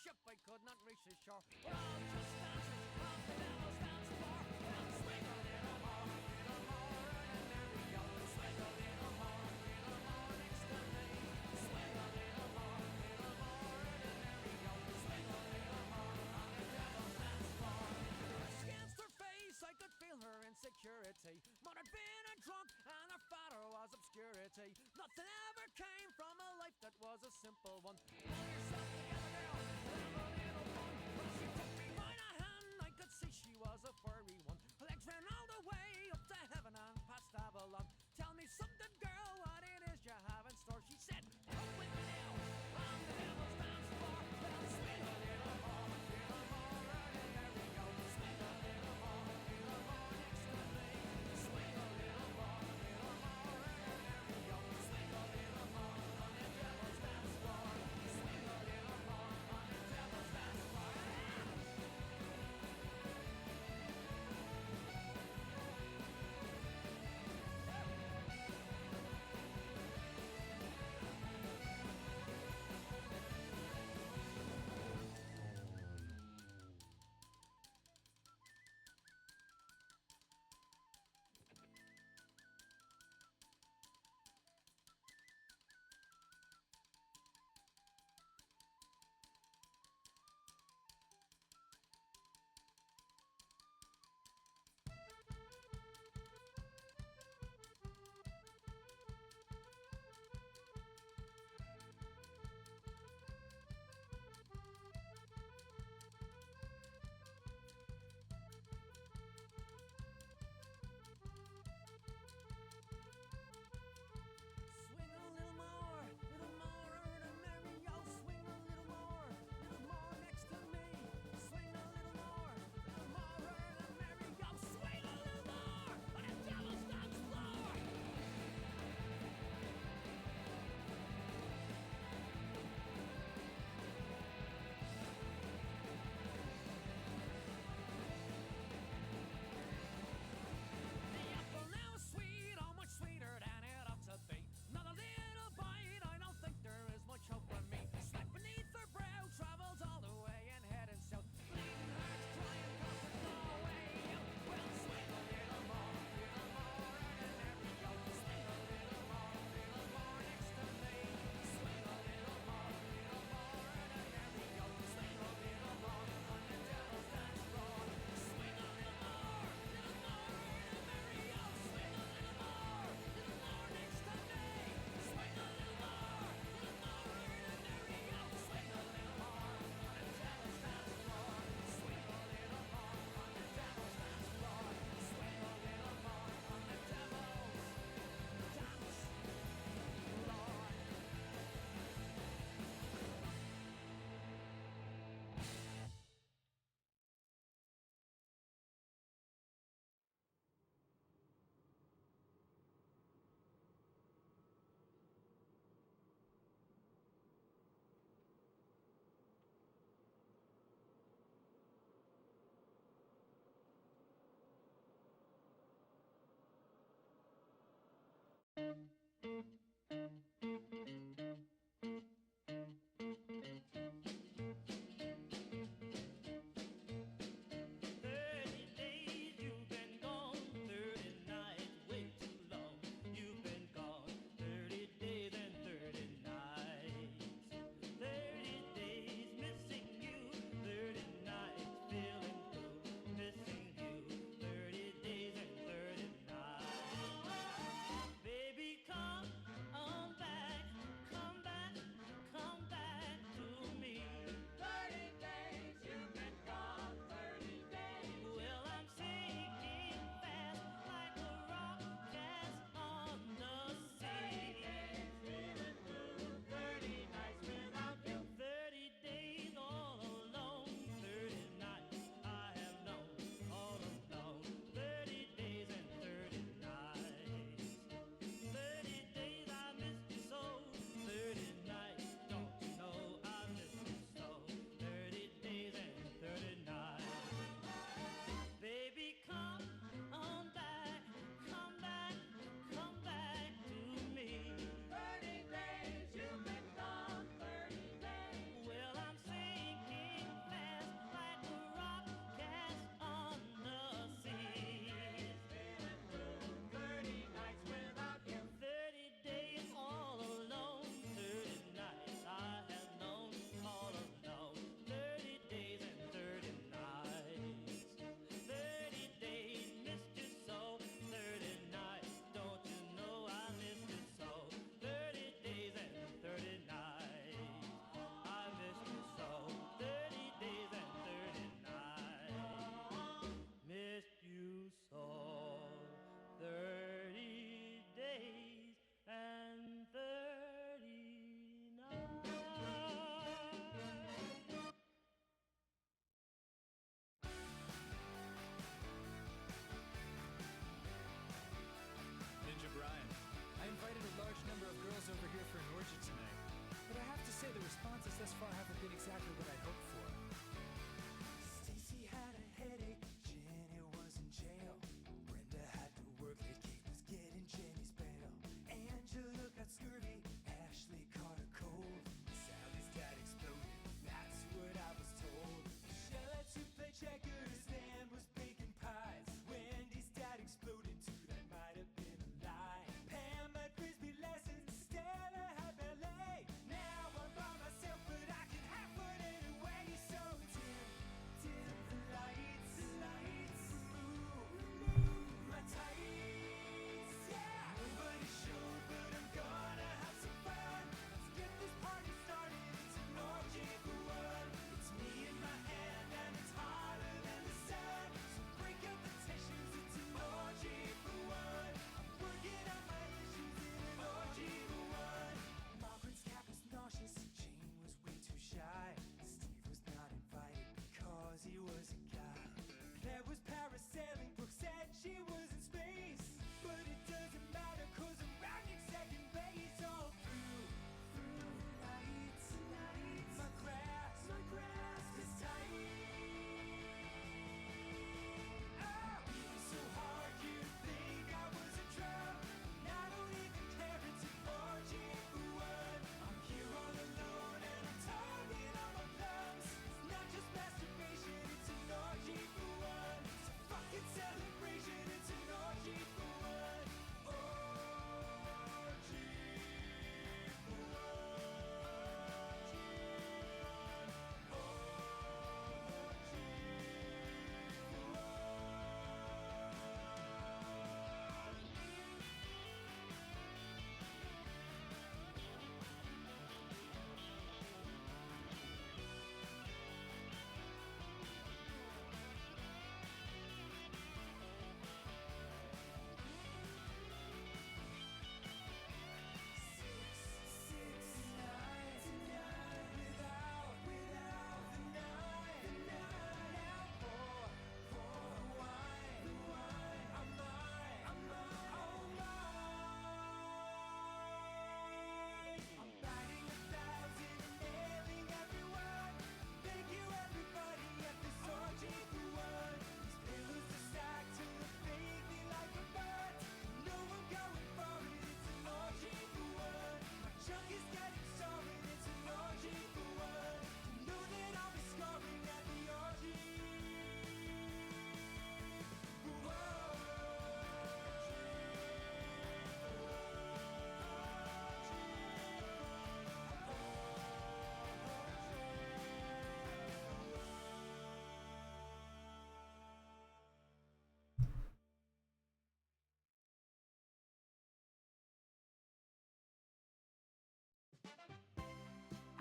ship, I could not reach the shore. We're all just dancing on the devil's dance floor. Well, swing a little more, and there we go. Swing a little more next to me. Swing a little more, and there we go. Swing a little more on the devil's dance floor. Brushed against her face, I could feel her insecurity. Mother'd been a drunk and her father was obscurity. Nothing ever came from a life that was a simple one. Pull yourself together, girl, have a little fun. Well, she took me by the hand, I could see she was a furry one. Her legs ran all the way up to heaven and past Avalon. Tell me something, girl, what it is you have in store. She said, come with me now on the devil's dance floor. Well, swing a little more, and there we go. Swing a little more next to me. Swing a little more, and there we go. Swing a little more on the devil's dance floor. Swing a little more on the devil's dance floor.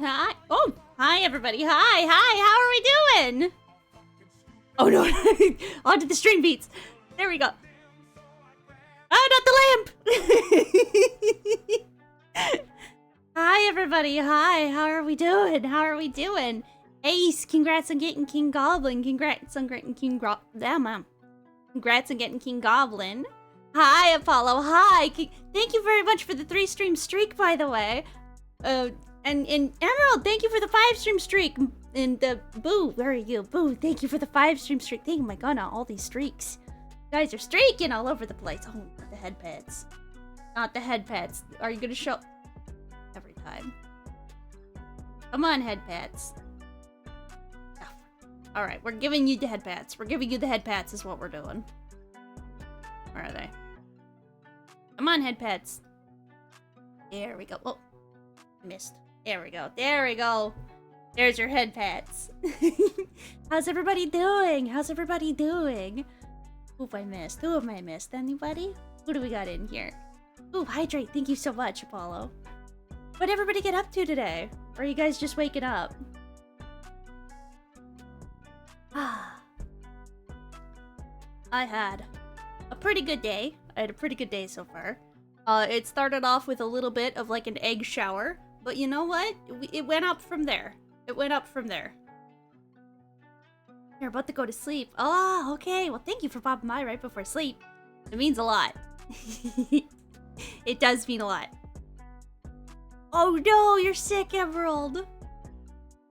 Hi. Oh, hi everybody. Hi, how are we doing? Oh no, onto the string beats. There we go. Oh, not the lamp. Hi everybody. Hi, how are we doing? How are we doing? Ace, congrats on getting King Goblin. Congrats on getting King Congrats on getting King Goblin. Hi, Apollo. Hi. Thank you very much for the 3-stream streak, by the way. And Emerald, thank you for the 5-stream streak. And Boo, where are you? Boo, thank you for the 5-stream streak. Thank you, my god, not all these streaks. You guys are streaking all over the place. Oh, not the head pads. Not the head pads. Are you gonna show... Every time. Come on, head pads. Oh. Alright, we're giving you the head pads. We're giving you the head pads is what we're doing. Where are they? Come on, head pads. There we go. Oh. Missed. There we go. There we go. There's your head pats. How's everybody doing? How's everybody doing? Who have I missed? Who have I missed? Anybody? Who do we got in here? Ooh, Hydrate. Thank you so much, Apollo. What'd everybody get up to today? Or are you guys just waking up? I had a pretty good day. I had a pretty good day so far. It started off with a little bit of like an egg shower. But you know what? It went up from there. It went up from there. You're about to go to sleep. Oh, okay. Well, thank you for popping by right before sleep. It means a lot. It does mean a lot. Oh no, you're sick, Emerald.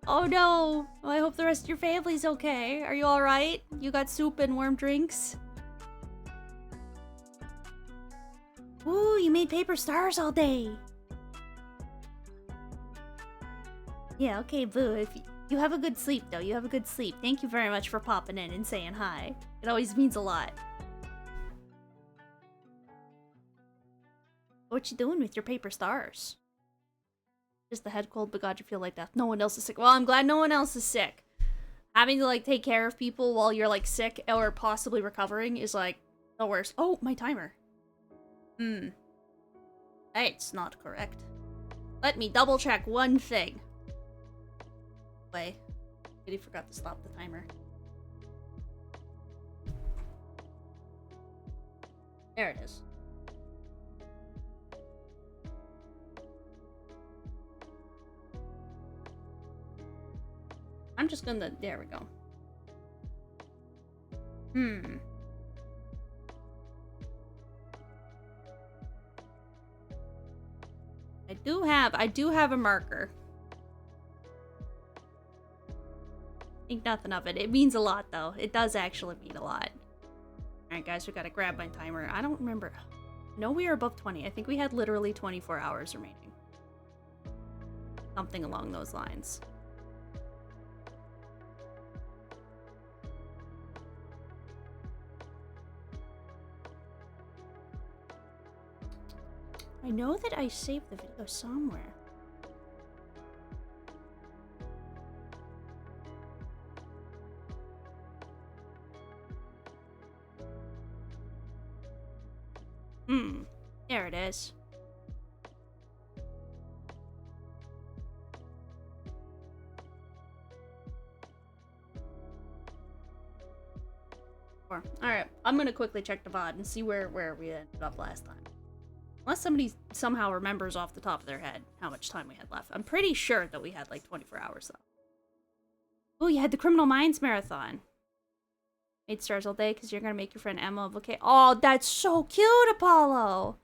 Oh no. Well, I hope the rest of your family's okay. Are you alright? You got soup and warm drinks? Ooh, you made paper stars all day. Yeah, okay, Boo. If you have a good sleep, though. You have a good sleep. Thank you very much for popping in and saying hi. It always means a lot. What you doing with your paper stars? Just the head cold, but God, you feel like that. No one else is sick. Well, I'm glad no one else is sick. Having to, like, take care of people while you're, like, sick or possibly recovering is, like, the worst. Oh, my timer. It's not correct. Let me double check one thing. Way. He forgot to stop the timer. There it is. I'm just gonna... There we go. I do have a marker. Think nothing of it. It means a lot, though. It does actually mean a lot. Alright, guys, we gotta grab my timer. I don't remember. No, we are above 20. I think we had literally 24 hours remaining. Something along those lines. I know that I saved the video somewhere. There it is. Alright, I'm gonna quickly check the VOD and see where we ended up last time. Unless somebody somehow remembers off the top of their head how much time we had left. I'm pretty sure that we had like 24 hours though. Oh, you had the Criminal Minds Marathon. 8 stars all day because you're gonna make your friend Emma okay. Oh, that's so cute, Apollo!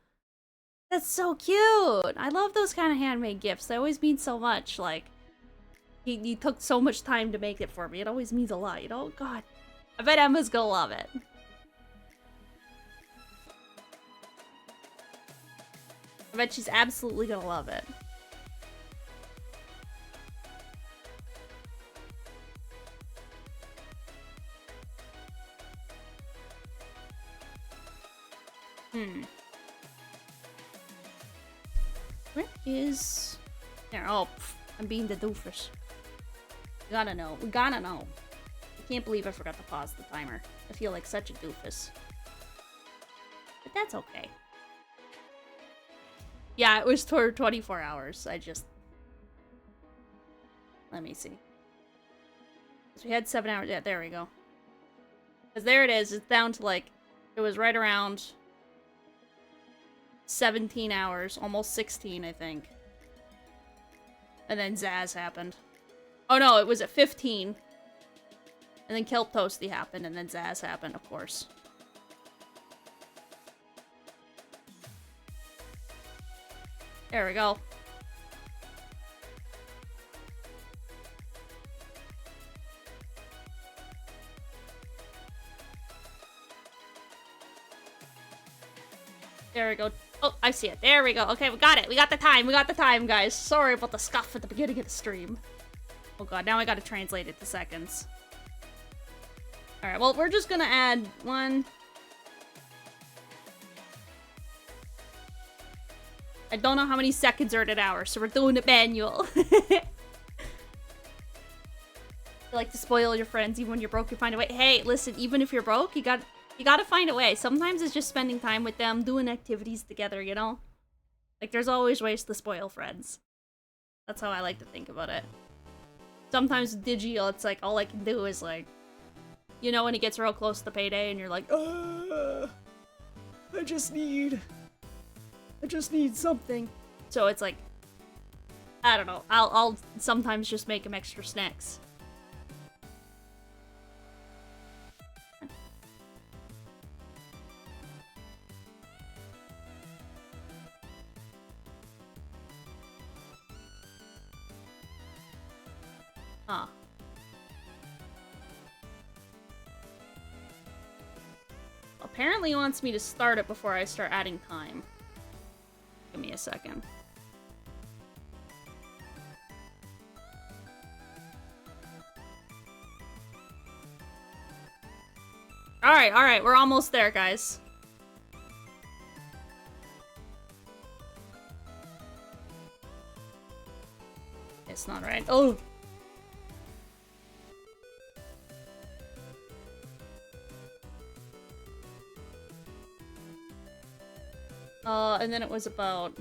That's so cute! I love those kind of handmade gifts. They always mean so much. Like, he took so much time to make it for me. It always means a lot, you know? God. I bet Emma's gonna love it. I bet she's absolutely gonna love it. Where is... There, oh, I'm being the doofus. We gotta know. We gotta know. I can't believe I forgot to pause the timer. I feel like such a doofus. But that's okay. Yeah, it was 24 hours. I just... Let me see. So we had 7 hours. Yeah, there we go. Because there it is. It's down to like, it was right around 17 hours, almost 16, I think. And then Zaz happened. Oh no, it was at 15. And then Kelp Toasty happened, and then Zaz happened, of course. There we go. There we go. Oh, I see it. There we go. Okay, we got it. We got the time. We got the time, guys. Sorry about the scuff at the beginning of the stream. Oh god, now I gotta translate it to seconds. Alright, well, we're just gonna add 1... I don't know how many seconds are in an hour, so we're doing it manual. You like to spoil your friends, even when you're broke, you find a way. Hey, listen, even if you're broke, you gotta find a way. Sometimes it's just spending time with them, doing activities together, you know? Like, there's always ways to spoil friends. That's how I like to think about it. Sometimes with Digi, it's like, all I can do is like, you know, when it gets real close to payday and you're like, I just need something. So it's like, I don't know, I'll sometimes just make him extra snacks. Huh. Apparently he wants me to start it before I start adding time. Give me a second. Alright, we're almost there, guys. It's not right. Oh! And then it was about...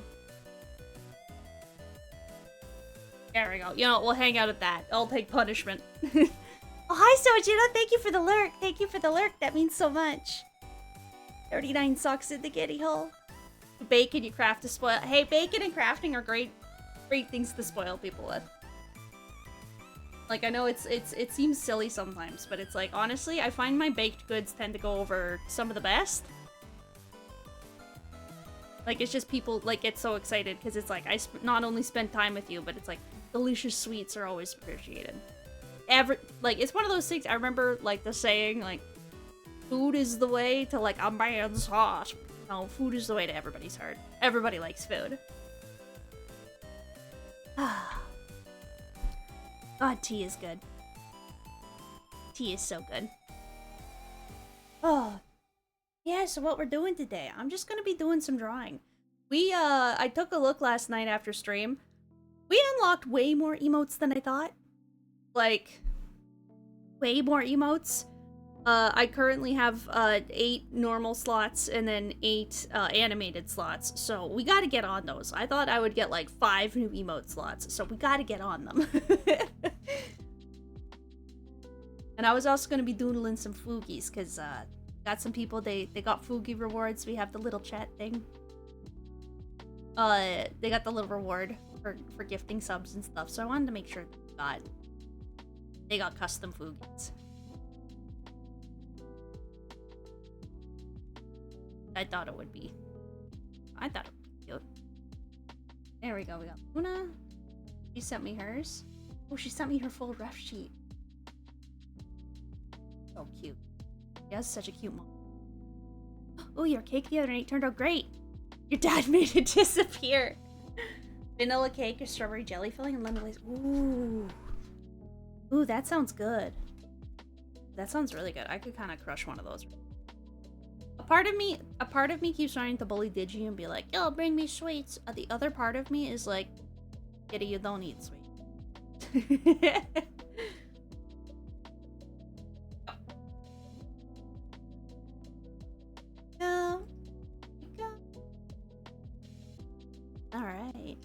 There we go. You know, we'll hang out at that. I'll take punishment. Oh, hi, Sojiro! Thank you for the lurk! Thank you for the lurk! That means so much! 39 socks in the giddy hole. Bacon you craft to spoil. Hey, bacon and crafting are great things to spoil people with. Like, I know it seems silly sometimes, but it's like, honestly, I find my baked goods tend to go over some of the best. Like, it's just people, like, get so excited, because it's like, not only spend time with you, but it's like, delicious sweets are always appreciated. Like, it's one of those things, I remember, like, the saying, like, food is the way to, like, a man's heart. No, food is the way to everybody's heart. Everybody likes food. God, tea is good. Tea is so good. Oh. Yeah, so what we're doing today, I'm just gonna be doing some drawing. I took a look last night after stream. We unlocked way more emotes than I thought. Like, way more emotes. I currently have 8 normal slots and then 8 animated slots, so we gotta get on those. I thought I would get like 5 new emote slots, so we gotta get on them. And I was also gonna be doodling some Fugis, because got some people, they got Fugi rewards. We have the little chat thing. They got the little reward for gifting subs and stuff, so I wanted to make sure they got custom Fugis. I thought it would be cute. There we go, we got Luna. She sent me hers. Oh, she sent me her full ref sheet. So cute. She has such a cute mom. Oh, your cake the other night turned out great. Your dad made it disappear. Vanilla cake, a strawberry jelly filling, and lemon glaze. Ooh. Ooh, that sounds good. That sounds really good. I could kind of crush one of those. A part of me keeps trying to bully Digi and be like, yo, bring me sweets. The other part of me is like, Kitty, you don't eat sweets. Go. Go. Alright.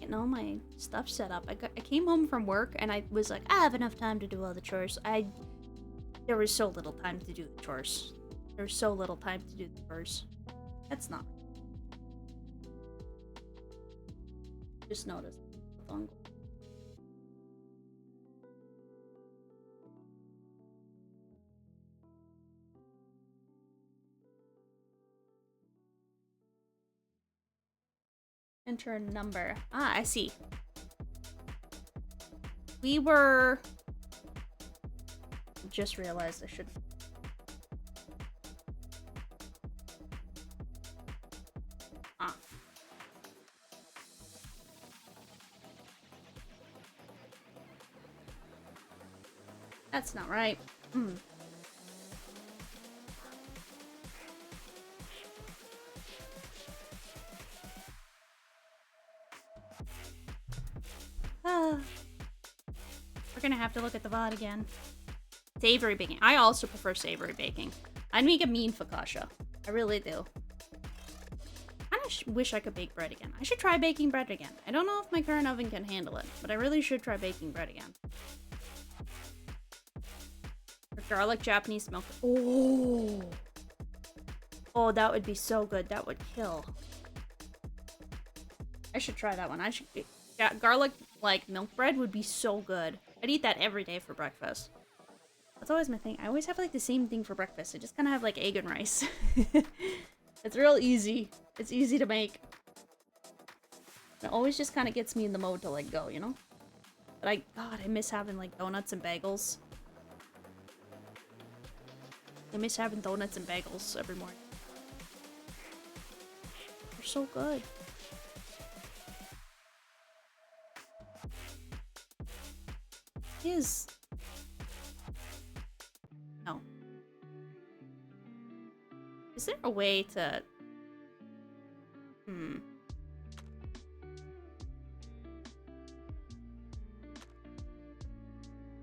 getting all my stuff set up. I came home from work and I was like, I have enough time to do all the chores. There was so little time to do the chores. There was so little time to do the chores. That's not. Just noticed. Enter a number. Ah, I see. We were... Just realized I should... Ah. That's not right. Hmm. We're gonna have to look at the VOD again. Savory baking. I also prefer savory baking. I'd make a mean focaccia. I really do. I kinda wish I could bake bread again. I should try baking bread again. I don't know if my current oven can handle it, but I really should try baking bread again. Garlic Japanese milk. Oh! Oh, that would be so good. That would kill. I should try that one. I should... Yeah, garlic, like, milk bread would be so good. I'd eat that every day for breakfast. That's always my thing. I always have, like, the same thing for breakfast. I just kind of have, like, egg and rice. It's real easy. It's easy to make. It always just kind of gets me in the mode to, like, go, you know? But God, I miss having, like, donuts and bagels. I miss having donuts and bagels every morning. They're so good. Is no. Is there a way to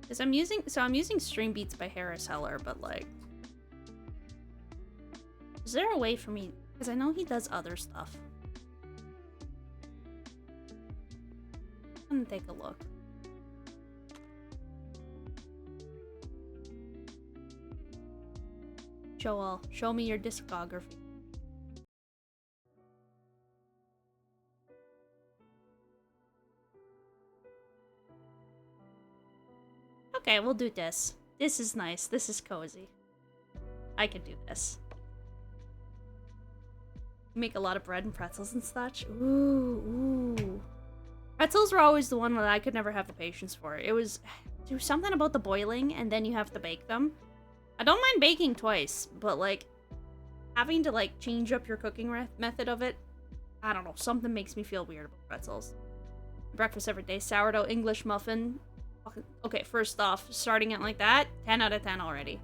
Because I'm using Stream Beats by Harris Heller, but like is there a way for me, because I know he does other stuff. I'm gonna take a look. Show me your discography. Okay, we'll do this. This is nice. This is cozy. I can do this. Make a lot of bread and pretzels and such. Ooh. Pretzels were always the one that I could never have the patience for. It was something about the boiling and then you have to bake them. I don't mind baking twice, but like having to like change up your cooking method of it, I don't know, something makes me feel weird about pretzels. Breakfast every day, sourdough English muffin. Okay, first off, starting it like that, 10 out of 10 already.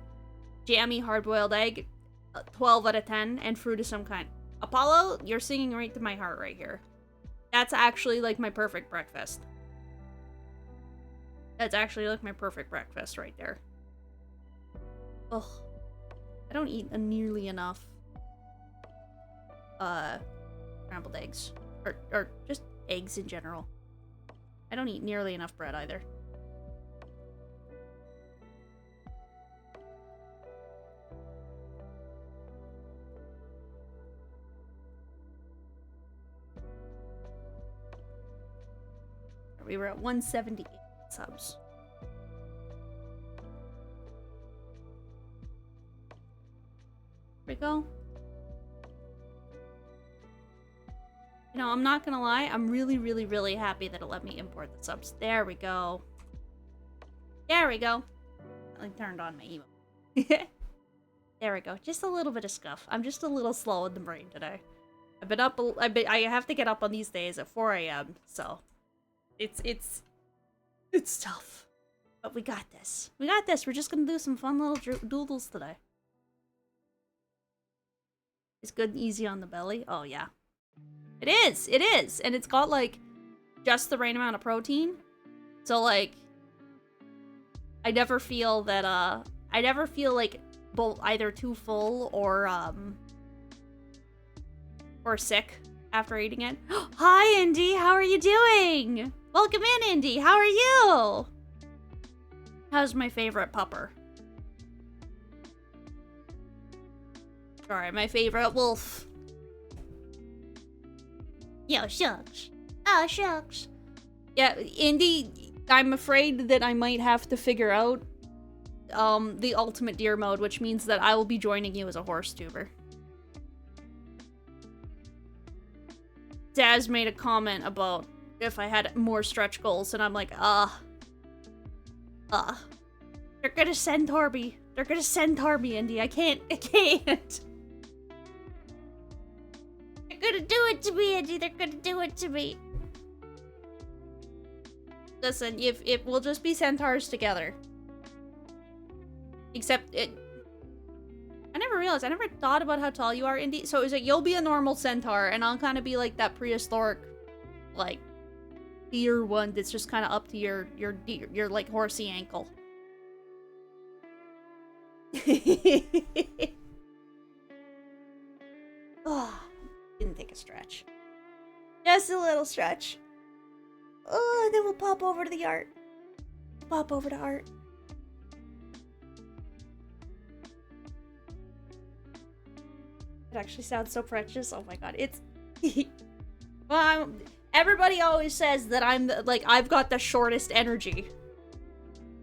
Jammy hard-boiled egg, 12 out of 10, and fruit of some kind. Apollo, you're singing right to my heart right here. That's actually like my perfect breakfast. That's actually like my perfect breakfast right there. Ugh. I don't eat nearly enough scrambled eggs. Or just eggs in general. I don't eat nearly enough bread either. We were at 178 subs. There we go. You know, I'm not gonna lie, I'm really happy that it let me import the subs. There we go. There we go. I turned on my emote. There we go. Just a little bit of scuff. I'm just a little slow in the brain today. I've been up, I have to get up on these days at 4 AM, so it's tough. But we got this. We got this. We're just gonna do some fun little doodles today. It's good and easy on the belly. Oh, yeah. It is! And it's got, like, just the right amount of protein. So, like, I never feel that, I never feel, like, both either too full or sick after eating it. Hi, Indy. How are you doing? Welcome in, Indy. How are you? How's my favorite pupper? Sorry, my favorite wolf. Yo, shucks. Oh, shucks. Yeah, Indy, I'm afraid that I might have to figure out the ultimate deer mode, which means that I will be joining you as a horse tuber. Daz made a comment about if I had more stretch goals, and I'm like, they're gonna centaur me. They're gonna centaur me, Indy. I can't. They're gonna do it to me, Indy. They're gonna do it to me. Listen, if we'll just be centaurs together. Except I never realized, I never thought about how tall you are, Indy. So is it you'll be a normal centaur, and I'll kind of be like that prehistoric, like, deer one that's just kind of up to your like horsey ankle. Oh, didn't take a stretch. Just a little stretch. Oh, and then we'll pop over to the art. Pop over to art. It actually sounds so precious. Oh my god, it's... well, everybody always says that I'm, like, I've got the shortest energy.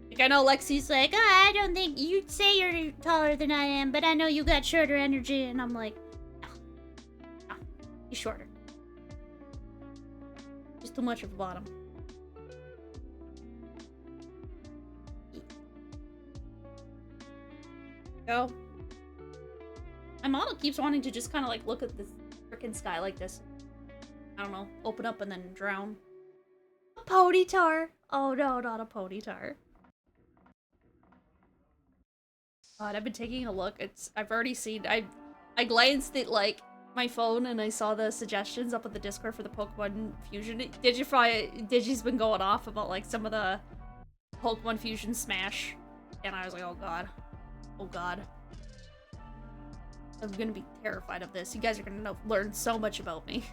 Like, I know Lexi's like, oh, I don't think you'd say you're taller than I am, but I know you got shorter energy. And I'm like, no, you're shorter. Just too much of a bottom. Go. My model keeps wanting to just kind of like look at this frickin' sky like this. I don't know, open up and then drown. A ponytar. Oh no, not a ponytar. God, I've been taking a look. I've already seen, I glanced at like my phone and I saw the suggestions up at the Discord for the Pokemon Fusion. Digi's been going off about like some of the Pokemon Fusion Smash. And I was like, oh god. Oh god. I'm gonna be terrified of this. You guys are gonna learn so much about me.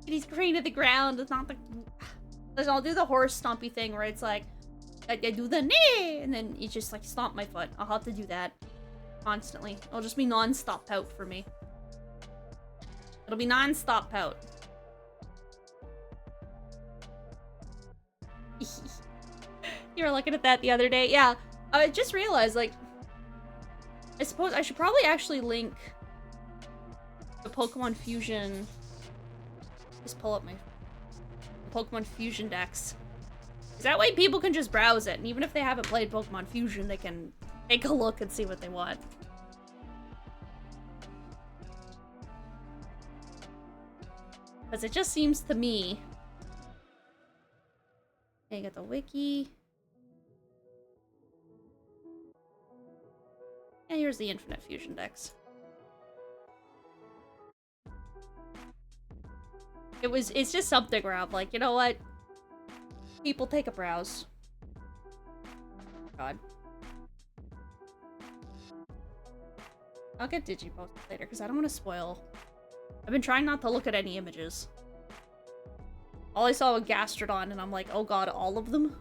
He's green to the ground. It's not the... I'll do the horse stompy thing where it's like, I do the knee, and then you just like stomp my foot. I'll have to do that constantly. It'll just be non-stop pout for me. It'll be non-stop pout. You were looking at that the other day. Yeah, I just realized, like, I suppose I should probably actually link the Pokemon Fusion. Just pull up my Pokemon Fusion decks. Because that way people can just browse it, and even if they haven't played Pokemon Fusion, they can take a look and see what they want. Because it just seems to me... Okay, you got the wiki. And here's the Infinite Fusion decks. It's just something where I'm like, you know what? People take a browse. God. I'll get Digi posted later because I don't want to spoil. I've been trying not to look at any images. All I saw was Gastrodon and I'm like, oh god, all of them?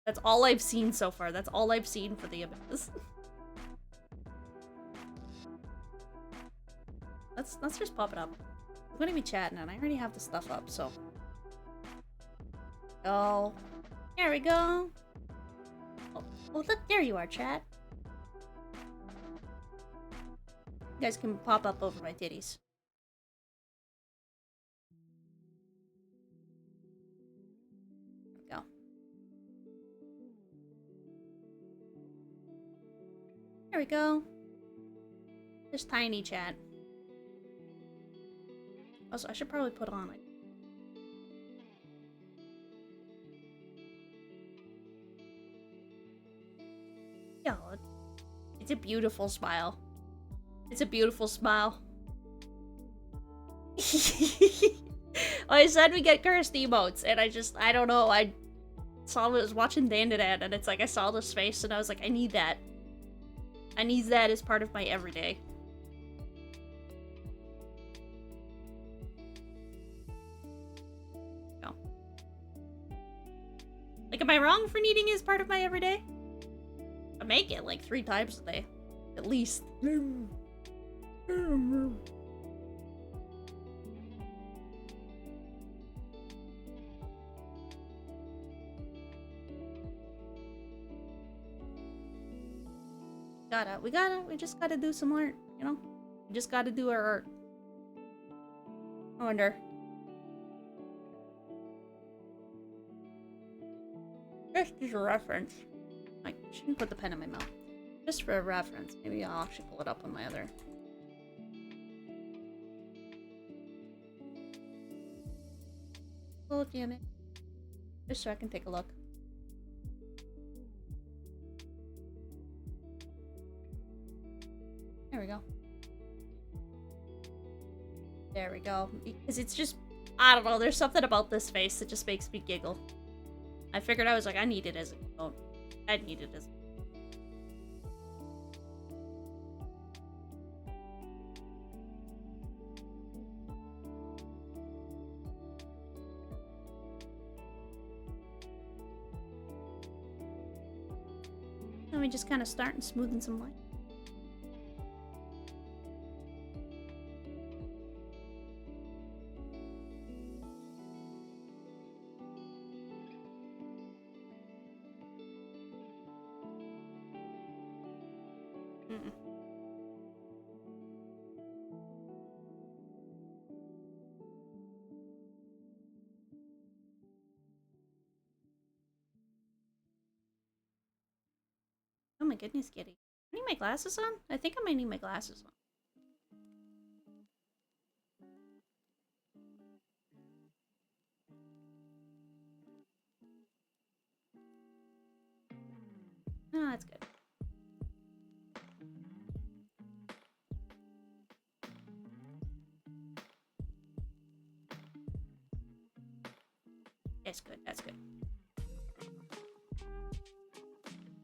That's all I've seen so far. That's all I've seen for the images. Let's just pop it up. I'm gonna be chatting and I already have the stuff up, so. Oh. There we go. Oh, look, there you are, chat. You guys can pop up over my titties. There we go. There we go. Just tiny chat. Also, I should probably put on like... Yo, it's a beautiful smile. It's a beautiful smile. I said we get cursed emotes, and I don't know, I was watching Dandadan, and it's like, I saw this face, and I was like, I need that. I need that as part of my everyday. Like, am I wrong for kneading as part of my everyday? I make it like 3 times a day. At least. We just gotta do some art, you know? We just gotta do our art. I wonder. Just as a reference. I shouldn't put the pen in my mouth. Just for a reference. Maybe I'll actually pull it up on my other. Oh, damn it. Just so I can take a look. There we go. There we go. Because it's just, I don't know, there's something about this face that just makes me giggle. I figured I was like, I need it as a emote. I need it as a Let me just kind of start and smoothing some light. Oh my goodness, Giddy. I need my glasses on? I think I might need my glasses on. Oh, that's good. That's good, that's good.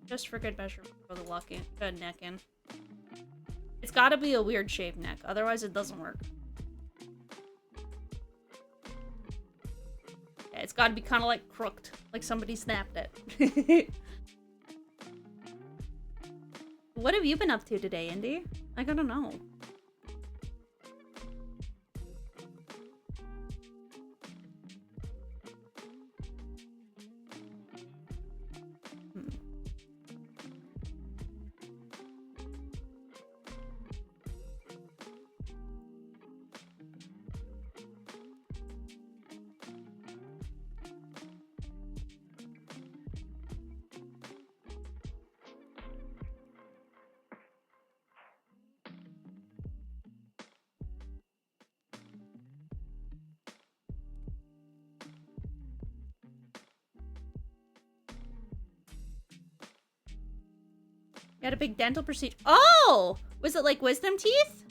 Just for good measure, for the luck in, good neck in. It's gotta be a weird shaped neck, otherwise it doesn't work. Yeah, it's gotta be kind of like crooked, like somebody snapped it. What have you been up to today, Indy? Like, I don't know. You had a big dental procedure. Oh! Was it like wisdom teeth?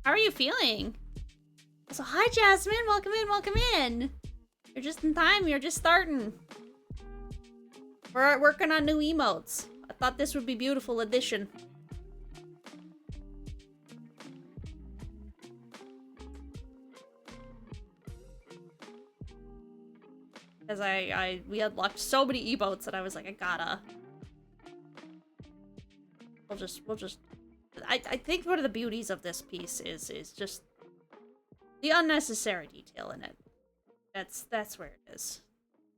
How are you feeling? So, hi, Jasmine. Welcome in, welcome in. You're just in time. You're just starting. We're working on new emotes. I thought this would be a beautiful addition. Because we unlocked so many emotes that I was like, I gotta. We'll just I think one of the beauties of this piece is just the unnecessary detail in it. That's where it is.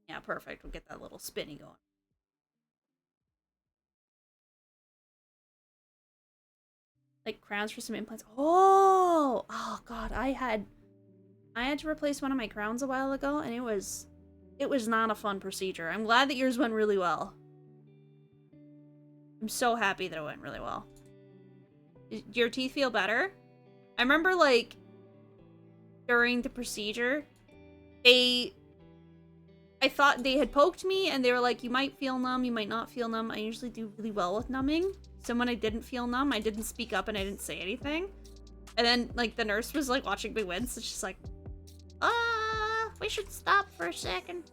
Yeah, perfect. We'll get that little spinny going. Like crowns for some implants. Oh god, I had to replace one of my crowns a while ago, and it was not a fun procedure. I'm glad that yours went really well. I'm so happy that it went really well. Do your teeth feel better? I remember, like, during the procedure, I thought they had poked me, and they were like, you might feel numb, you might not feel numb. I usually do really well with numbing. So when I didn't feel numb, I didn't speak up and I didn't say anything. And then, like, the nurse was, like, watching me wince, and she's like, we should stop for a second.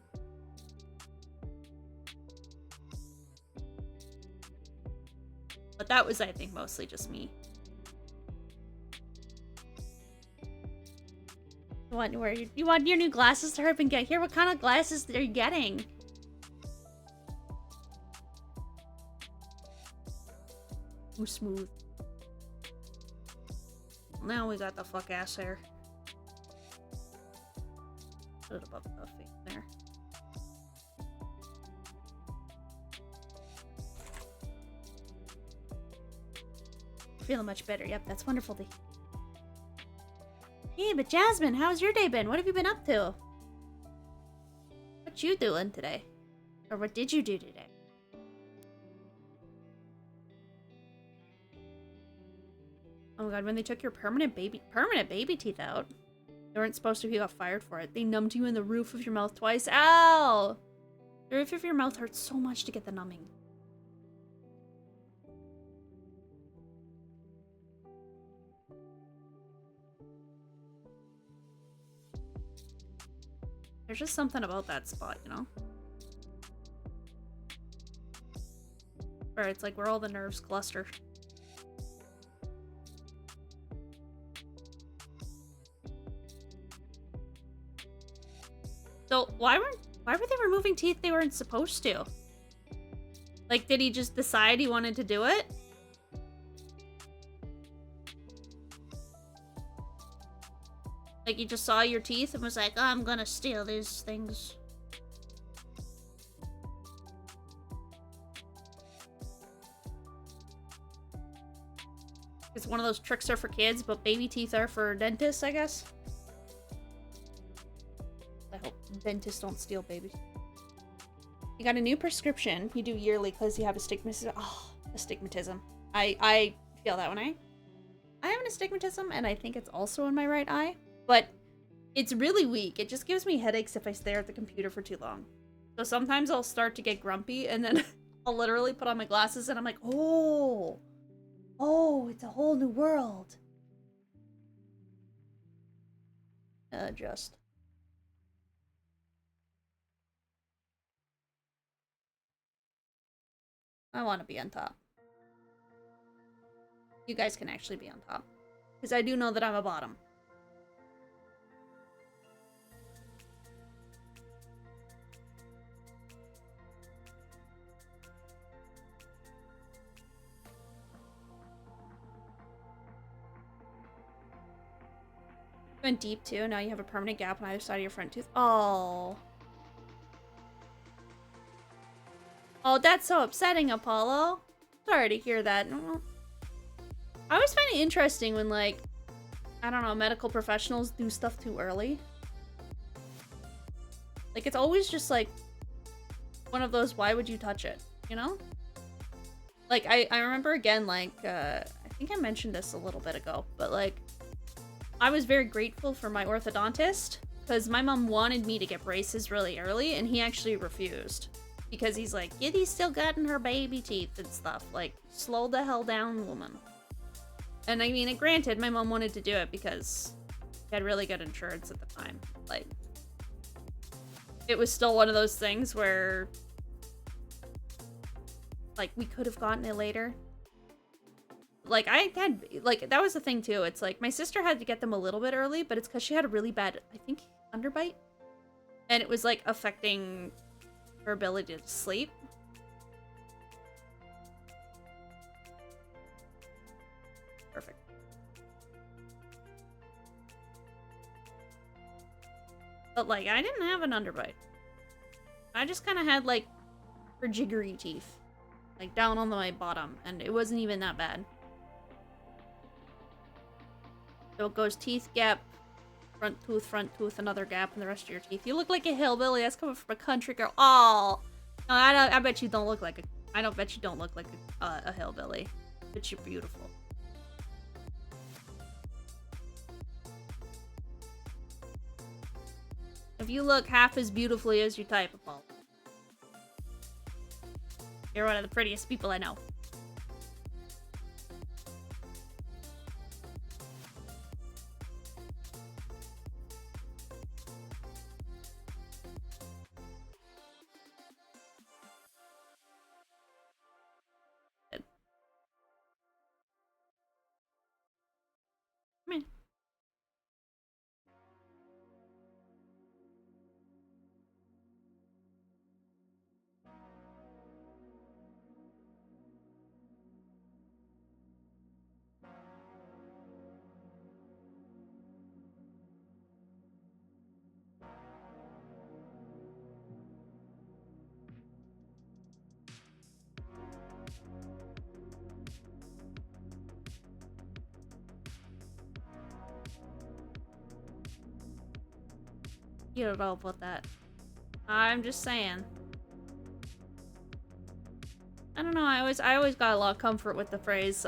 But that was, I think, mostly just me. You want your new glasses to help and get here? What kind of glasses are you getting? too smooth. Now we got the fuck ass hair. Put it above the face there. Feeling much better. Yep, that's wonderful to hear. Hey, but Jasmine, how's your day been? What have you been up to? What you doing today? Or what did you do today? Oh my god, when they took your permanent baby teeth out, they weren't supposed to, you got fired for it. They numbed you in the roof of your mouth twice. Ow! The roof of your mouth hurts so much to get the numbing. There's just something about that spot, you know? Where it's like where all the nerves cluster. So why were they removing teeth they weren't supposed to? Like, did he just decide he wanted to do it? Like, he just saw your teeth and was like, oh, I'm gonna steal these things. It's one of those tricks are for kids, but baby teeth are for dentists, I guess. I hope dentists don't steal baby teeth. You got a new prescription. You do yearly because you have astigmatism. Oh, astigmatism. I feel that one. I have an astigmatism, and I think it's also in my right eye. But it's really weak. It just gives me headaches if I stare at the computer for too long. So sometimes I'll start to get grumpy, and then I'll literally put on my glasses, and I'm like, oh, it's a whole new world. Just. I want to be on top. You guys can actually be on top. Because I do know that I'm a bottom. Went deep too. Now you have a permanent gap on either side of your front tooth. Oh. Oh, that's so upsetting, Apollo. Sorry to hear that. I always find it interesting when, like, I don't know, medical professionals do stuff too early. Like, it's always just, like, one of those, why would you touch it, you know? Like, I remember, again, like, I think I mentioned this a little bit ago, but, like, I was very grateful for my orthodontist, because my mom wanted me to get braces really early, and he actually refused. Because he's like, Giddy's still gotten her baby teeth and stuff. Like, slow the hell down, woman. And I mean, granted, my mom wanted to do it because she had really good insurance at the time. Like, it was still one of those things where, like, we could have gotten it later. Like, I had, like, that was the thing, too. It's like, my sister had to get them a little bit early, but it's because she had a really bad, I think, underbite. And it was, like, affecting her ability to sleep. Perfect. But, like, I didn't have an underbite. I just kind of had, like, her jiggery teeth. Like, down on my bottom. And it wasn't even that bad. So it goes teeth, gap, front tooth, another gap in the rest of your teeth. You look like a hillbilly. That's coming from a country girl. Oh, no, I bet you don't look like a. I don't bet you don't look like a hillbilly. But you're beautiful. If you look half as beautifully as you type, Apollo, you're one of the prettiest people I know. Come here. You don't know about that. I'm just saying. I don't know, I always got a lot of comfort with the phrase,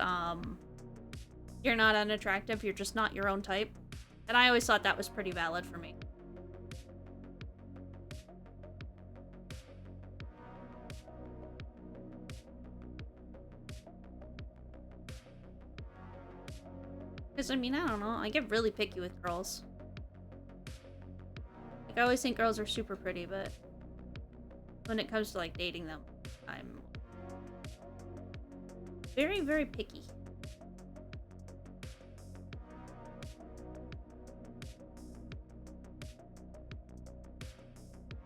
you're not unattractive, you're just not your own type. And I always thought that was pretty valid for me. Because, I mean, I don't know, I get really picky with girls. Like, I always think girls are super pretty, but when it comes to, like, dating them, I'm very, very picky.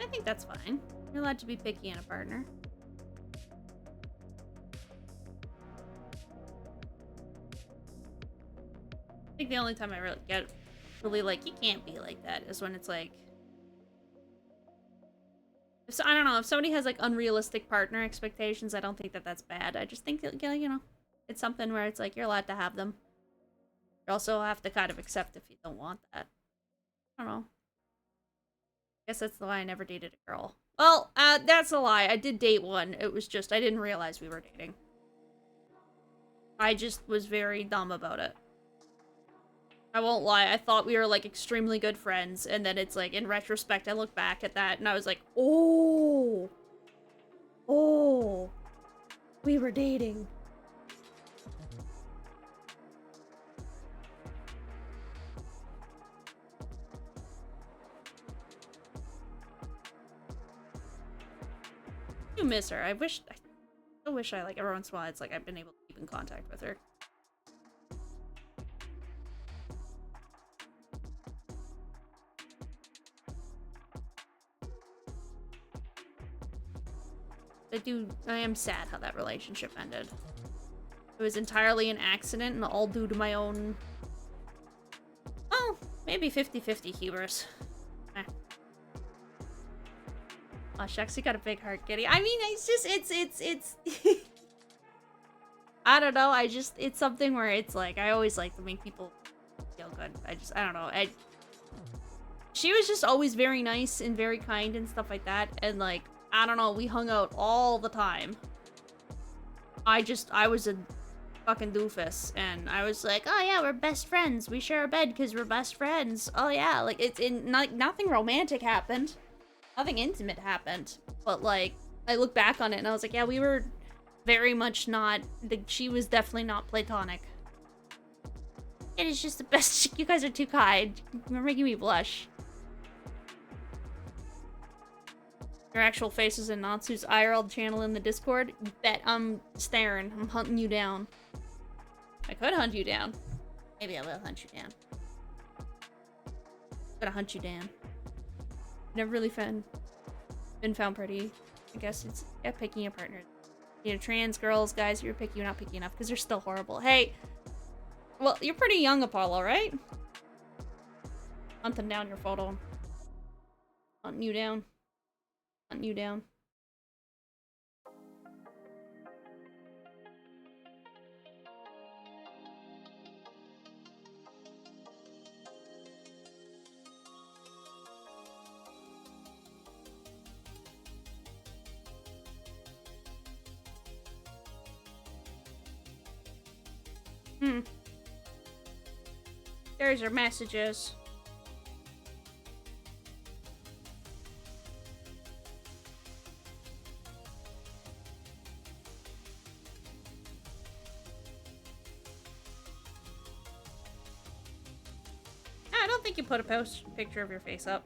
I think that's fine. You're allowed to be picky in a partner. I think the only time I really get really like, you can't be like that, is when it's like, if so, I don't know, if somebody has like unrealistic partner expectations, I don't think that that's bad. I just think that, you know, it's something where it's like, you're allowed to have them. You also have to kind of accept if you don't want that. I don't know. I guess that's the why I never dated a girl. Well, that's a lie. I did date one. It was just, I didn't realize we were dating. I just was very dumb about it. I won't lie, I thought we were, like, extremely good friends, and then it's, like, in retrospect, I look back at that, and I was like, oh! Oh! We were dating. I do miss her. I still wish I, like, every once in a while, it's like I've been able to keep in contact with her. I am sad how that relationship ended. It was entirely an accident and all due to my own, well, maybe 50-50 hubris. Eh. Oh, shucks, you got a big heart, Giddy. I mean, it's just, it's I don't know, it's something where it's like, I always like to make people feel good. I don't know, she was just always very nice and very kind and stuff like that, and like, I don't know, we hung out all the time. I was a fucking doofus, and I was like, oh yeah, we're best friends. We share a bed because we're best friends. Oh yeah, like, nothing romantic happened. Nothing intimate happened. But like, I look back on it and I was like, yeah, we were very much not, she was definitely not platonic. It is just the best, you guys are too kind. You're making me blush. Your actual face is in Natsu's IRL channel in the Discord. Bet I'm staring. I'm hunting you down. I could hunt you down. Maybe I will hunt you down. I'm gonna hunt you down. Never really been found pretty. I guess it's, yeah, picking a partner. You know, trans girls, guys, you're picky, you're not picky enough because you're still horrible. Hey, well, you're pretty young, Apollo, right? Hunting down your photo. Hunting you down. Hunting you down. There's your messages. I don't think you put a picture of your face up.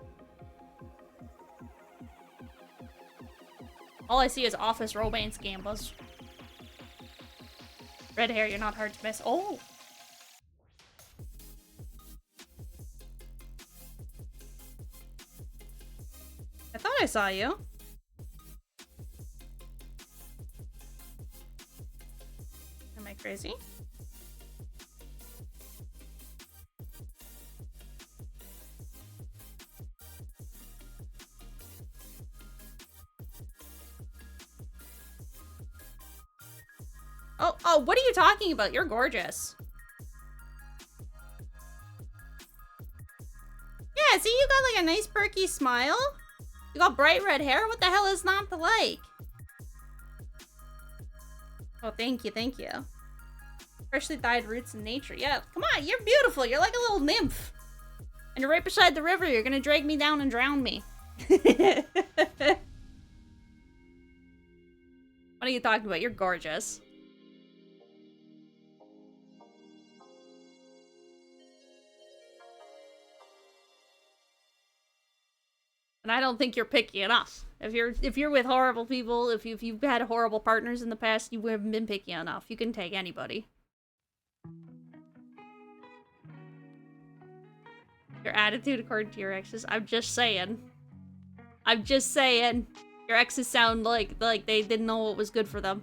All I see is office romance gambas. Red hair, you're not hard to miss. Oh! I thought I saw you. Am I crazy? Oh, what are you talking about? You're gorgeous. Yeah, see, you got like a nice perky smile. You got bright red hair. What the hell is not to like? Oh, thank you, thank you. Freshly dyed roots in nature. Yeah, come on, you're beautiful. You're like a little nymph. And you're right beside the river. You're gonna drag me down and drown me. What are you talking about? You're gorgeous. And I don't think you're picky enough. If you're with horrible people, if you've had horrible partners in the past, you haven't been picky enough. You can take anybody. Your attitude according to your exes. I'm just saying. I'm just saying. Your exes sound like they didn't know what was good for them.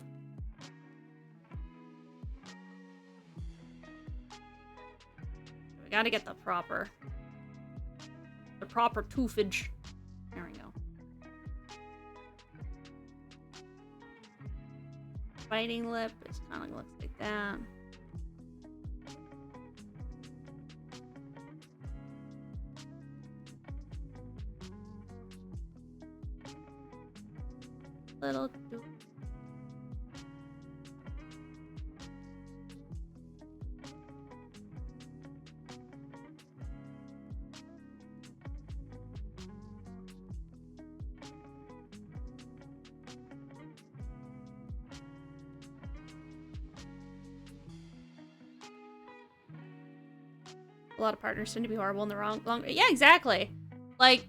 We gotta get the proper toofage. There we go. Biting lip, it kind of looks like that. Little doof. A lot of partners tend to be horrible in the long. Yeah, exactly. Like,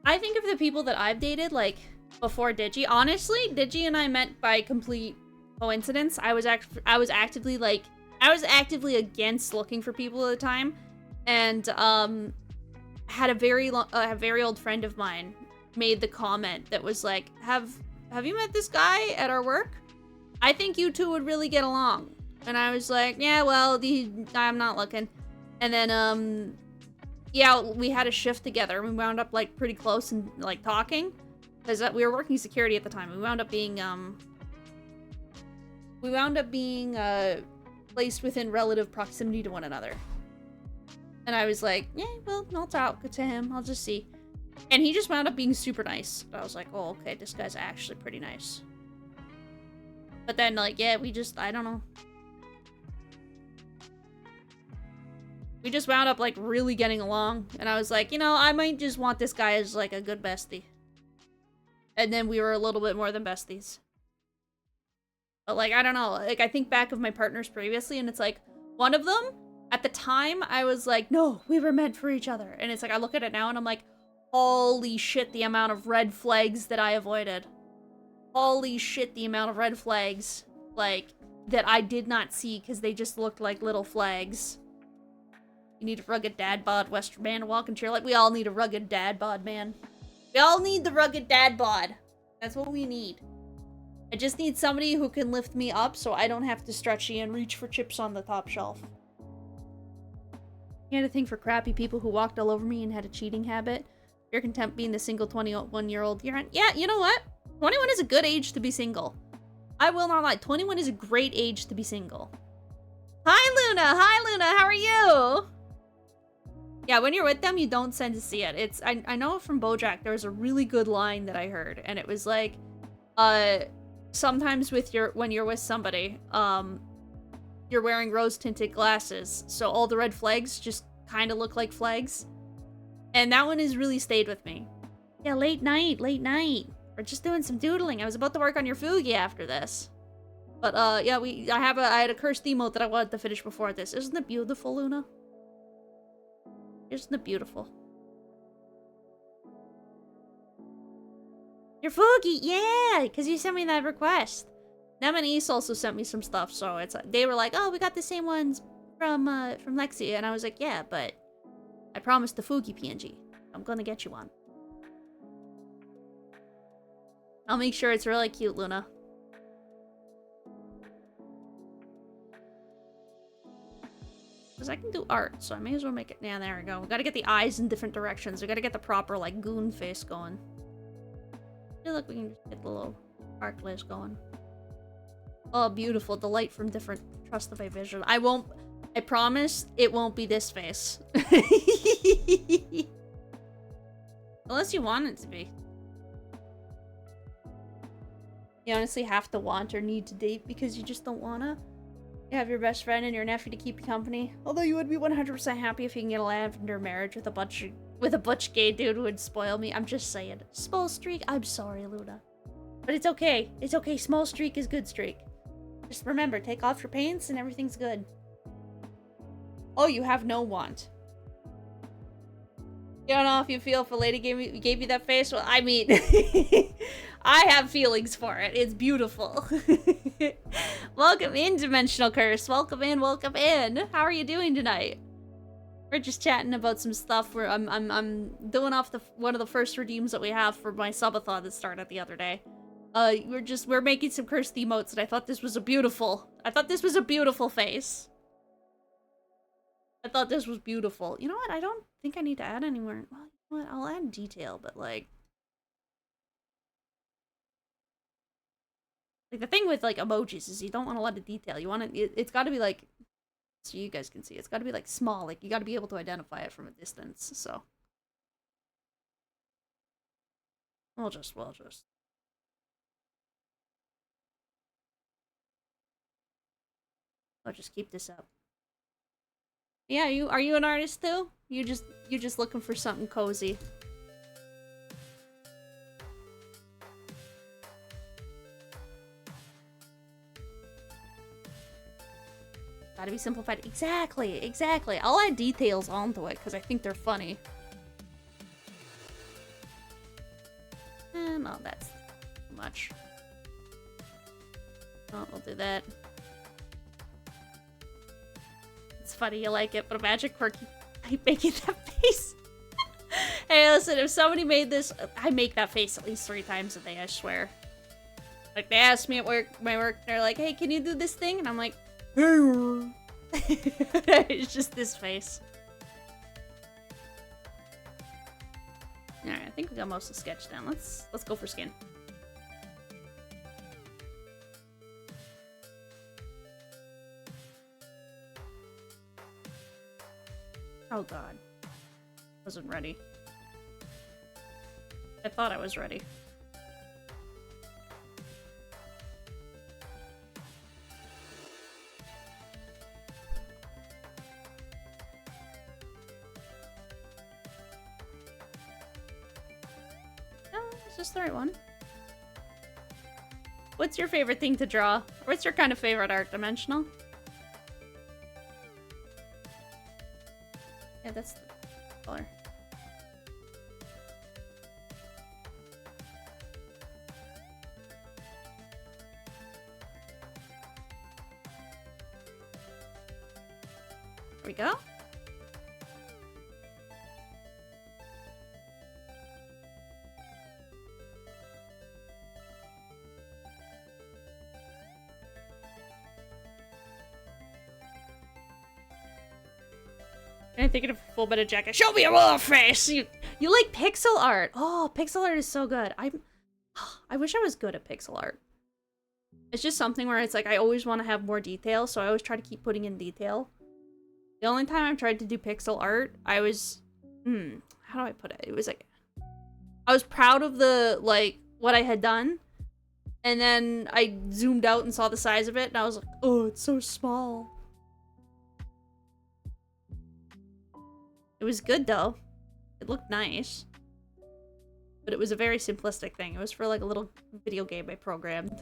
I think of the people that I've dated, like, before Digi. Honestly, Digi and I met by complete coincidence. I was actively against looking for people at the time, and had a very old friend of mine made the comment that was like, "Have you met this guy at our work? I think you two would really get along." And I was like, "Yeah, well, I'm not looking." And then yeah, we had a shift together. We wound up like pretty close and like talking. Because we were working security at the time. We wound up being placed within relative proximity to one another. And I was like, yeah, well, I'll talk to him. I'll just see. And he just wound up being super nice. I was like, oh, okay, this guy's actually pretty nice. But then, like, yeah, I don't know. We just wound up, like, really getting along. And I was like, you know, I might just want this guy as, like, a good bestie. And then we were a little bit more than besties. But, like, I don't know. Like, I think back of my partners previously, and it's like, one of them, at the time, I was like, no, we were meant for each other. And it's like, I look at it now, and I'm like, holy shit, the amount of red flags that I avoided. Holy shit, the amount of red flags, like, that I did not see, because they just looked like little flags. You need a rugged dad bod Western man to walk in chair. Like, we all need a rugged dad bod, man. We all need the rugged dad bod. That's what we need. I just need somebody who can lift me up so I don't have to stretchy and reach for chips on the top shelf. You had a thing for crappy people who walked all over me and had a cheating habit. You're content being the single 21-year-old you're on. Yeah, you know what? 21 is a good age to be single. I will not lie. 21 is a great age to be single. Hi, Luna! Hi, Luna! How are you? Yeah, when you're with them, you don't tend to see it. I know from BoJack, there was a really good line that I heard, and it was like, sometimes when you're with somebody, you're wearing rose-tinted glasses, so all the red flags just kind of look like flags. And that one has really stayed with me. Yeah, late night. We're just doing some doodling. I was about to work on your Fugi after this. But, yeah, I had a cursed emote that I wanted to finish before this. Isn't it beautiful, Luna? Isn't it beautiful? Your Fugi, yeah, because you sent me that request. Them and East also sent me some stuff, so they were like, oh, we got the same ones from Lexi, and I was like, yeah, but I promised the Fugi PNG. I'm gonna get you one. I'll make sure it's really cute, Luna. Because I can do art, so I may as well make it. Yeah, there we go. We gotta get the eyes in different directions. We gotta get the proper, like, goon face going. I feel like we can just get the little arc lace going. Oh, beautiful. The light from different trust of my vision. I I promise it won't be this face. Unless you want it to be. You honestly have to want or need to date because you just don't wanna. You have your best friend and your nephew to keep you company. Although you would be 100% happy if you can get a lavender marriage with a butch gay dude who would spoil me. I'm just saying. Small streak? I'm sorry, Luna. But it's okay. It's okay. Small streak is good streak. Just remember, take off your pants and everything's good. Oh, you have no want. You don't know if you feel if a lady gave you that face? Well, I mean, I have feelings for it. It's beautiful. Welcome in, Dimensional Curse. Welcome in, welcome in. How are you doing tonight? We're just chatting about some stuff where I'm doing off one of the first redeems that we have for my subathon that started the other day. We're making some cursed emotes, and I thought this was a beautiful face. I thought this was beautiful. You know what? I don't think I need to add anywhere. Well, you know what? I'll add detail, but like the thing with like emojis is you don't want a lot of detail. You want it's got to be like, so you guys can see. It's got to be like small. Like you got to be able to identify it from a distance. So we'll just. I'll just keep this up. Yeah, are you an artist too? You just looking for something cozy. Gotta be simplified. Exactly. I'll add details onto it because I think they're funny. No, that's too much. Oh, we'll do that. It's funny you like it, but imagine Quirky making that face. Hey, listen, if somebody made this, I make that face at least 3 times a day, I swear. Like, they ask me at my work, they're like, hey, can you do this thing? And I'm like, it's just this face. Alright, I think we got most of the sketch down. Let's go for skin. Oh god. Wasn't ready. I thought I was ready. Oh, is this the right one? What's your favorite thing to draw? What's your kind of favorite art, Dimensional? Yeah, that's the color. There we go. I'm thinking of a full bit of jacket. Show me your little face! You like pixel art! Oh, pixel art is so good. I wish I was good at pixel art. It's just something where it's like I always want to have more detail, so I always try to keep putting in detail. The only time I've tried to do pixel art, I was... how do I put it? It was like... I was proud of the, like, what I had done. And then I zoomed out and saw the size of it, and I was like, oh, it's so small. It was good, though. It looked nice. But it was a very simplistic thing. It was for, like, a little video game I programmed.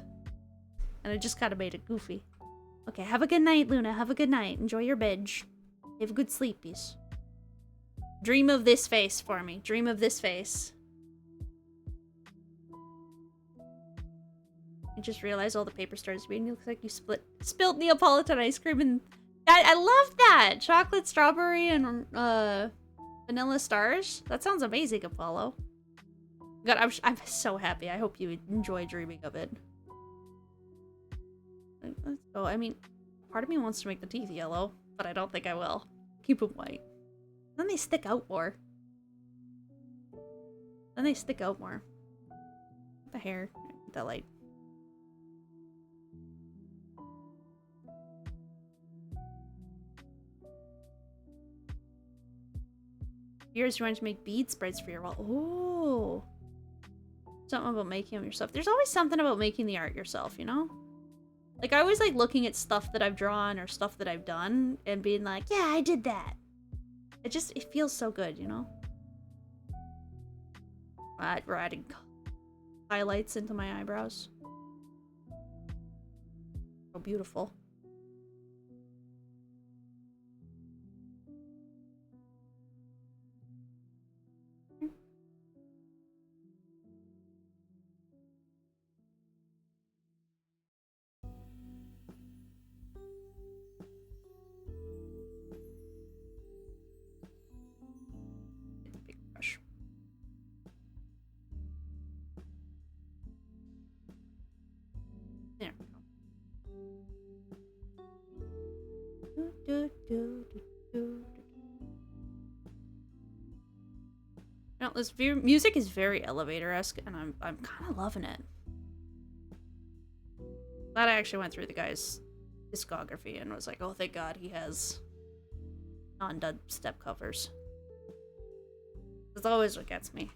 And I just kind of made it goofy. Okay, have a good night, Luna. Have a good night. Enjoy your bed. Have good sleepies. Dream of this face for me. Dream of this face. I just realized all the paper started bleeding. It looks like you spilled Neapolitan ice cream and... I love that! Chocolate, strawberry, and vanilla stars. That sounds amazing, Apollo. God, I'm so happy. I hope you enjoy dreaming of it. Let's go. I mean, part of me wants to make the teeth yellow, but I don't think I will. Keep them white. Then they stick out more. The hair. The light. Years you wanted to make bead sprays for your wall. Ooh. Something about making them yourself. There's always something about making the art yourself, you know? Like, I always like looking at stuff that I've drawn or stuff that I've done and being like, yeah, I did that. It feels so good, you know? We're adding highlights into my eyebrows. So beautiful. Big brush. There we go. No, this music is very elevator-esque, and I'm kind of loving it. Glad I actually went through the guy's discography and was like, oh, thank God he has non-dubstep covers. That's always what gets me.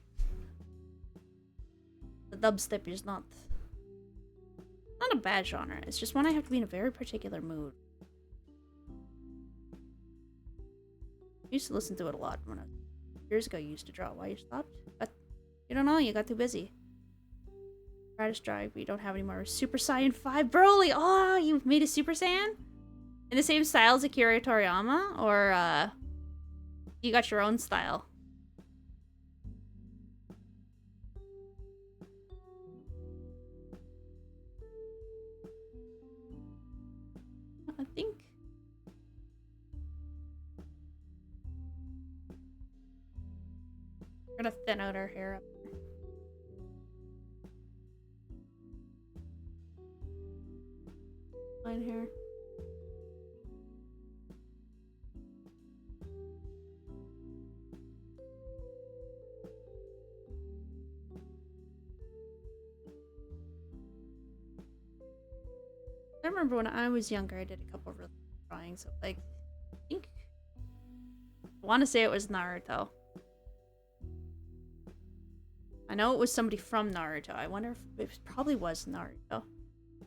The dubstep is not a bad genre. It's just one I have to be in a very particular mood. I used to listen to it a lot when years ago. You used to draw. Why you stopped? But you don't know. You got too busy. Try to drive, but you don't have any more. Super Saiyan 5 Broly. Oh, you made a Super Saiyan in the same style as Akira Toriyama, or you got your own style. I think. We're gonna thin out our hair up. Fine hair. I remember when I was younger, I did a couple of really drawings of, like, I want to say it was Naruto. I know it was somebody from Naruto. I wonder if it probably was Naruto.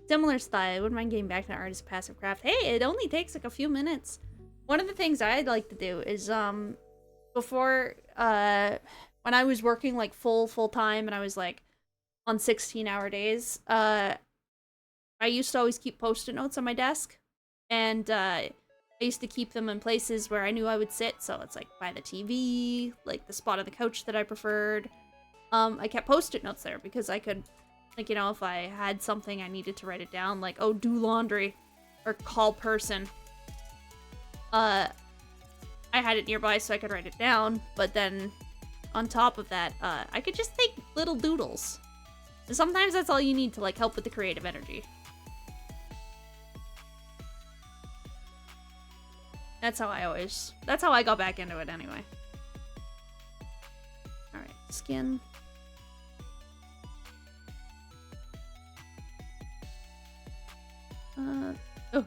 Similar style. I wouldn't mind getting back to art as a passive craft. Hey, it only takes like a few minutes. One of the things I'd like to do is before when I was working like full time and I was like on 16-hour days, I used to always keep post-it notes on my desk, and I used to keep them in places where I knew I would sit. So it's like by the TV, like the spot on the couch that I preferred. I kept post-it notes there because I could, like, you know, if I had something I needed to write it down, like, oh, do laundry or call person. I had it nearby so I could write it down, but then on top of that, I could just take little doodles. And sometimes that's all you need to, like, help with the creative energy. That's how I got back into it anyway. Alright, skin. Oh.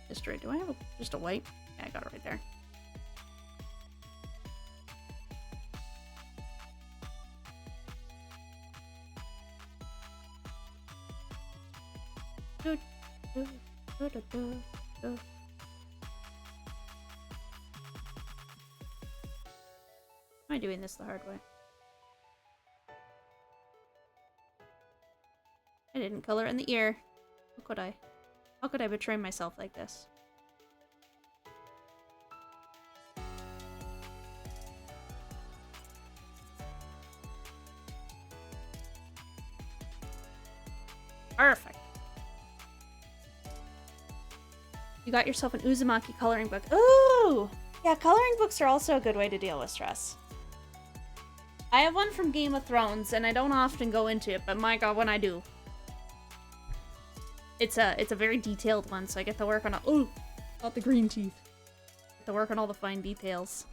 History. Do I have just a white? Yeah, I got it right there. Am I doing this the hard way? I didn't color in the ear. How could I? How could I betray myself like this? Perfect. You got yourself an Uzumaki coloring book. Ooh! Yeah, coloring books are also a good way to deal with stress. I have one from Game of Thrones, and I don't often go into it, but my god, when I do. It's a very detailed one, so I get to work on ooh, not the green teeth. Get to work on all the fine details.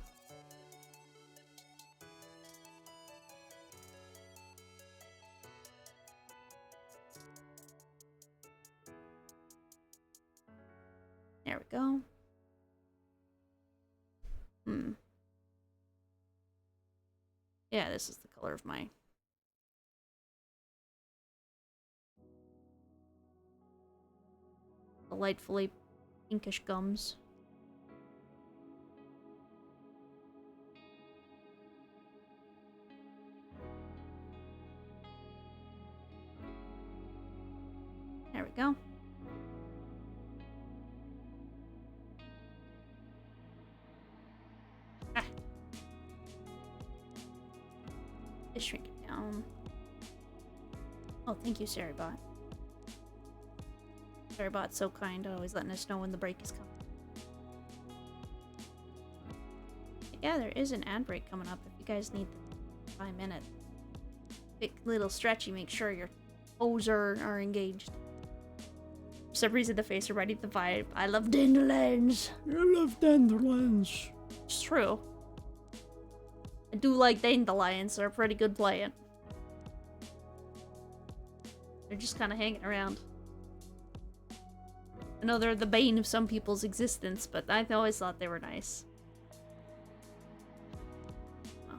There There we go. Yeah, this is the color of my... delightfully pinkish gums. There we go. Ah. Just shrink it down. Oh, thank you, Saribot. Saribot's so kind, always letting us know when the break is coming. Yeah, there is an ad break coming up if you guys need 5 minutes. Quick little stretchy, make sure your toes are engaged. For some reason, the face already the vibe. I love dandelions. I love dandelions. It's true. I do like dandelions. They're a pretty good plant. They're just kind of hanging around. I know they're the bane of some people's existence, but I've always thought they were nice. Oh.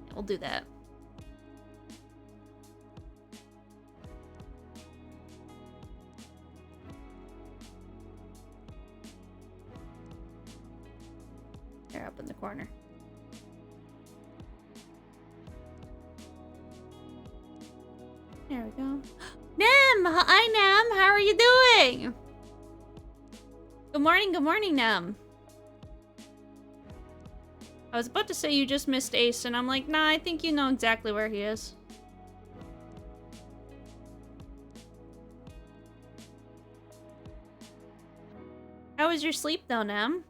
Yeah, we'll do that. They're up in the corner. There we go. Nem! Hi, Nem! How are you doing? Good morning, Nem. I was about to say you just missed Ace, and I'm like, nah, I think you know exactly where he is. How was your sleep, though, Nem?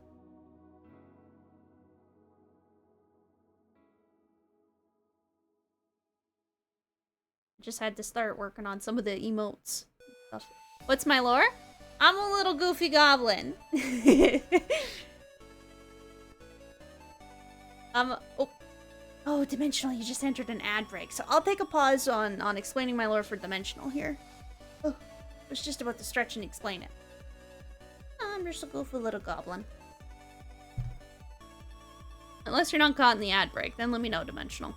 Just had to start working on some of the emotes. What's my lore? I'm a little goofy goblin. Oh, Dimensional, you just entered an ad break. So I'll take a pause on explaining my lore for Dimensional here. Oh, I was just about to stretch and explain it. I'm just a goofy little goblin. Unless you're not caught in the ad break, then let me know, Dimensional.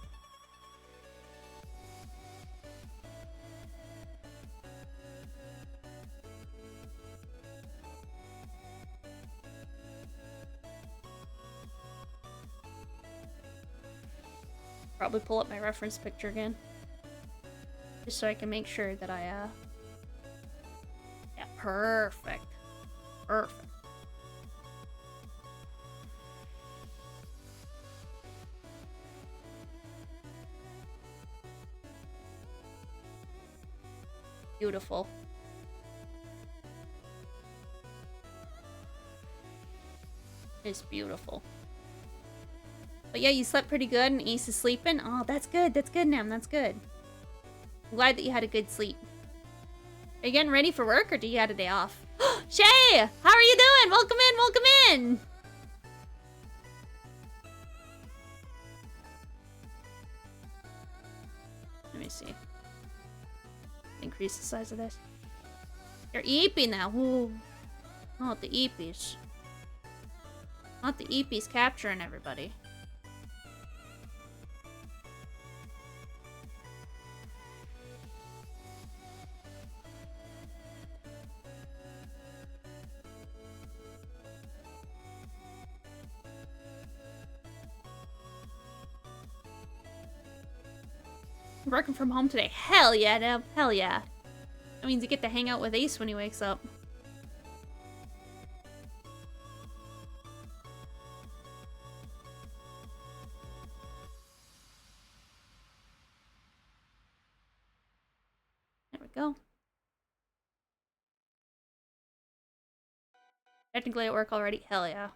Probably pull up my reference picture again. Just so I can make sure that I, yeah, perfect. Perfect. Beautiful. It's beautiful. But yeah, you slept pretty good and Ace is sleeping. Oh, that's good. That's good, Nem. That's good. I'm glad that you had a good sleep. Are you getting ready for work or do you have a day off? Shay! How are you doing? Welcome in, welcome in! Let me see. Increase the size of this. You're eeping now. Ooh. Not the eepies. Not the eepies capturing everybody. Working from home today. Hell yeah, Deb. Hell yeah. That means you get to hang out with Ace when he wakes up. There we go. Technically at work already. Hell yeah.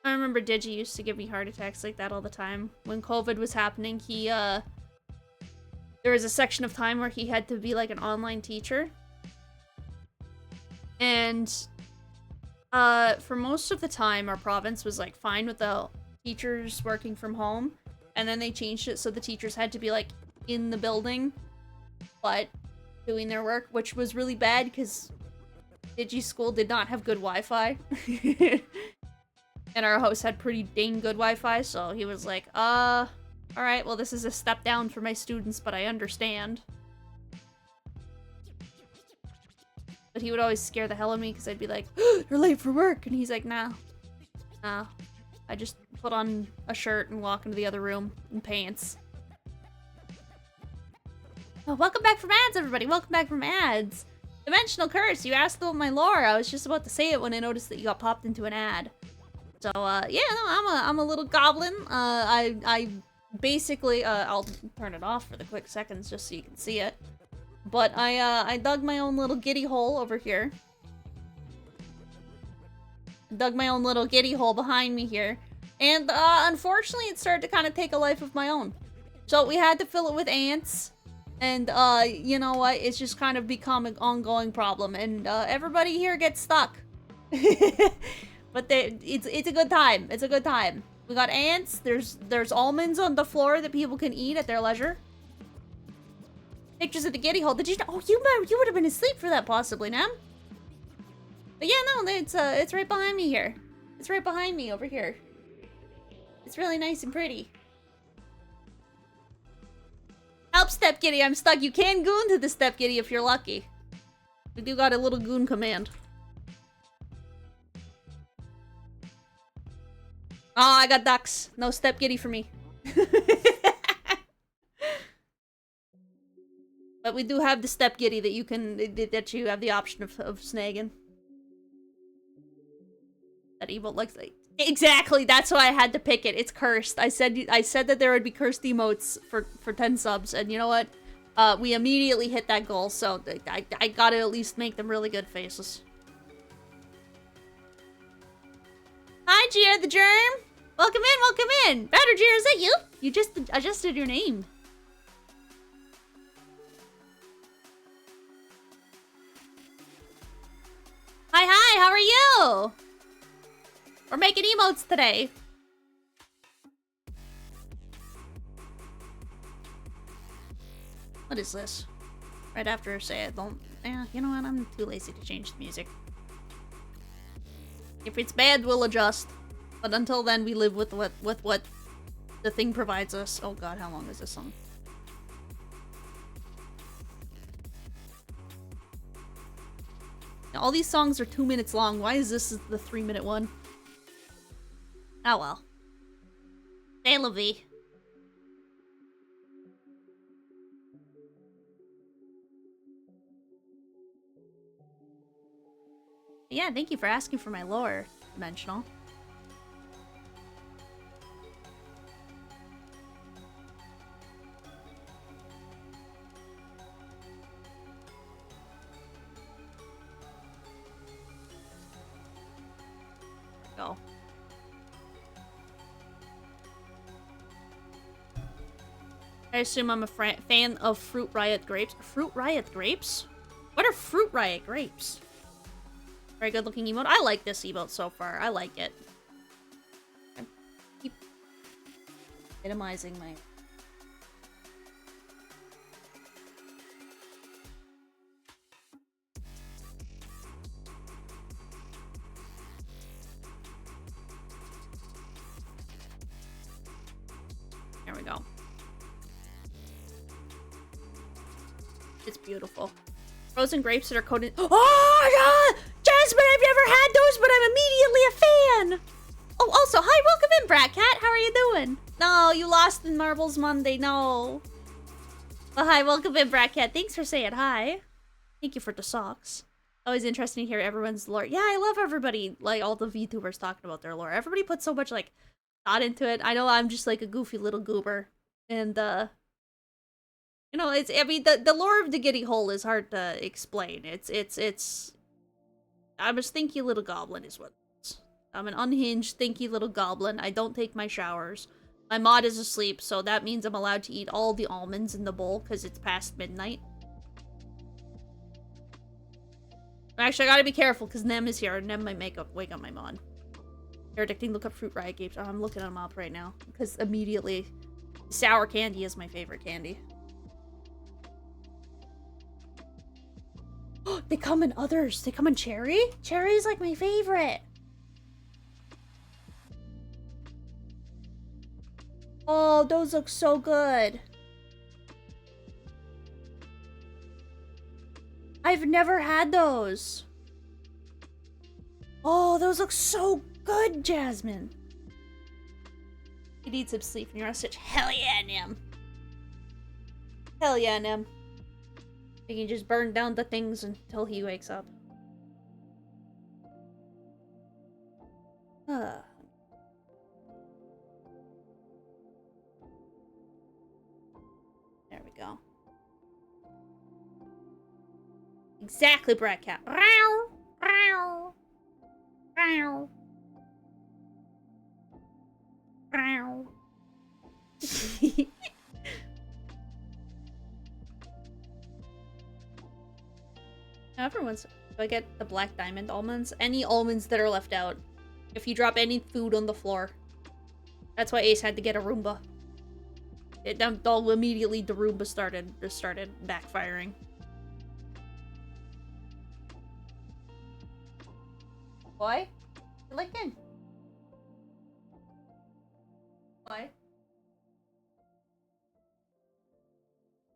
I remember Digi used to give me heart attacks like that all the time. When COVID was happening, there was a section of time where he had to be like an online teacher. And for most of the time, our province was like fine with the teachers working from home. And then they changed it so the teachers had to be like in the building, but doing their work, which was really bad because Digi School did not have good Wi-Fi. And our host had pretty dang good Wi-Fi, so he was like, alright, well this is a step down for my students, but I understand. But he would always scare the hell out of me because I'd be like, you're late for work, and he's like, nah. I just put on a shirt and walk into the other room in pants. Oh, welcome back from ads, everybody. Welcome back from ads. Dimensional Curse, you asked about my lore. I was just about to say it when I noticed that you got popped into an ad. So, yeah, no, I'm a little goblin. I basically, I'll turn it off for the quick seconds just so you can see it. But I dug my own little giddy hole over here. Dug my own little giddy hole behind me here. And, unfortunately, it started to kind of take a life of my own. So we had to fill it with ants. And, you know what? It's just kind of become an ongoing problem. And, everybody here gets stuck. But it's a good time. It's a good time. We got ants. There's almonds on the floor that people can eat at their leisure. Pictures of the giddy hole. Did you know? Oh, you would have been asleep for that, possibly, Nam. But yeah, no, it's right behind me here. It's right behind me over here. It's really nice and pretty. Help, Step Giddy. I'm stuck. You can goon to the Step Giddy if you're lucky. We do got a little goon command. Oh, I got ducks. No Step Giddy for me. But we do have the Step Giddy that you can, that you have the option of snagging. That emote likes, exactly, that's why I had to pick it. It's cursed. I said that there would be cursed emotes for 10 subs, and you know what? We immediately hit that goal, so I gotta at least make them really good faces. Hi, Gia the Germ! Welcome in, welcome in! Better, Gia, is that you? You just adjusted your name. Hi, how are you? We're making emotes today. What is this? Right after I say it, don't... Yeah, you know what? I'm too lazy to change the music. If it's bad, we'll adjust. But until then, we live with what the thing provides us. Oh god, how long is this song? All these songs are 2 minutes long. Why is this the 3-minute one? Oh well. C'est la vie. Yeah, thank you for asking for my lore, Dimensional. Go. I assume I'm a fan of Fruit Riot grapes. Fruit Riot grapes? What are Fruit Riot grapes? Very good looking emote. I like this emote so far. I like it. I keep minimizing my... There we go. It's beautiful. Frozen grapes that are coated... Oh, yeah! Jasmine, I've never had those, but I'm immediately a fan! Oh, also, hi, welcome in, Brat Cat. How are you doing? No, you lost in Marbles Monday, no. Well, hi, welcome in, Brat Cat. Thanks for saying hi. Thank you for the socks. Always interesting to hear everyone's lore. Yeah, I love everybody, like, all the VTubers talking about their lore. Everybody puts so much, like, thought into it. I know I'm just, like, a goofy little goober. And, you know, it's, I mean, the lore of the Giddy Hole is hard to explain. It's... I'm a stinky little goblin is what it is. I'm an unhinged, stinky little goblin. I don't take my showers. My mod is asleep, so that means I'm allowed to eat all the almonds in the bowl because it's past midnight. Actually, I gotta be careful because Nem is here. Nem might wake up my mod. Addicting, look up Fruit Riot Grapes. Oh, I'm looking them up right now because immediately sour candy is my favorite candy. they come in others. They come in cherry. Cherry is like my favorite. Oh, those look so good. I've never had those. Oh, those look so good, Jasmine. You need some sleep and you're on such hell yeah, Nim. Hell yeah, Nim. We can just burn down the things until he wakes up. There we go. Exactly, Brat Cat. Row, row, row, row. Everyone's. Do I get the black diamond almonds? Any almonds that are left out. If you drop any food on the floor. That's why Ace had to get a Roomba. Immediately the Roomba started backfiring. Why? You licking? Why?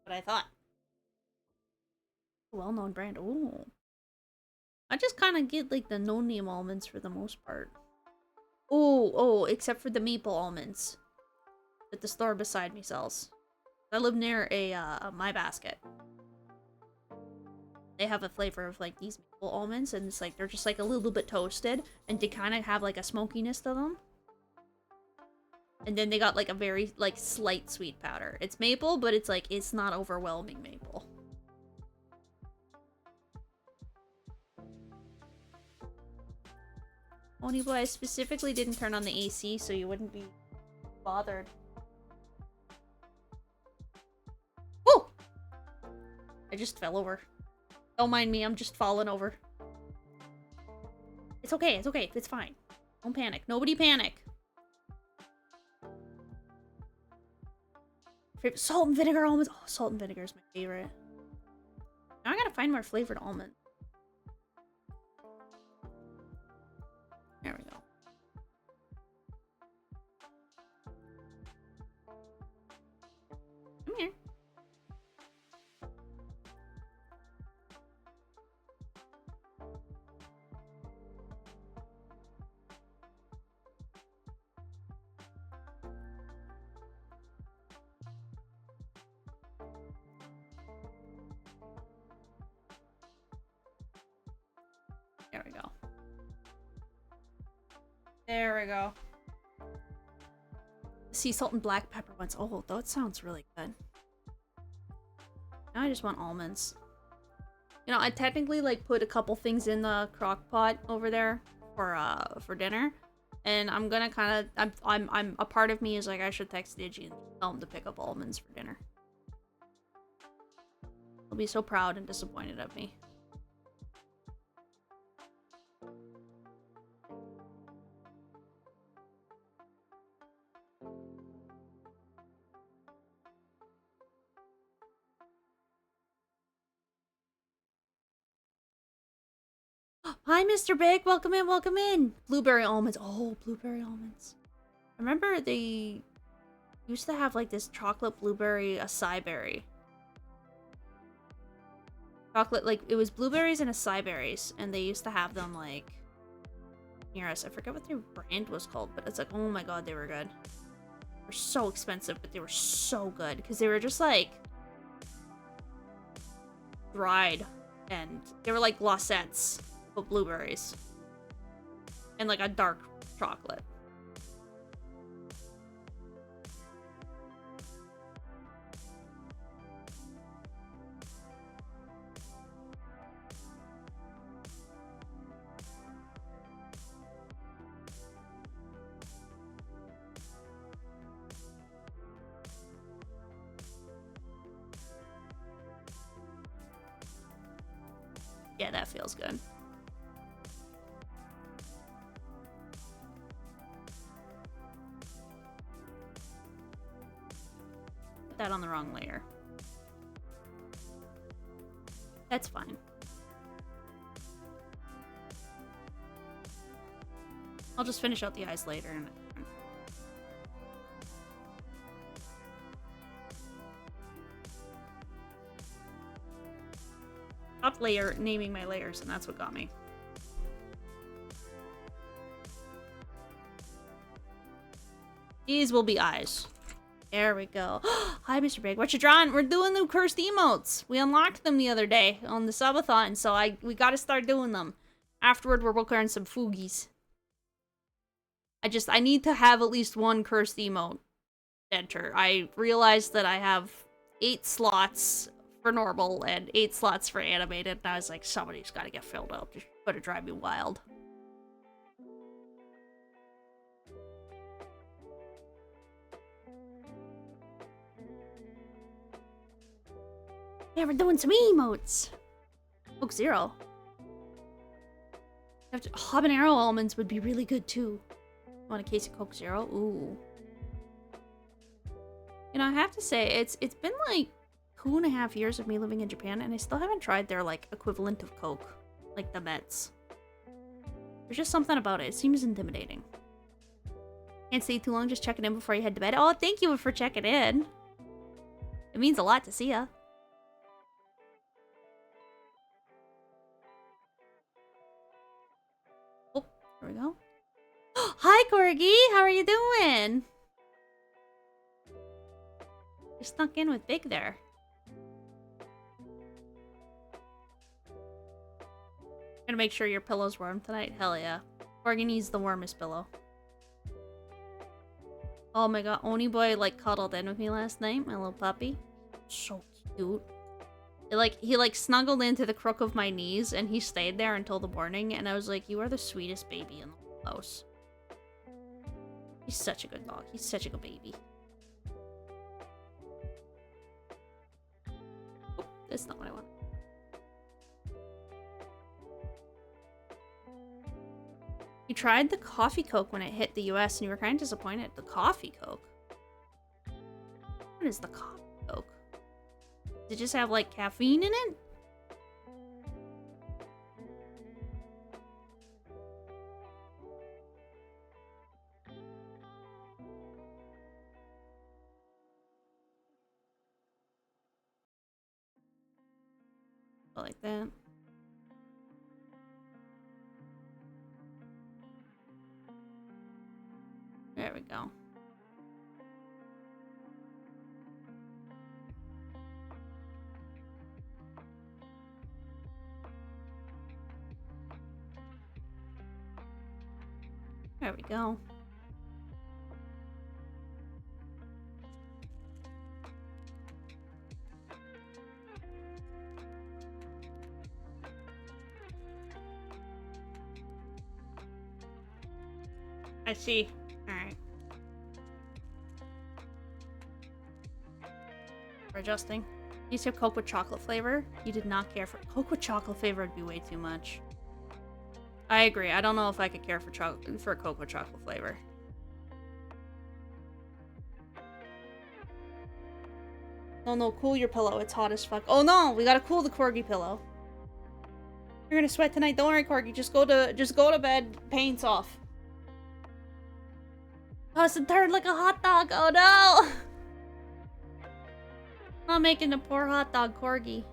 What I thought. Well-known brand. Ooh. I just kind of get like the no-name almonds for the most part. Oh, except for the maple almonds that the store beside me sells. I live near a My Basket. They have a flavor of like these maple almonds, and it's like they're just like a little bit toasted, and they kind of have like a smokiness to them. And then they got like a very like slight sweet powder. It's maple, but it's like it's not overwhelming maple. Only boy, I specifically didn't turn on the AC so you wouldn't be bothered. Oh! I just fell over. Don't mind me, I'm just falling over. It's okay, it's fine. Don't panic. Nobody panic. Salt and vinegar almonds. Oh, salt and vinegar is my favorite. Now I gotta find more flavored almond. There we go. Come here. There we go. There we go. Sea salt and black pepper ones. Oh, that sounds really good. Now I just want almonds. You know, I technically like put a couple things in the crock pot over there for dinner, and I'm gonna kind of I'm a part of me is like I should text Digi and tell him to pick up almonds for dinner. He'll be so proud and disappointed of me. Hi, Mr. Big. Welcome in, welcome in. Blueberry almonds. Oh, blueberry almonds. I remember they used to have like this chocolate blueberry acai berry. Chocolate, like, it was blueberries and acai berries, and they used to have them like near us. I forget what their brand was called, but it's like, oh my god, they were good. They were so expensive, but they were so good because they were just like dried, and they were like glacettes of blueberries and like a dark chocolate. Yeah, that feels good. Put that on the wrong layer. That's fine. I'll just finish out the eyes later. Stopped naming my layers, and that's what got me. These will be eyes. There we go. Hi, Mr. Big. What you drawing? We're doing the cursed emotes. We unlocked them the other day on the subathon, so we gotta start doing them. Afterward, we're working on some Fugis. I need to have at least one cursed emote enter. I realized that I have 8 slots for normal and 8 slots for animated, and I was like, somebody's gotta get filled up. Just gonna drive me wild. Yeah, we're doing some emotes. Coke Zero. Habanero almonds would be really good too. Want a case of Coke Zero? Ooh. You know, I have to say, it's been like 2.5 years of me living in Japan, and I still haven't tried their like equivalent of Coke, like the Mets. There's just something about it. It seems intimidating. Can't stay too long. Just checking in before you head to bed. Oh, thank you for checking in. It means a lot to see ya. There we go. Hi, Corgi! How are you doing? You snuck in with Big there. Gonna make sure your pillow's warm tonight? Hell yeah. Corgi needs the warmest pillow. Oh my god, Oni Boy like cuddled in with me last night, my little puppy. So cute. He snuggled into the crook of my knees, and he stayed there until the morning, and I was like, you are the sweetest baby in the house. He's such a good dog. He's such a good baby. Oh, that's not what I want. You tried the coffee Coke when it hit the US, and you were kind of disappointed. The coffee Coke? What is the coffee Coke? Does it just have, like, caffeine in it? Like that. There we go. There we go. I see. Alright. For adjusting. You used to have Coke with chocolate flavor. You did not care for Coke with chocolate flavor would be way too much. I agree. I don't know if I could care for Coke with chocolate flavor. Oh no, cool your pillow. It's hot as fuck. Oh no, we gotta cool the Corgi pillow. You're gonna sweat tonight. Don't worry, Corgi. Just go to bed. Paint's off. Oh, it's turned like a hot dog. Oh no! I'm making a poor hot dog Corgi.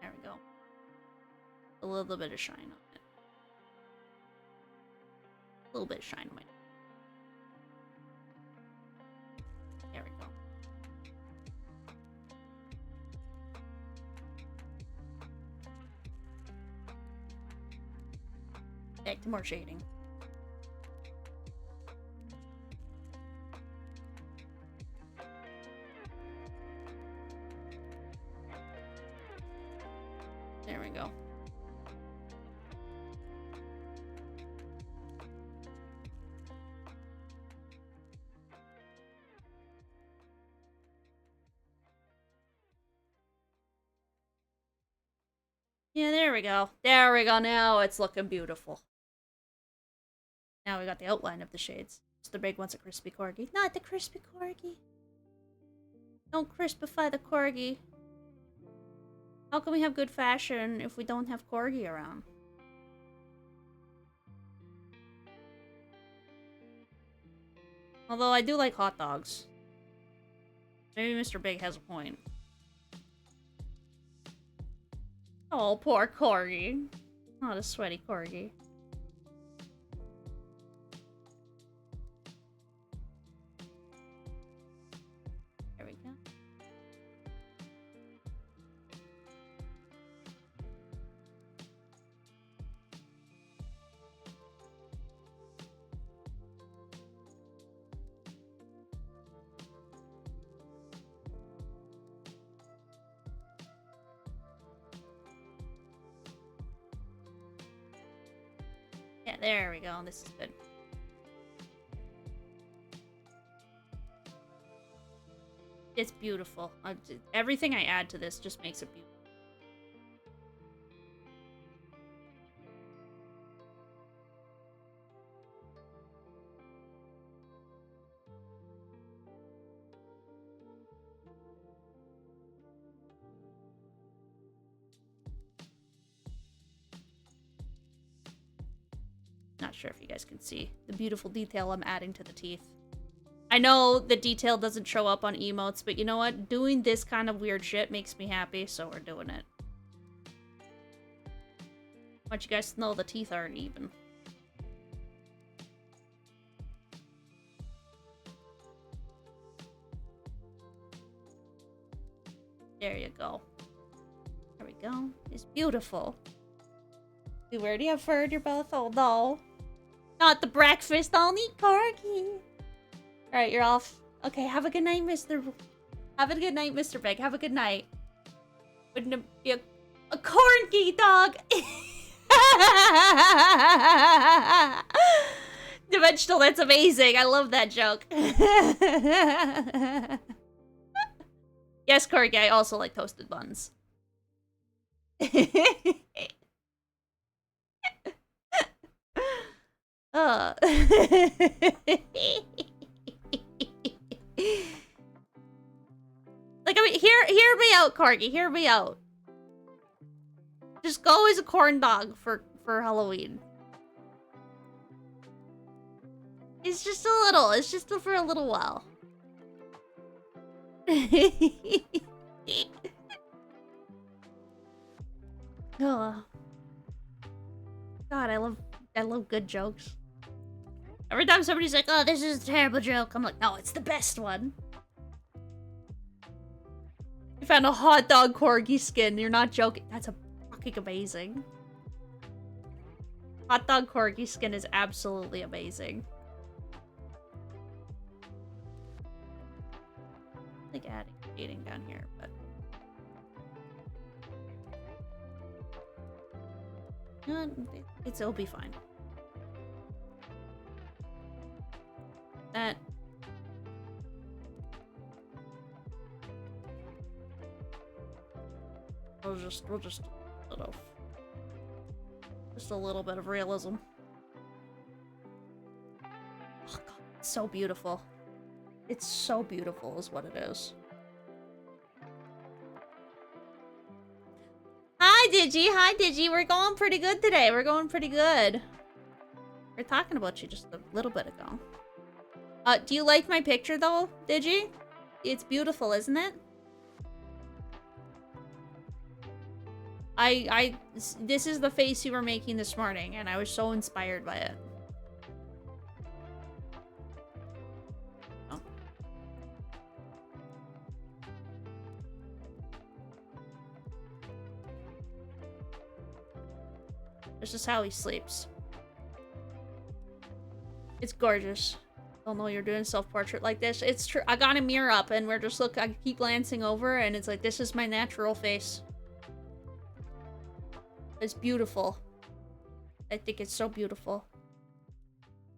There we go. A little bit of shine on it. A little bit of shine on it. There we go. Back to more shading. There we go. Yeah, there we go. There we go. Now it's looking beautiful. Now we got the outline of the shades. Mr. Big wants a crispy corgi. Not the crispy corgi. Don't crispify the corgi. How can we have good fashion if we don't have corgi around? Although I do like hot dogs. Maybe Mr. Big has a point. Oh, poor corgi. Oh, the sweaty corgi. There we go. Yeah, there we go. This is good. It's beautiful. Everything I add to this just makes it beautiful. Not sure if you guys can see the beautiful detail I'm adding to the teeth. I know the detail doesn't show up on emotes, but you know what? Doing this kind of weird shit makes me happy, so we're doing it. I want you guys to know the teeth aren't even. There you go. There we go. It's beautiful. We already have furred your both. Oh no. Not the breakfast. I'll eat corgi. Alright, you're off. Okay, have a good night, Mr. Have a good night, Mr. Big. Have a good night. Wouldn't it be a corgi dog? Dimensional, that's amazing. I love that joke. Yes, corgi, I also like toasted buns. Like, I mean, hear me out, corgi. Hear me out. Just go as a corn dog for Halloween. It's just a little. It's just for a little while. Oh. God, I love good jokes. Every time somebody's like, "Oh, this is a terrible joke," I'm like, "No, it's the best one." You found a hot dog corgi skin. You're not joking. That's a fucking amazing. Hot dog corgi skin is absolutely amazing. I think adding down here, but it'll be fine. That. We'll just a little bit of realism. Oh god, it's so beautiful. It's so beautiful is what it is. Hi Digi, hi Digi. We're going pretty good today. We're going pretty good. We were talking about you just a little bit ago. Do you like my picture though, Digi? It's beautiful, isn't it? This is the face you were making this morning, and I was so inspired by it. Oh. This is how he sleeps. It's gorgeous. Don't know you're doing a self-portrait like this. It's true. I got a mirror up, and we're just I keep glancing over, and it's like, this is my natural face. It's beautiful. I think it's so beautiful.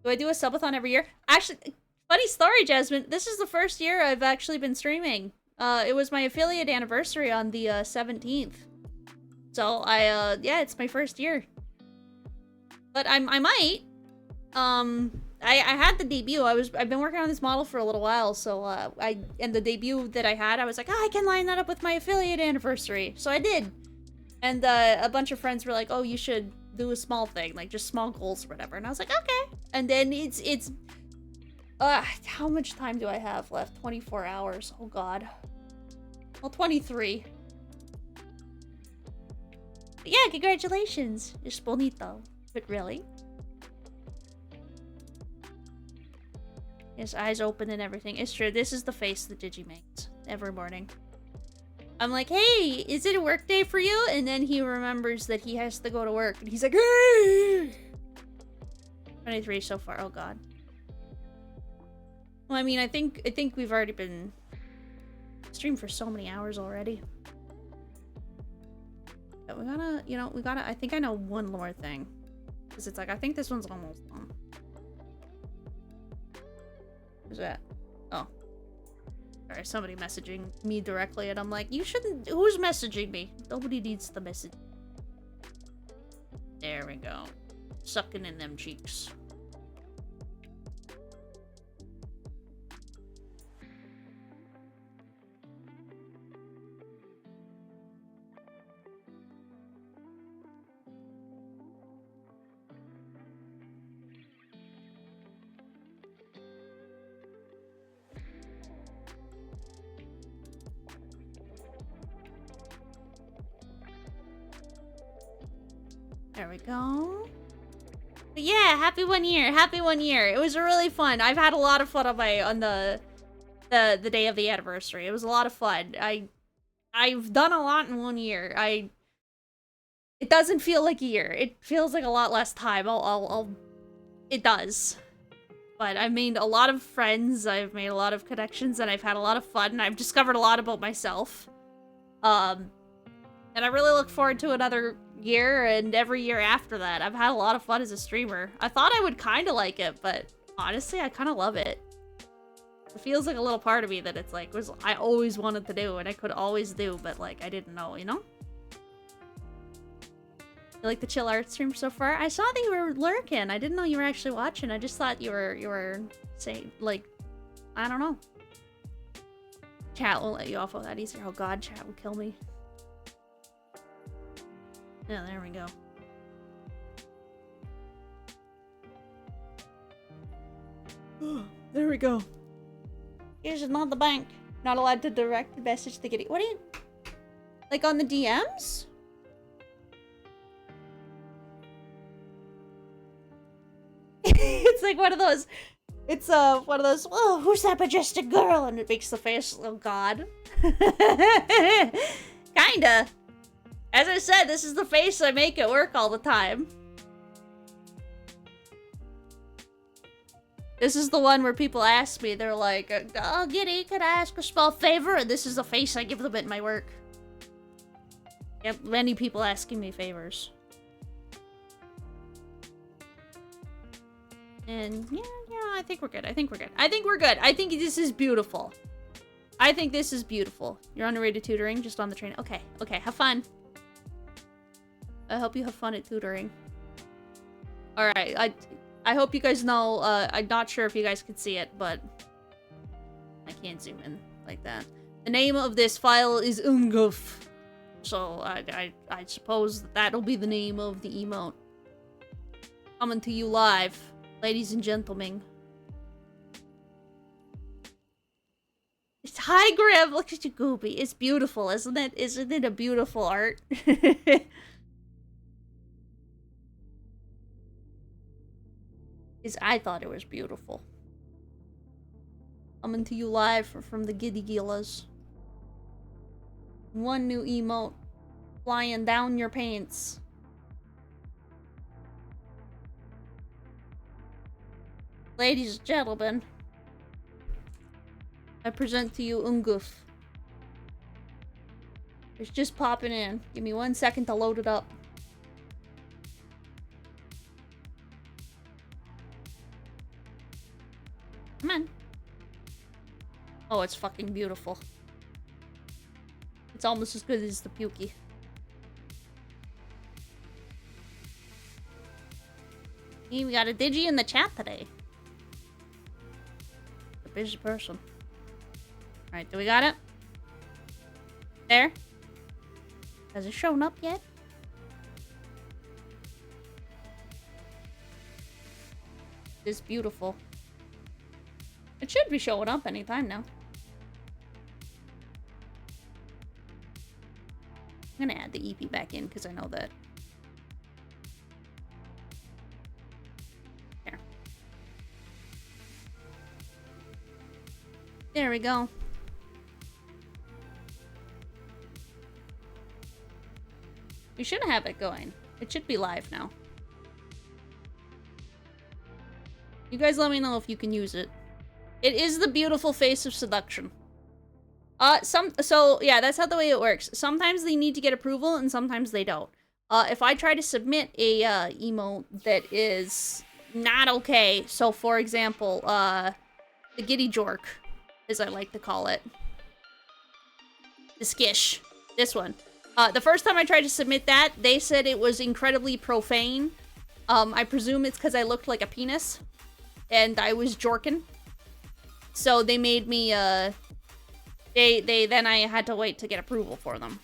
Do I do a subathon every year? Actually, funny story, Jasmine. This is the first year I've actually been streaming. It was my affiliate anniversary on the 17th. So yeah, it's my first year. But I might. I had the debut. I've been working on this model for a little while, so and the debut that I had, I was like, I can line that up with my affiliate anniversary. So I did. And a bunch of friends were like, oh, you should do a small thing, like just small goals or whatever. And I was like, okay. And then it's how much time do I have left? 24 hours. Oh god. Well, 23. But yeah, congratulations. Es bonito. But really? His eyes open and everything. It's true. This is the face that Digi makes every morning. I'm like, hey, is it a work day for you? And then he remembers that he has to go to work. And he's like, hey! 23 so far. Oh, God. Well, I mean, I think we've already been streamed for so many hours already. But we gotta, you know, I think I know one more thing. Because it's like, I think this one's almost done. Who's that? Oh. Sorry, somebody messaging me directly, and I'm like, you shouldn't. Who's messaging me? Nobody needs the message. There we go. Sucking in them cheeks. There we go. But yeah, happy 1 year. Happy 1 year. It was really fun. I've had a lot of fun on the day of the anniversary. It was a lot of fun. I've done a lot in 1 year. It doesn't feel like a year. It feels like a lot less time. It does. But I've made a lot of friends. I've made a lot of connections, and I've had a lot of fun. I've discovered a lot about myself. And I really look forward to another year and every year after that. I've had a lot of fun as a streamer. I thought I would kind of like it, but honestly, I kind of love it. It feels like a little part of me that it's like, I always wanted to do and I could always do, but like, I didn't know, you know? You like the chill art stream so far? I saw that you were lurking. I didn't know you were actually watching. I just thought you were saying, like, I don't know. Chat won't let you off of that easier. Oh god, chat will kill me. Yeah, there we go. There we go. Here's not the bank. Not allowed to direct message to Giddy. What are you... Like on the DMs? It's like one of those... It's one of those, oh, who's that majestic girl? And it makes the face, oh god. Kinda. As I said, this is the face I make at work all the time. This is the one where people ask me, they're like, oh, Giddy, could I ask a small favor? And this is the face I give them at my work. Yep, many people asking me favors. And yeah, I think we're good. I think we're good. I think we're good. I think this is beautiful. I think this is beautiful. You're on your way to tutoring, just on the train. Okay, okay, have fun. I hope you have fun at tutoring. Alright, I hope you guys know, I'm not sure if you guys can see it, but I can't zoom in like that. The name of this file is Unguf. So I suppose that'll be the name of the emote. Coming to you live, ladies and gentlemen. It's hi Griv, look at you Gooby. It's beautiful, isn't it? Isn't it a beautiful art? I thought it was beautiful. Coming to you live from the Giddy Gillas. One new emote. Flying down your pants. Ladies and gentlemen, I present to you Unguf. It's just popping in. Give me 1 second to load it up. Come on. Oh, it's fucking beautiful. It's almost as good as the Pukey. Hey, we got a Digi in the chat today. A busy person. Alright, do we got it? There? Has it shown up yet? It's beautiful. It should be showing up anytime now. I'm gonna add the EP back in because I know that. There. There we go. We should have it going. It should be live now. You guys let me know if you can use it. It is the beautiful face of seduction. So yeah, that's how the way it works. Sometimes they need to get approval and sometimes they don't. If I try to submit a emote that is not okay, so for example, the giddy jork, as I like to call it. The skish. This one. The first time I tried to submit that, they said it was incredibly profane. I presume it's because I looked like a penis. And I was jorkin. So they made me, then I had to wait to get approval for them.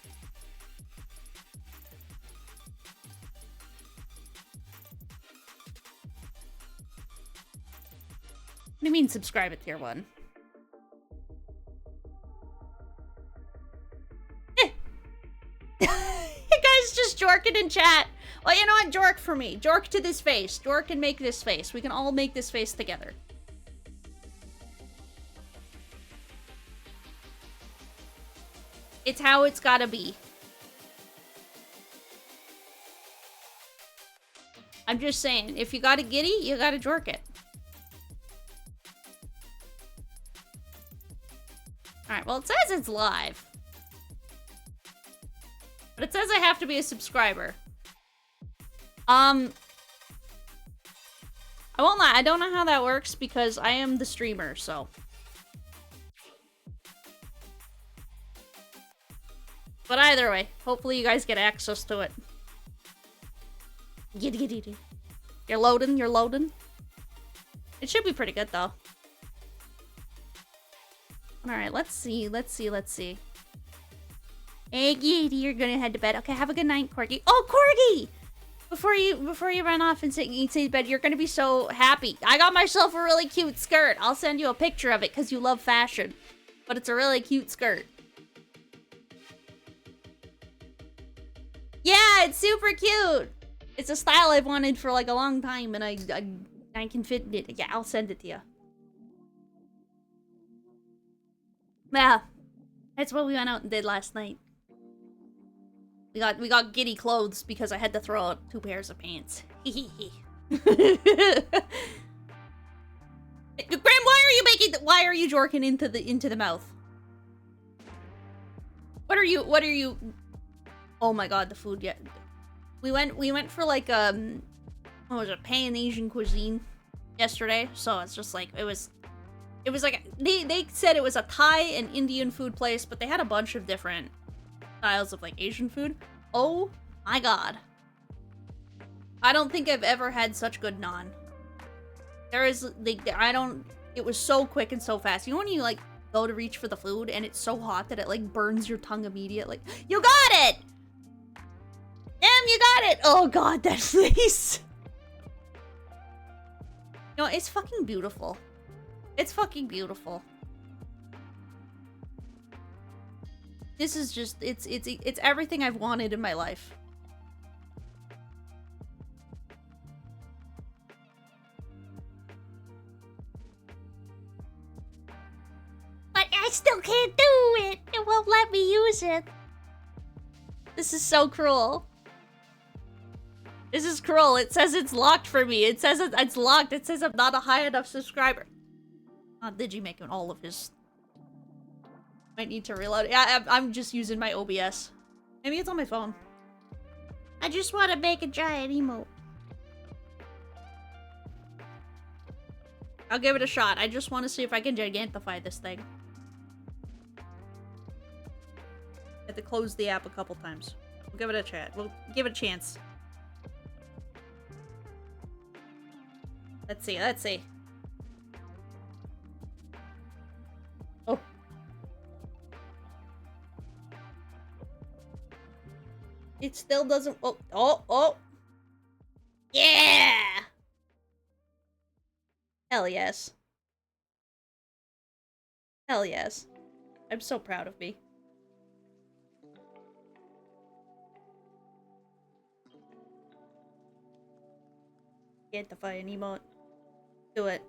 What do you mean subscribe at tier 1? You guys just jorking in chat. Well, you know what? Jork for me. Jork to this face. Jork can make this face. We can all make this face together. It's how it's gotta be. I'm just saying, if you got a giddy, you gotta jork it. Alright, well, it says it's live. But it says I have to be a subscriber. I won't lie, I don't know how that works because I am the streamer, so. But either way, hopefully you guys get access to it. Giddy. You're loading, you're loading. It should be pretty good, though. Alright, let's see. Hey, Giddy, you're gonna head to bed. Okay, have a good night, Corgi. Oh, Corgi! Before you run off and say to bed, you're gonna be so happy. I got myself a really cute skirt. I'll send you a picture of it because you love fashion. But it's a really cute skirt. Yeah, it's super cute. It's a style I've wanted for like a long time, and I can fit in it. Yeah, I'll send it to you. Yeah, that's what we went out and did last night. We got giddy clothes because I had to throw out 2 pairs of pants. Graham, why are you jorking into the mouth? What are you? Oh my god, the food. Yeah, we went for like what was it, Pan Asian cuisine yesterday. So it's just like it was like they said it was a Thai and Indian food place, but they had a bunch of different styles of like Asian food. Oh my god, I don't think I've ever had such good naan. It was so quick and so fast. You know when you like go to reach for the food and it's so hot that it like burns your tongue immediately. You got it! Damn, you got it! Oh god, that face. No, it's fucking beautiful. It's fucking beautiful. This is just, it's everything I've wanted in my life. But I still can't do it! It won't let me use it. This is so cruel. This is cruel. It says it's locked for me. It says it's locked. It says I'm not a high enough subscriber. Did you make all of his... Might need to reload. Yeah, I'm just using my OBS. Maybe it's on my phone. I just want to make a giant emote. I'll give it a shot. I just want to see if I can gigantify this thing. I had to close the app a couple times. We'll give it a chat. We'll give it a chance. Let's see. Oh. It still doesn't... Oh, oh, oh! Yeah! Hell yes. Hell yes. I'm so proud of me. Get the fire emote. Do it.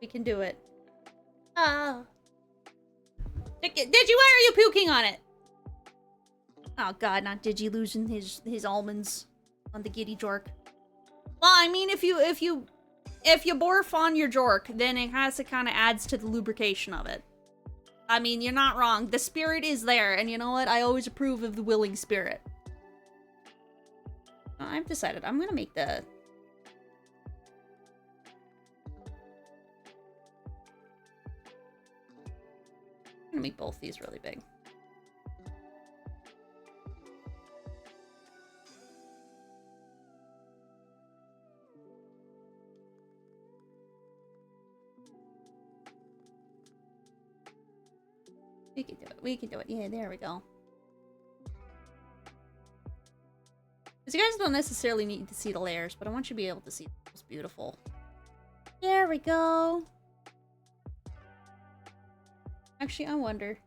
We can do it. Ah. Digi, why are you puking on it? Oh god, not Digi losing his almonds on the giddy jork. Well, I mean, if you barf on your jork, then it has to kind of adds to the lubrication of it. I mean, you're not wrong. The spirit is there, and you know what? I always approve of the willing spirit. I've decided I'm gonna make the... I'm gonna make both these really big. We can do it. We can do it. Yeah, there we go. Because you guys don't necessarily need to see the layers, but I want you to be able to see it's beautiful. There we go. Actually, I wonder.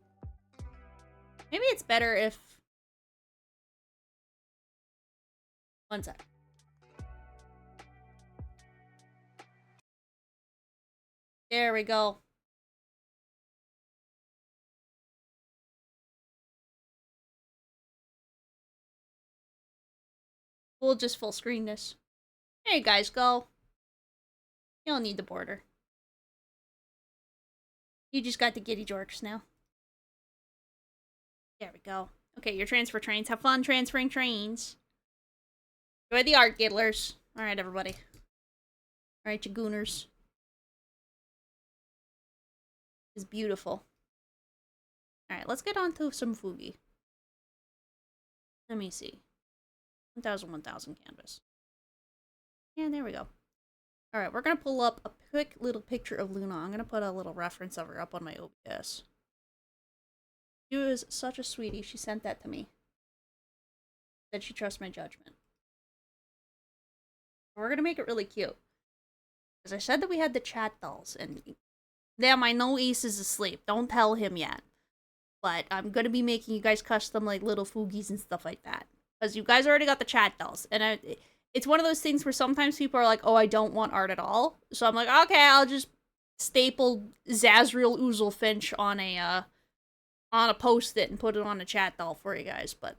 Maybe it's better if... One sec. There we go. We'll just full screen this. There you guys go. You don't need the border. You just got the giddy jorks now. There we go. Okay, your transfer trains. Have fun transferring trains. Enjoy the art, Giddlers. Alright, everybody. Alright, you gooners. It's beautiful. Alright, let's get on to some Fugi. Let me see. 1000, 1000 canvas. Yeah, there we go. Alright, we're gonna pull up a quick little picture of Luna. I'm gonna put a little reference of her up on my OBS. She was such a sweetie. She sent that to me. Said she trusts my judgment. We're gonna make it really cute. Because I said that we had the chat dolls, and damn, I know Ace is asleep. Don't tell him yet. But I'm gonna be making you guys custom, like, little Fugis and stuff like that. Because you guys already got the chat dolls. And it's one of those things where sometimes people are like, oh, I don't want art at all. So I'm like, okay, I'll just staple Zazriel Oozlefinch on a post-it and put it on a chat doll for you guys. But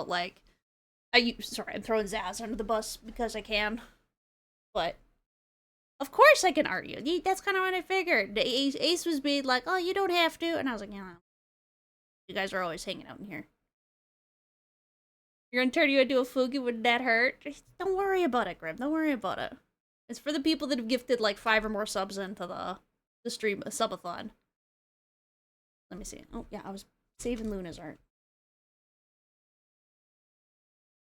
like, sorry, I'm throwing Zaz under the bus because I can. But of course I can art you. That's kind of what I figured. Ace was being like, oh, you don't have to. And I was like, yeah, you guys are always hanging out in here. You're gonna turn you into a Fugi, would that hurt? Don't worry about it, Grim. Don't worry about it. It's for the people that have gifted like 5 or more subs into the stream subathon. Let me see. Oh yeah, I was saving Luna's art.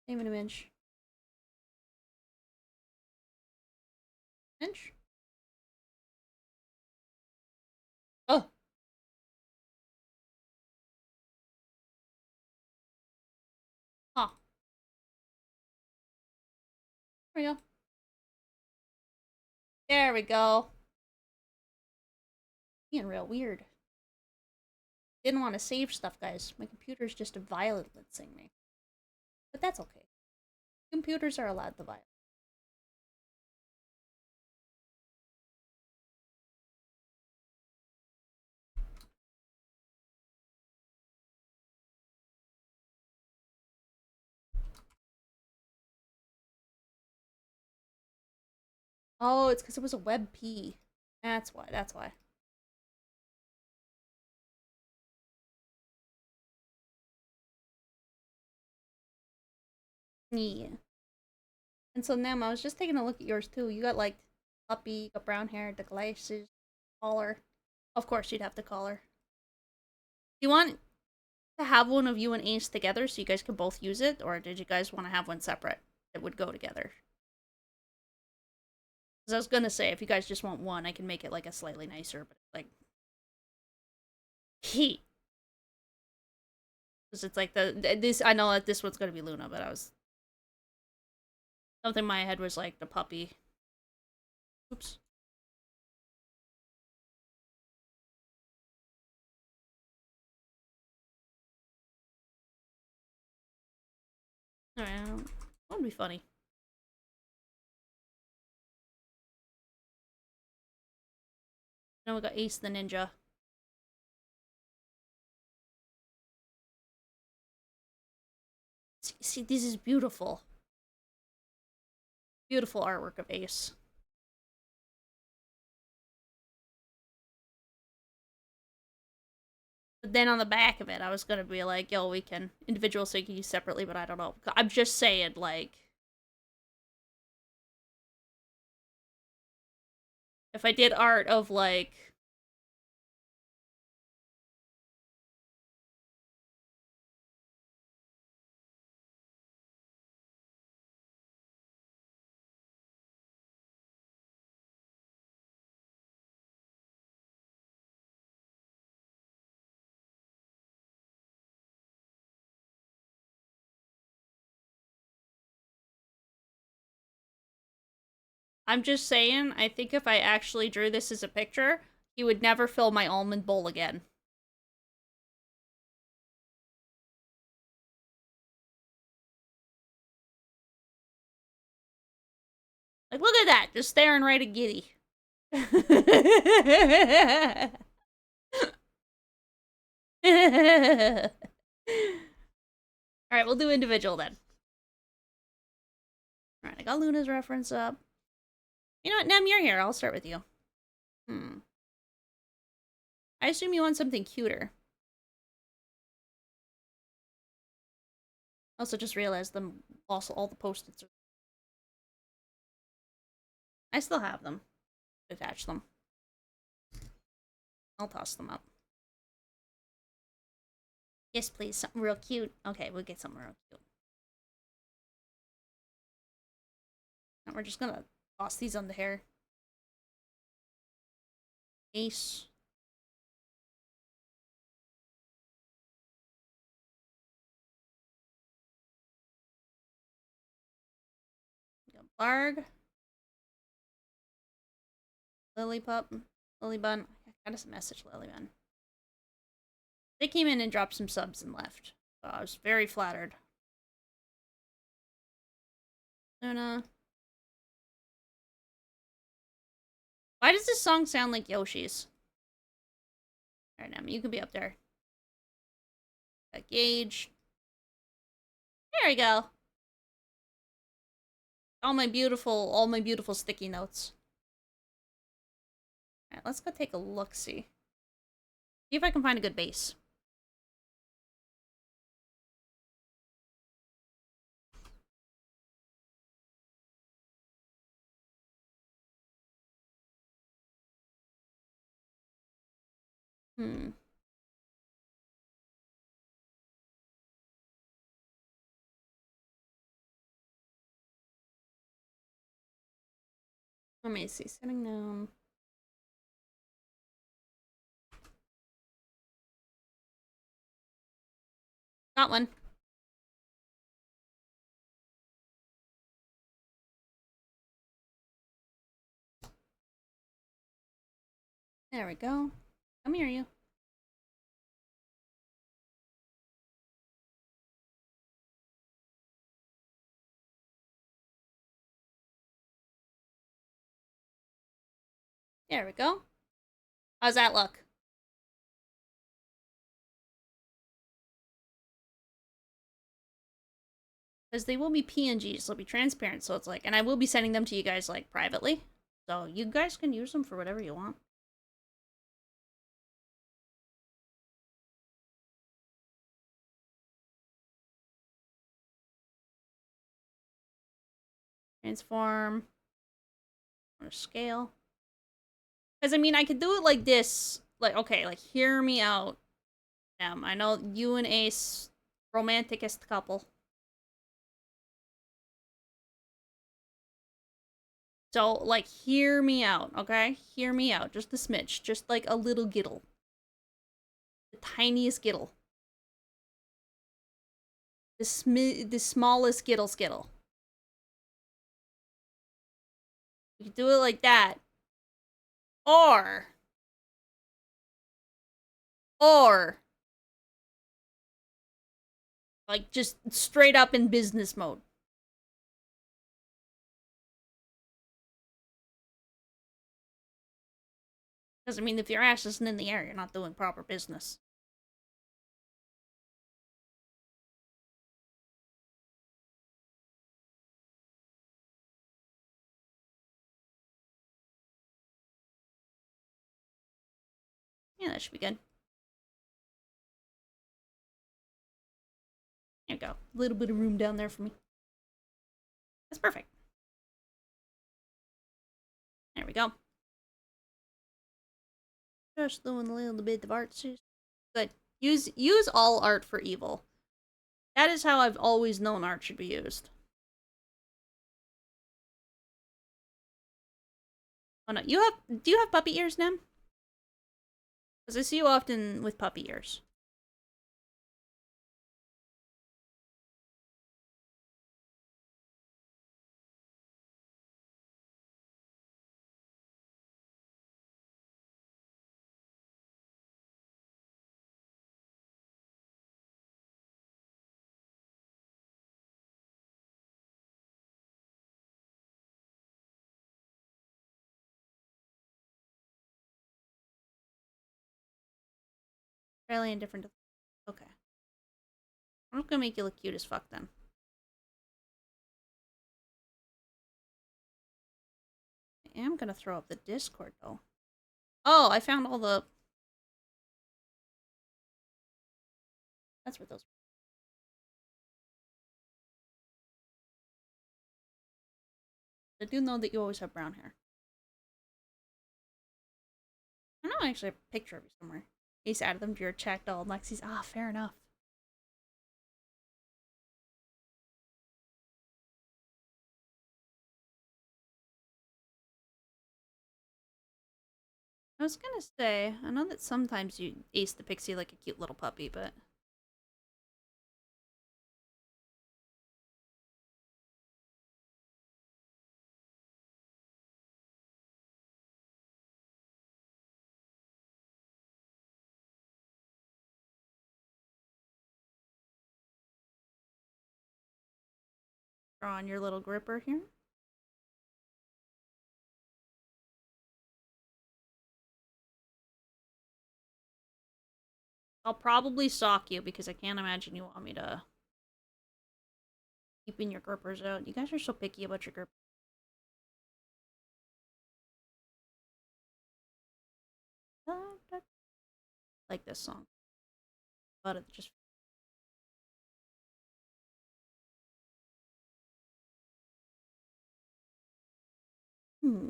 Saving a inch. Inch? Oh. Huh. There we go. There we go. Being real weird. Didn't want to save stuff, guys. My computer's just violencing me. But that's okay. Computers are allowed to violate. Oh, it's because it was a web P. That's why, that's why. Yeah. And so, Nem, I was just taking a look at yours too. You got like puppy, you got brown hair, the glasses, collar. Of course, you'd have the collar. Do you want to have one of you and Ace together so you guys can both use it? Or did you guys want to have one separate that would go together? Because I was gonna say, if you guys just want one, I can make it like a slightly nicer, but like... Heat. Because it's like this. I know that this one's gonna be Luna, but I was something in my head was like the puppy. Oops. Alright, that would be funny. Then we got Ace the Ninja. See, this is beautiful. Beautiful artwork of Ace. But then on the back of it, I was gonna be like, yo, we can individual so you can use separately, but I don't know. I'm just saying, like, if I did art of, like, I'm just saying, I think if I actually drew this as a picture, he would never fill my almond bowl again. Like, look at that, just staring right at Giddy. Alright, we'll do individual then. Alright, I got Luna's reference up. You know what, Nem, you're here. I'll start with you. I assume you want something cuter. Also just realized them also all the post-its. I still have them. Attach them. I'll toss them up. Yes, please. Something real cute. Okay, we'll get something real cute. And we're just gonna toss these on the hair. Ace. We got Barg. Lilypup. Lilybun. I got a message, Lilybun. They came in and dropped some subs and left. So I was very flattered. Luna. Why does this song sound like Yoshi's? Alright, now you can be up there. Got Gage. There we go. All my beautiful sticky notes. Alright, let's go take a look-see. See if I can find a good base. Let me see. Setting down. Got one. There we go. Come here, you. There we go. How's that look? Because they will be PNGs, they'll be transparent, so it's like, and I will be sending them to you guys, like, privately. So you guys can use them for whatever you want. Transform. Or scale. Because, I mean, I could do it like this. Like, okay, like, hear me out. I know you and Ace, romanticest couple. So, like, hear me out, okay? Hear me out. Just a smidge. Just, like, a little gittle. The tiniest gittle. The smallest skittle. You can do it like that. Or like just straight up in business mode. Because I mean, if your ass isn't in the air, you're not doing proper business. Yeah, that should be good. There you go. A little bit of room down there for me. That's perfect. There we go. Just doing a little bit of art. Good. Use all art for evil. That is how I've always known art should be used. Oh no, do you have puppy ears, Nem? Because I see you often with puppy ears. Fairly indifferent to... Okay. I'm just gonna make you look cute as fuck then. I am gonna throw up the Discord though. Oh, I found all the... That's what those... I do know that you always have brown hair. I know I actually have a picture of you somewhere. Ace added them to your chat doll. Lexi's... Ah, fair enough. I was gonna say, I know that sometimes you ace the pixie like a cute little puppy, but... Draw on your little gripper here. I'll probably sock you because I can't imagine you want me to keeping your grippers out. You guys are so picky about your grippers. Like this song. But it just... Hmm.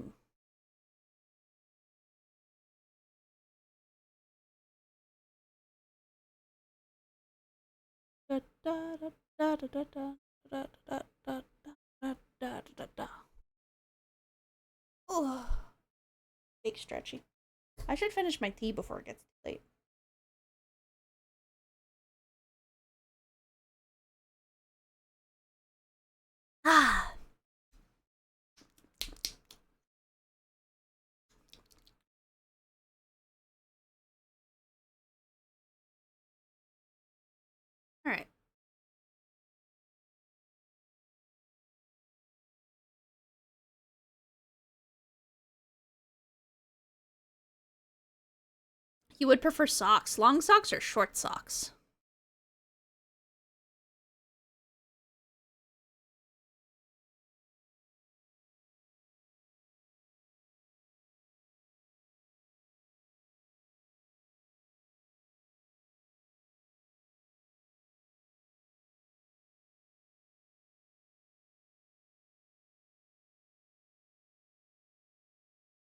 Oh, big stretchy. I should finish my tea before it gets too late. Ah. All right. You would prefer socks, long socks or short socks?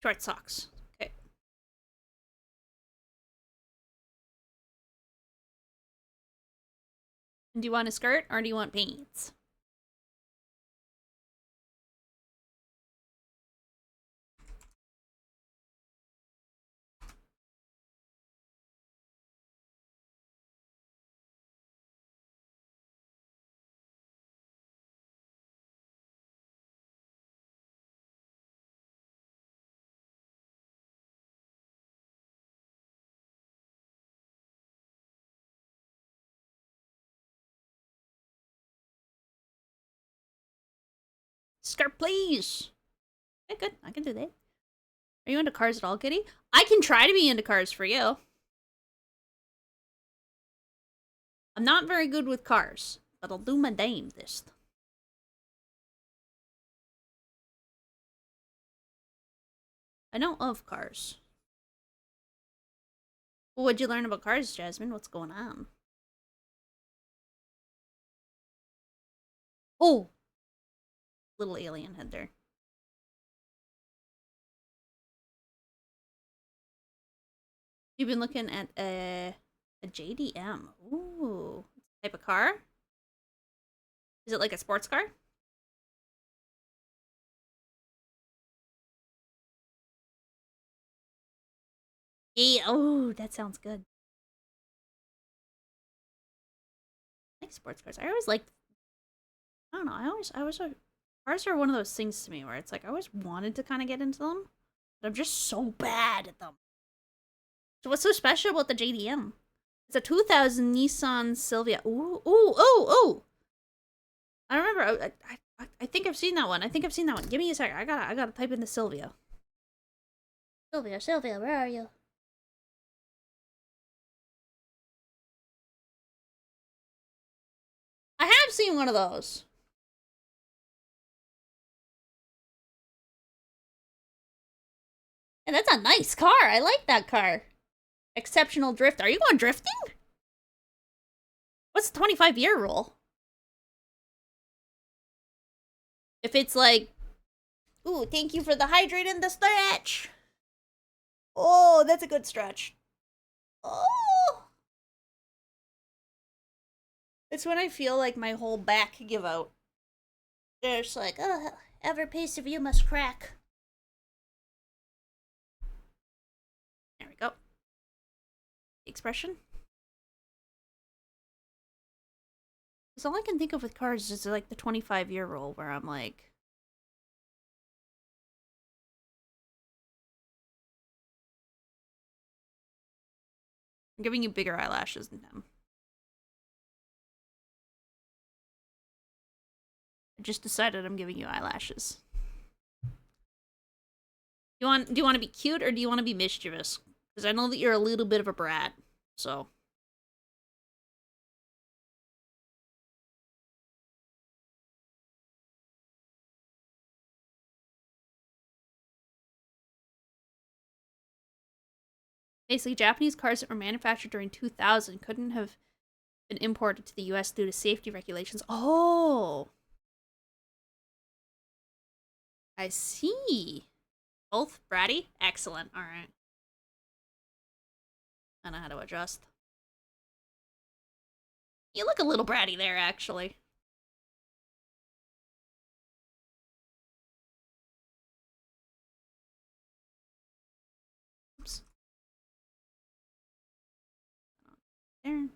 Short socks. Okay. Do you want a skirt or do you want pants? Skirt, please. Okay, good. I can do that. Are you into cars at all, Giddy? I can try to be into cars for you. I'm not very good with cars, but I'll do my damnedest. I know of cars. Well, what'd you learn about cars, Jasmine? What's going on? Oh! Little alien head there. You've been looking at a JDM. Ooh. Type of car? Is it like a sports car? Yeah. Oh, that sounds good. I like sports cars. I always liked. I don't know. Cars are one of those things to me where it's like I always wanted to kind of get into them, but I'm just so bad at them. So what's so special about the JDM? It's a 2000 Nissan Silvia. Ooh, ooh, ooh, ooh. I remember. I think I've seen that one. Give me a second. I gotta type in the Silvia. Silvia, where are you? I have seen one of those. And that's a nice car. I like that car. Exceptional drift. Are you going drifting? What's the 25-year rule? If it's like, ooh, thank you for the hydrate and the stretch. Oh, that's a good stretch. Oh. It's when I feel like my whole back give out. It's like, oh, every piece of you must crack. There we go. Expression. Because all I can think of with cars is like the 25-year rule where I'm like, I'm giving you bigger eyelashes than him. I just decided I'm giving you eyelashes. Do you want to be cute or do you want to be mischievous? Because I know that you're a little bit of a brat, so. Basically, Japanese cars that were manufactured during 2000 couldn't have been imported to the US due to safety regulations. Oh! I see. Both bratty? Excellent. Alright. I know how to adjust. You look a little bratty there, actually. Oops. There.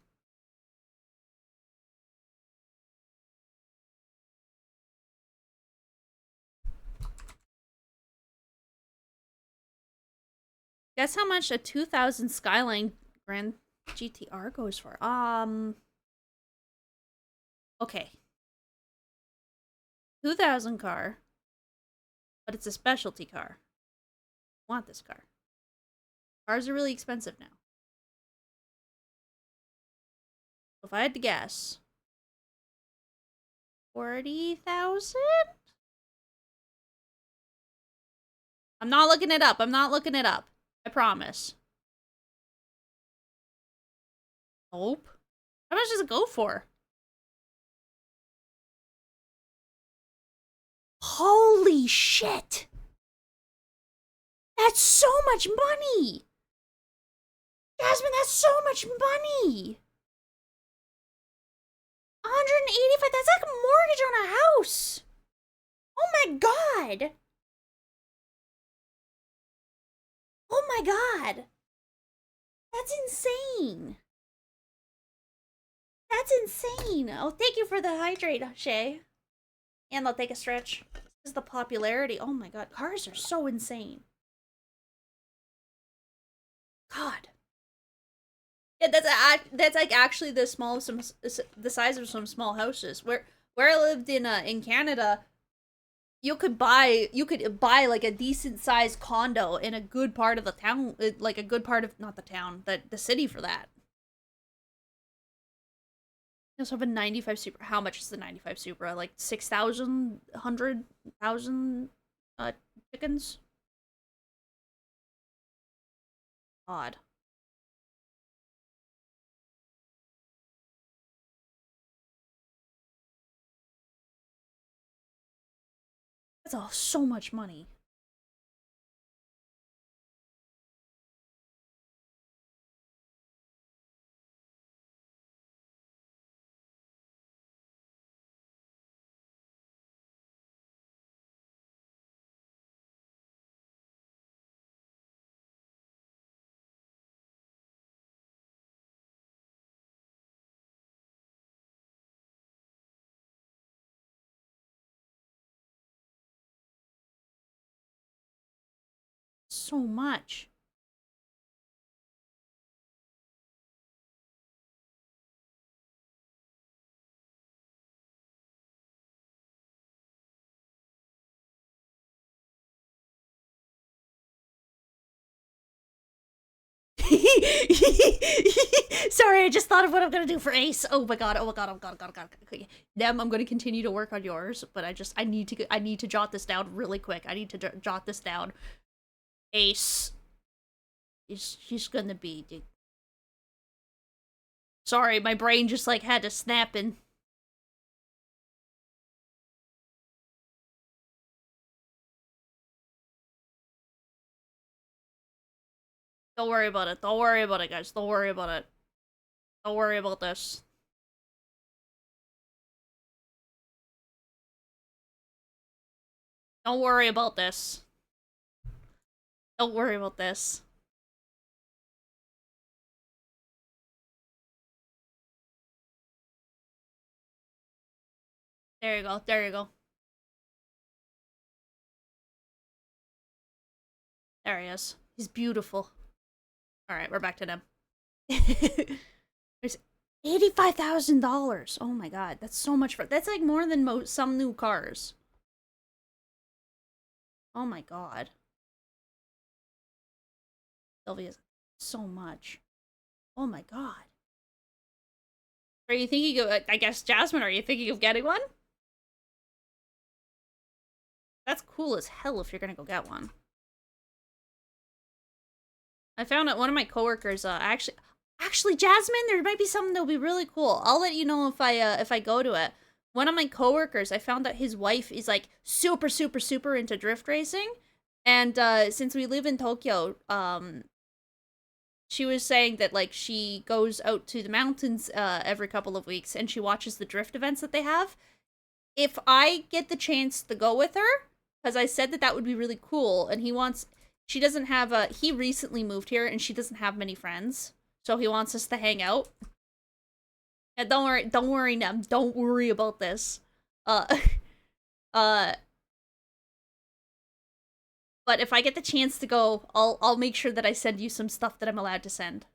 Guess how much a 2000 Skyline Grand GTR goes for? Okay. 2000 car, but it's a specialty car. I want this car. Cars are really expensive now. If I had to guess, 40,000? I'm not looking it up. I promise. Nope. How much does it go for? Holy shit! That's so much money! Jasmine, that's so much money! 185, that's like a mortgage on a house! Oh my god! Oh my god! That's insane! That's insane! Oh, thank you for the hydrate, Shay. And they'll take a stretch. This is the popularity. Oh my god, cars are so insane. God. Yeah, that's like actually the size of some small houses. Where I lived in Canada, you could buy like a decent sized condo in a good part of the town, like a good part of, not the town, the city for that. I also have a 95 Supra. How much is the 95 Supra? Like 6,000, 100,000 chickens? Odd. That's all so much money. So much. Sorry, I just thought of what I'm gonna do for Ace. Oh my god, oh my god, oh my god, oh my god, oh my god. Okay. Dem, I'm gonna continue to work on yours, but I need to jot this down really quick. I need to jot this down. Ace. She's gonna be... Sorry, my brain just like had to snap in. Don't worry about it. Don't worry about it, guys. Don't worry about it. Don't worry about this. Don't worry about this. Don't worry about this. There you go. There you go. There he is. He's beautiful. Alright, we're back to them. There's $85,000. Oh my god, that's so much for... That's like more than some new cars. Oh my god. Sylvia's so much. Oh my god. Are you thinking of... I guess, Jasmine, are you thinking of getting one? That's cool as hell if you're gonna go get one. I found out one of my coworkers, actually, Jasmine, there might be something that'll be really cool. I'll let you know if I go to it. One of my coworkers, I found out his wife is like super, super, super into drift racing. And since we live in Tokyo, she was saying that like she goes out to the mountains every couple of weeks and she watches the drift events that they have. If I get the chance to go with her, because I said that that would be really cool, and she doesn't have he recently moved here and she doesn't have many friends, so he wants us to hang out. Yeah, don't worry, Nem, don't worry about this. But if I get the chance to go, I'll make sure that I send you some stuff that I'm allowed to send.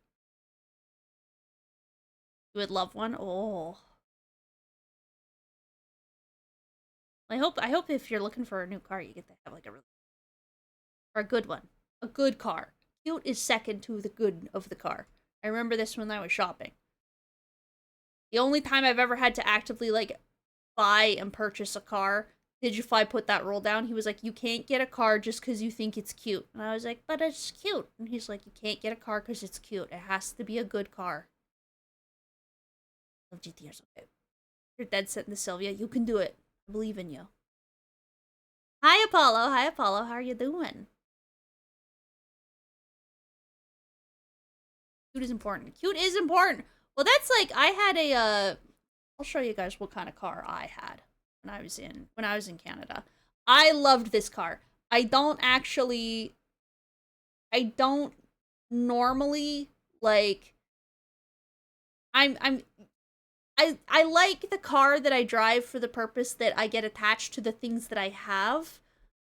You would love one? Oh. I hope if you're looking for a new car, you get to have like a good one. A good car. Cute is second to the good of the car. I remember this when I was shopping. The only time I've ever had to actively like buy and purchase a car, Digify put that rule down. He was like, you can't get a car just because you think it's cute. And I was like, but it's cute. And he's like, you can't get a car because it's cute. It has to be a good car. Love GTRs, okay. You're dead set in the Sylvia. You can do it. I believe in you. Hi, Apollo. Hi, Apollo. How are you doing? Cute is important. Cute is important. Well, that's like, I had I'll show you guys what kind of car I had when I was in Canada. I loved this car. I don't normally like, I like the car that I drive for the purpose that I get attached to the things that I have,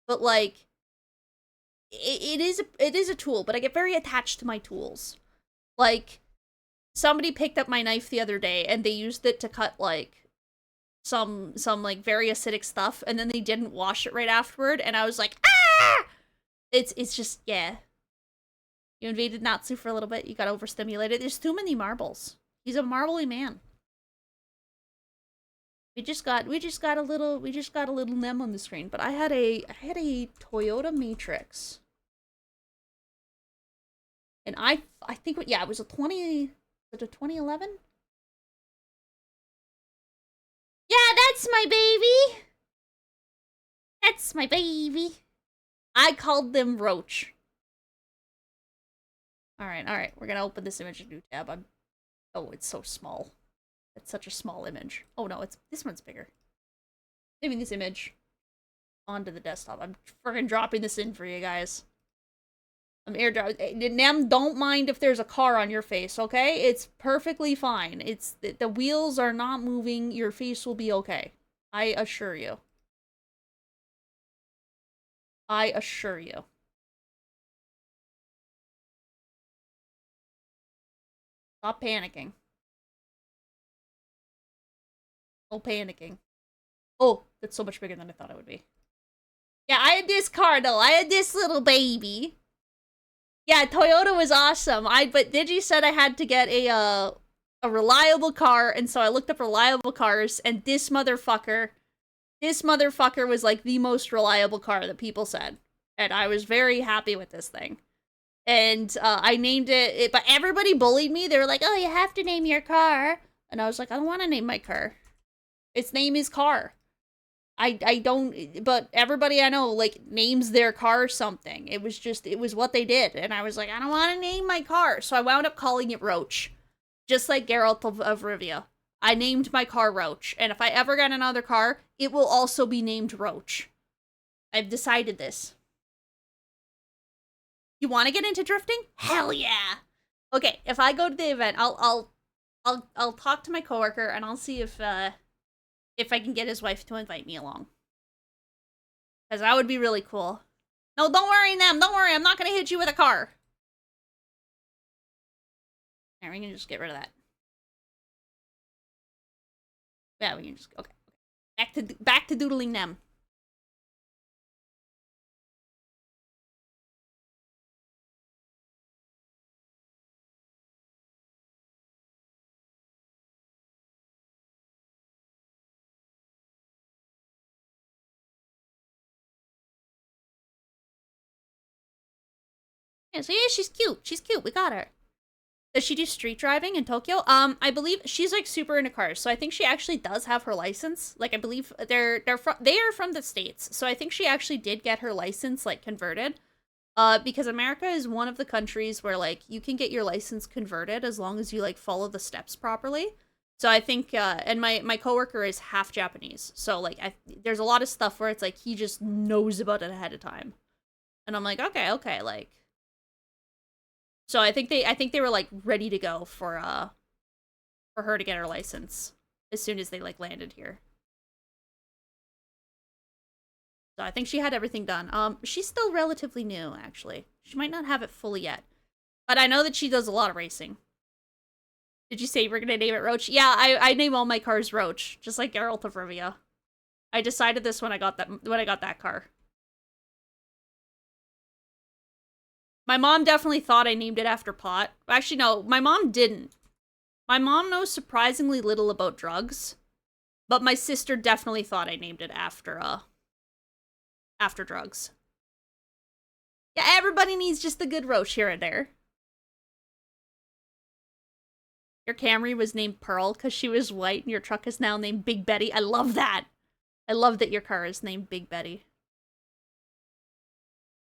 but like, it is a tool, but I get very attached to my tools. Like, somebody picked up my knife the other day and they used it to cut like some like very acidic stuff, and then they didn't wash it right afterward, and I was like, ah! It's just, yeah. You invaded Natsu for a little bit, you got overstimulated. There's too many marbles. He's a marbly man. We just got a little Nem on the screen, but I had a Toyota Matrix. And I think, yeah, it was a 2011? Yeah, that's my baby! That's my baby. I called them Roach. Alright, we're gonna open this image in a new tab. Oh, it's so small. It's such a small image. Oh no, this one's bigger. Saving this image onto the desktop. I'm freaking dropping this in for you guys. I'm airdropping. Nem, don't mind if there's a car on your face, okay? It's perfectly fine. It's the wheels are not moving. Your face will be okay. I assure you. I assure you. Stop panicking. No panicking. Oh, that's so much bigger than I thought it would be. Yeah, I had this car though. I had this little baby. Yeah, Toyota was awesome. But Digi said I had to get a reliable car, and so I looked up reliable cars, and this motherfucker was like the most reliable car that people said. And I was very happy with this thing. And I named it, but everybody bullied me. They were like, oh, you have to name your car. And I was like, I don't want to name my car. Its name is Car. I don't, but everybody I know, like, names their car something. It was what they did. And I was like, I don't want to name my car. So I wound up calling it Roach. Just like Geralt of Rivia. I named my car Roach. And if I ever get another car, it will also be named Roach. I've decided this. You want to get into drifting? Hell yeah! Okay, if I go to the event, I'll talk to my coworker and I'll see if I can get his wife to invite me along. Because that would be really cool. No, don't worry, Nem. Don't worry. I'm not going to hit you with a car. Alright, we can just get rid of that. Yeah, we can just... Okay. Back to doodling Nem. Yeah, so yeah, she's cute. She's cute. We got her. Does she do street driving in Tokyo? I believe she's like super into cars, so I think she actually does have her license. Like, I believe they are from the States, so I think she actually did get her license like converted. Because America is one of the countries where like you can get your license converted as long as you like follow the steps properly. So I think, and my coworker is half Japanese, so like there's a lot of stuff where it's like he just knows about it ahead of time, and I'm like, okay, like. So I think they were like ready to go for her to get her license as soon as they like landed here. So I think she had everything done. She's still relatively new, actually. She might not have it fully yet, but I know that she does a lot of racing. Did you say we're gonna name it Roach? Yeah, I name all my cars Roach, just like Geralt of Rivia. I decided this when I got that car. My mom definitely thought I named it after pot. Actually, no, my mom didn't. My mom knows surprisingly little about drugs, but my sister definitely thought I named it after drugs. Yeah, everybody needs just a good Roach here and there. Your Camry was named Pearl because she was white, and your truck is now named Big Betty. I love that. I love that your car is named Big Betty.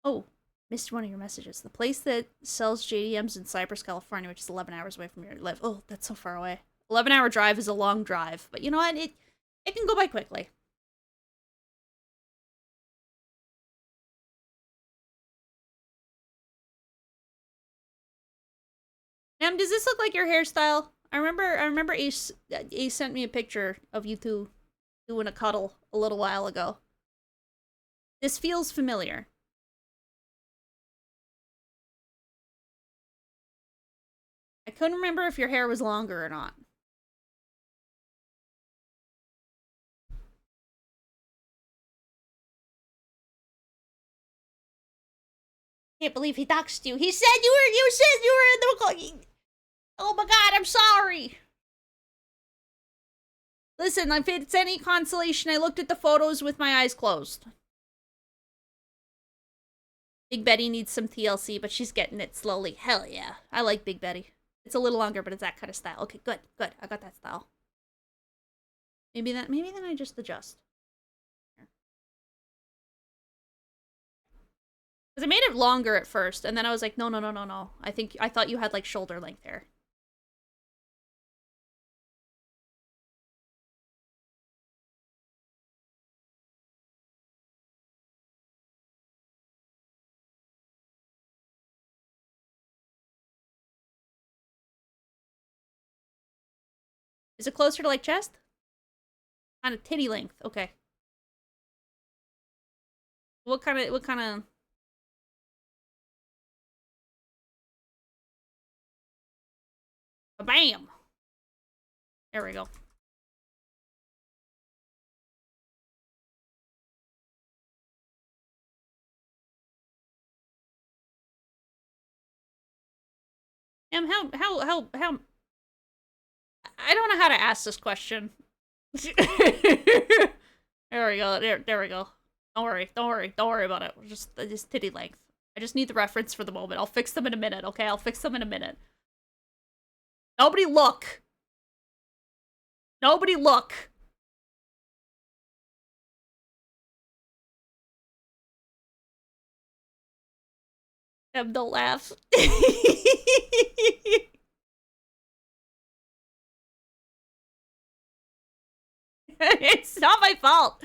Oh, missed one of your messages. The place that sells JDMs in Cypress, California, which is 11 hours away from your live. Oh, that's so far away. 11-hour drive is a long drive, but you know what? It can go by quickly. Ma'am, does this look like your hairstyle? I remember Ace sent me a picture of you two doing a cuddle a little while ago. This feels familiar. I couldn't remember if your hair was longer or not. Can't believe he doxed you. He said you said you were in the... Oh my god, I'm sorry. Listen, if it's any consolation, I looked at the photos with my eyes closed. Big Betty needs some TLC, but she's getting it slowly. Hell yeah. I like Big Betty. It's a little longer, but it's that kind of style. Okay, good, good. I got that style. Maybe then I just adjust. Because I made it longer at first, and then I was like, no. I thought you had, like, shoulder length hair. Is it closer to, like, chest? Kind of titty length. Okay. What kind of... Bam! There we go. How... I don't know how to ask this question. There we go. There we go. Don't worry about it. Just titty length. I just need the reference for the moment. I'll fix them in a minute, okay? I'll fix them in a minute. Nobody look. Nobody look. Don't laugh. It's not my fault.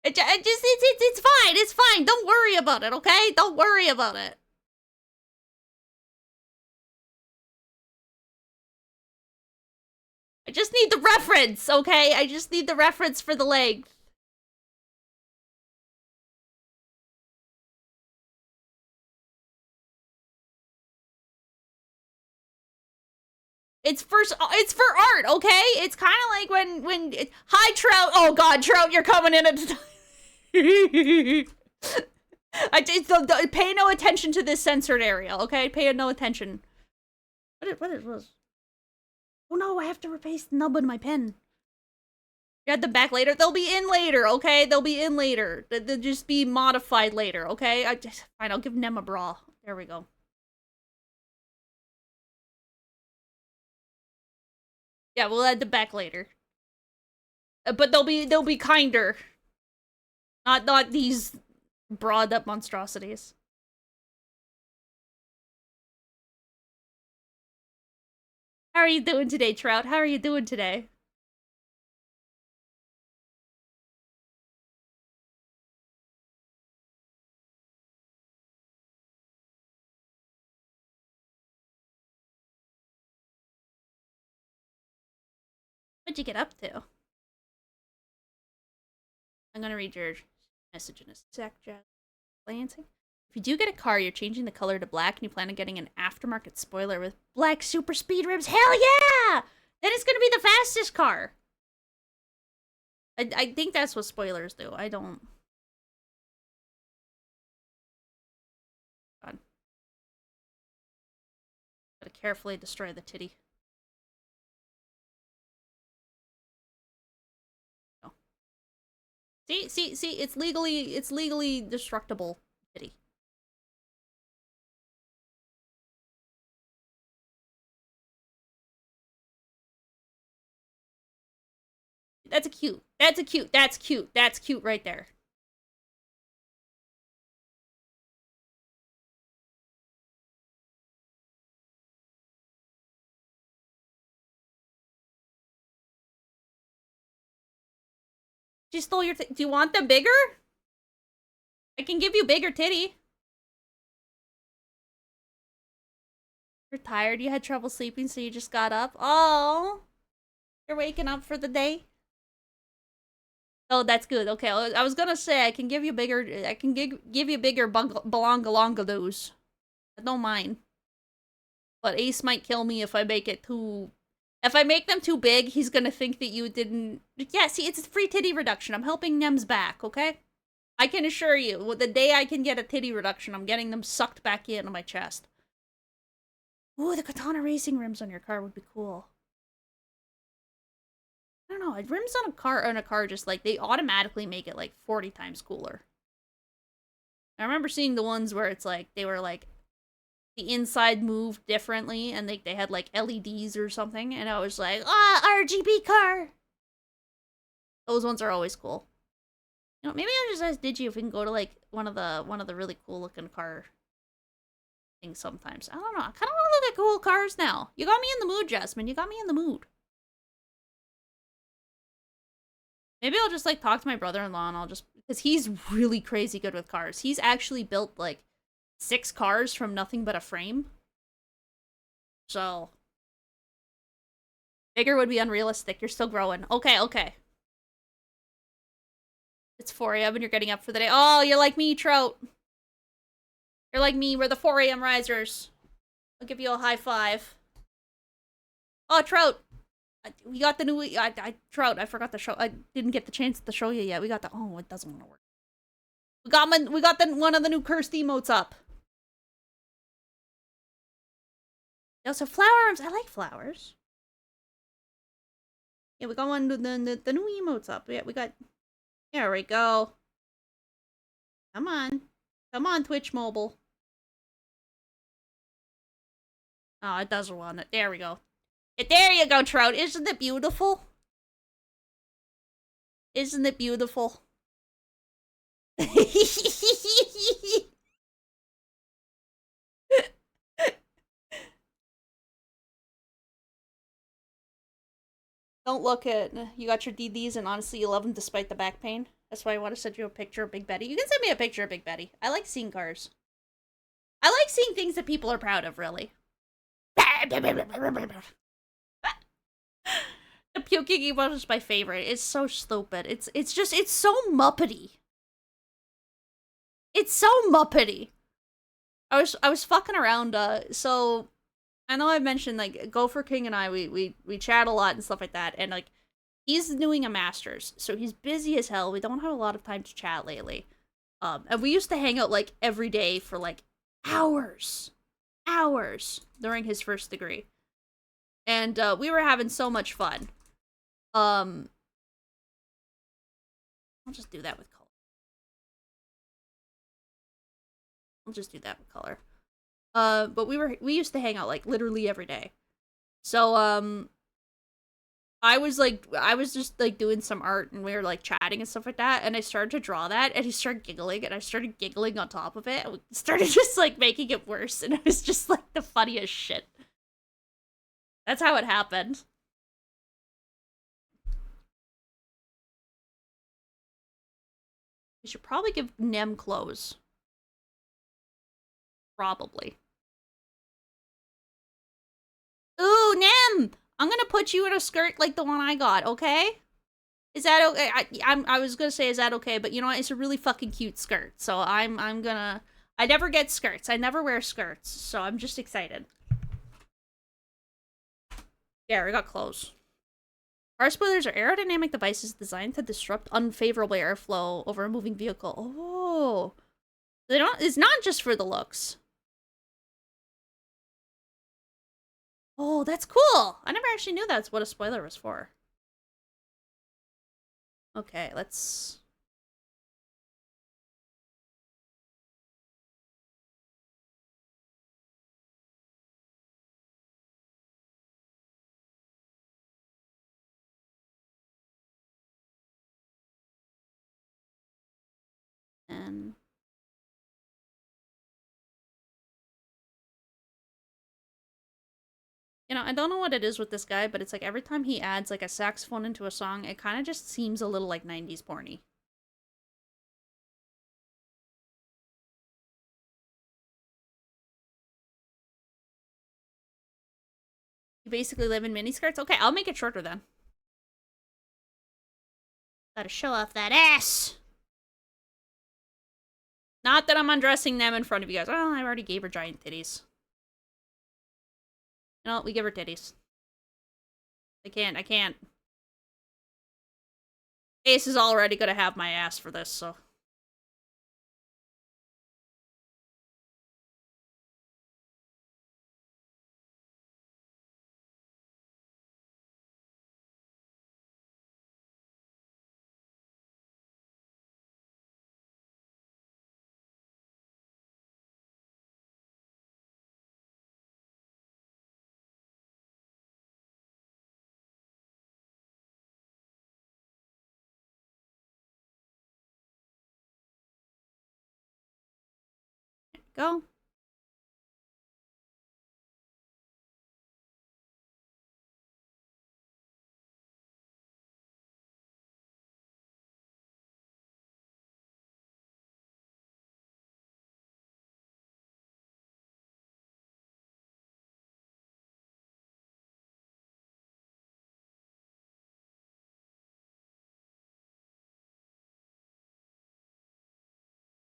It's fine. It's fine. Don't worry about it, okay? Don't worry about it. I just need the reference, okay? I just need the reference for the length. It's for art, okay? It's kind of like when hi Trout. Oh God, Trout, you're coming in at the time. I just pay no attention to this censored area, okay? Pay no attention. What it was? Oh no, I have to replace the nub in my pen. You had them back later. They'll be in later, okay? They'll be in later. They'll just be modified later, okay? Fine, I'll give Nem a bra. There we go. Yeah, we'll add them back later. But they'll be kinder. Not these broad up monstrosities. How are you doing today, Trout? How are you doing today? What'd you get up to? I'm gonna read your message in a sec, Jack. Lansing. If you do get a car, you're changing the color to black and you plan on getting an aftermarket spoiler with black super speed rims. Hell yeah! Then it's gonna be the fastest car. I think that's what spoilers do. I don't... God. Gotta carefully destroy the titty. Oh. See, it's legally destructible titty. That's cute right there. She stole your do you want them bigger? I can give you bigger titty. You're tired, you had trouble sleeping, so you just got up. Oh, you're waking up for the day? Oh, that's good. Okay, I was gonna say I can give you bigger. I can give you bigger balongalongadoos. I don't mind, but Ace might kill me if I make it too. If I make them too big, he's gonna think that you didn't. Yeah, see, it's a free titty reduction. I'm helping Nem's back. Okay, I can assure you, the day I can get a titty reduction, I'm getting them sucked back into my chest. Ooh, the katana racing rims on your car would be cool. I don't know, rims on a car just like, they automatically make it like 40 times cooler. I remember seeing the ones where it's like, they were like, the inside moved differently, and they had like LEDs or something, and I was like, RGB car! Those ones are always cool. You know, maybe I'll just ask Digi if we can go to like one of the really cool looking car things sometimes. I don't know. I kind of want to look at cool cars now. You got me in the mood, Jasmine. You got me in the mood. Maybe I'll just like talk to my brother-in-law and I'll just, because he's really crazy good with cars. He's actually built like 6 cars from nothing but a frame. So bigger would be unrealistic. You're still growing. Okay, okay. It's 4 a.m. and you're getting up for the day. Oh, you're like me, Trout. You're like me. We're the 4 a.m. risers. I'll give you a high five. Oh, Trout. We got the new... Trout, I forgot to show... I didn't get the chance to show you yet. We got the... Oh, it doesn't want to work. We got one of the new cursed emotes up. They also have flowers. I like flowers. Yeah, we got the new emotes up. Yeah, we got... There we go. Come on. Come on, Twitch Mobile. Oh, it doesn't want it. There we go. There you go, Trout. Isn't it beautiful? Isn't it beautiful? Don't look at... You got your DDs and honestly you love them despite the back pain. That's why I want to send you a picture of Big Betty. You can send me a picture of Big Betty. I like seeing cars. I like seeing things that people are proud of, really. The puking emoji is my favorite. It's so stupid. It's so Muppety. It's so Muppety. I was fucking around, so I know I mentioned like Gopher King and I we chat a lot and stuff like that, and like he's doing a master's, so he's busy as hell. We don't have a lot of time to chat lately. And we used to hang out like every day for like hours during his first degree. And we were having so much fun. I'll just do that with color. I'll just do that with color. But we used to hang out like literally every day. So I was just like doing some art and we were like chatting and stuff like that, and I started to draw that and he started giggling and I started giggling on top of it and we started just like making it worse, and it was just like the funniest shit. That's how it happened. We should probably give Nem clothes. Probably. Ooh, Nem! I'm gonna put you in a skirt like the one I got, okay? Is that okay? I was gonna say, is that okay? But you know what? It's a really fucking cute skirt. So I'm gonna... I never get skirts. I never wear skirts. So I'm just excited. Yeah, we got clothes. Car spoilers are aerodynamic devices designed to disrupt unfavorable airflow over a moving vehicle. Oh. It's not just for the looks. Oh, that's cool. I never actually knew that's what a spoiler was for. Okay, let's... And... You know, I don't know what it is with this guy, but it's like every time he adds like a saxophone into a song, it kind of just seems a little like 90s porny. You basically live in miniskirts? Okay, I'll make it shorter then. Gotta show off that ass! Not that I'm undressing them in front of you guys. Oh, I already gave her giant titties. No, we give her titties. I can't. Ace is already gonna have my ass for this, so... go.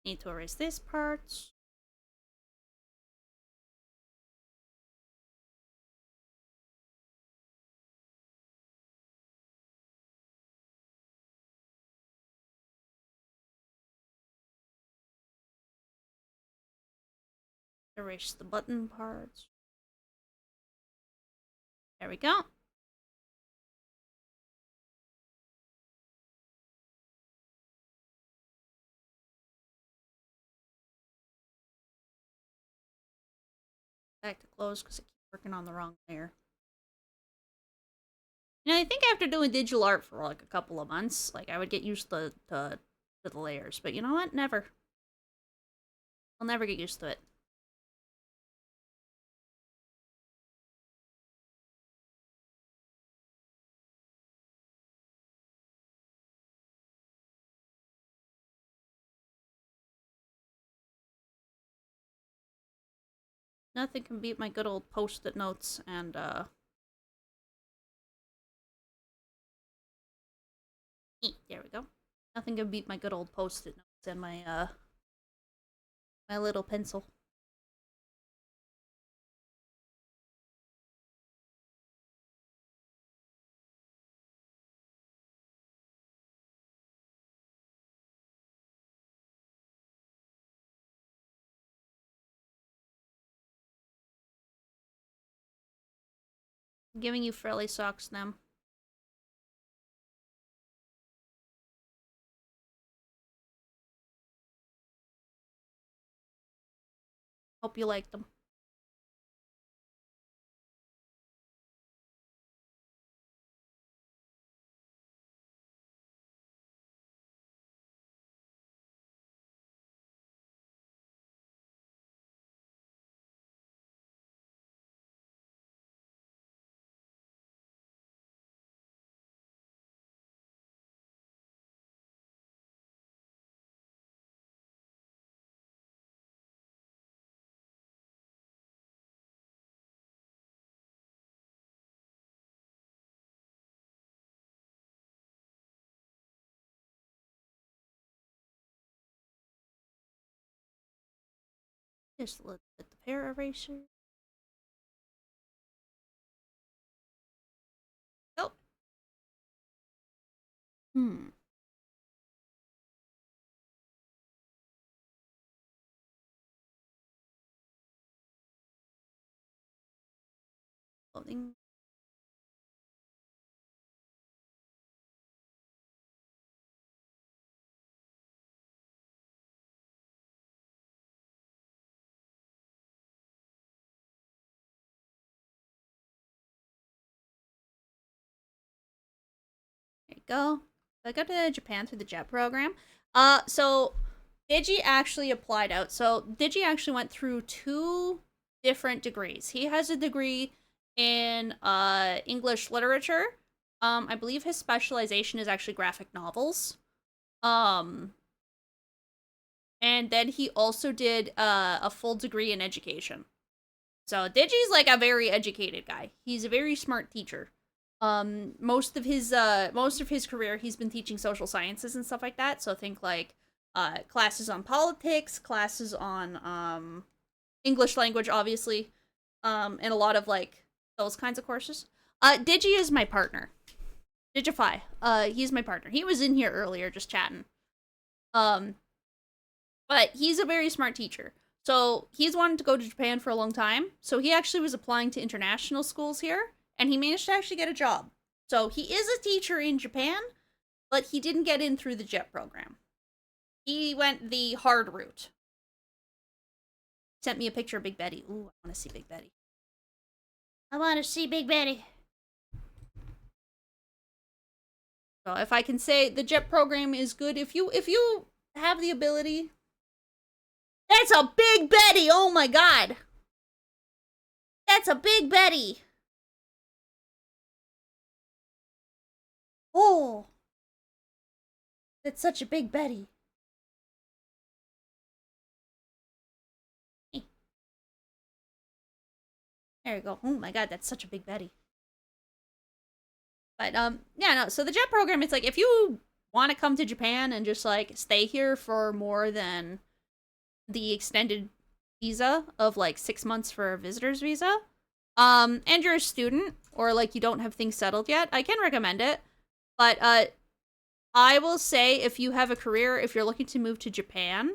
Need to erase this part. Erase the button parts. There we go. Back to close because I keep working on the wrong layer. And I think after doing digital art for like a couple of months, like I would get used to the layers. But you know what? Never. I'll never get used to it. Nothing can beat my good old post-it notes and there we go. Nothing can beat my good old post-it notes and my my little pencil. I'm giving you frilly socks now. Hope you like them. Just let the pair eraser. Oh. Loading. There you go. I got to Japan through the JET program. So Digi actually applied out. So Digi actually went through 2 different degrees. He has a degree in English literature. I believe his specialization is actually graphic novels. And then he also did a full degree in education. So Digi's like a very educated guy. He's a very smart teacher. Most of his career he's been teaching social sciences and stuff like that. So think like classes on politics, classes on English language, obviously, and a lot of like those kinds of courses. Digi is my partner. Digify. He's my partner. He was in here earlier just chatting. But he's a very smart teacher. So he's wanted to go to Japan for a long time. So he actually was applying to international schools here, and he managed to actually get a job. So he is a teacher in Japan, but he didn't get in through the JET program. He went the hard route. Sent me a picture of Big Betty. Ooh, I want to see Big Betty. I want to see Big Betty. So if I can say the JET program is good, if you have the ability That's a big Betty! Oh my god! That's a big Betty! Oh! That's such a big Betty. There you go. Oh my god, that's such a big Betty. But, yeah, no, so the JET program, it's like, if you want to come to Japan and just, like, stay here for more than the extended visa of, like, 6 months for a visitor's visa, and you're a student, or, like, you don't have things settled yet, I can recommend it. But, I will say, if you have a career, if you're looking to move to Japan,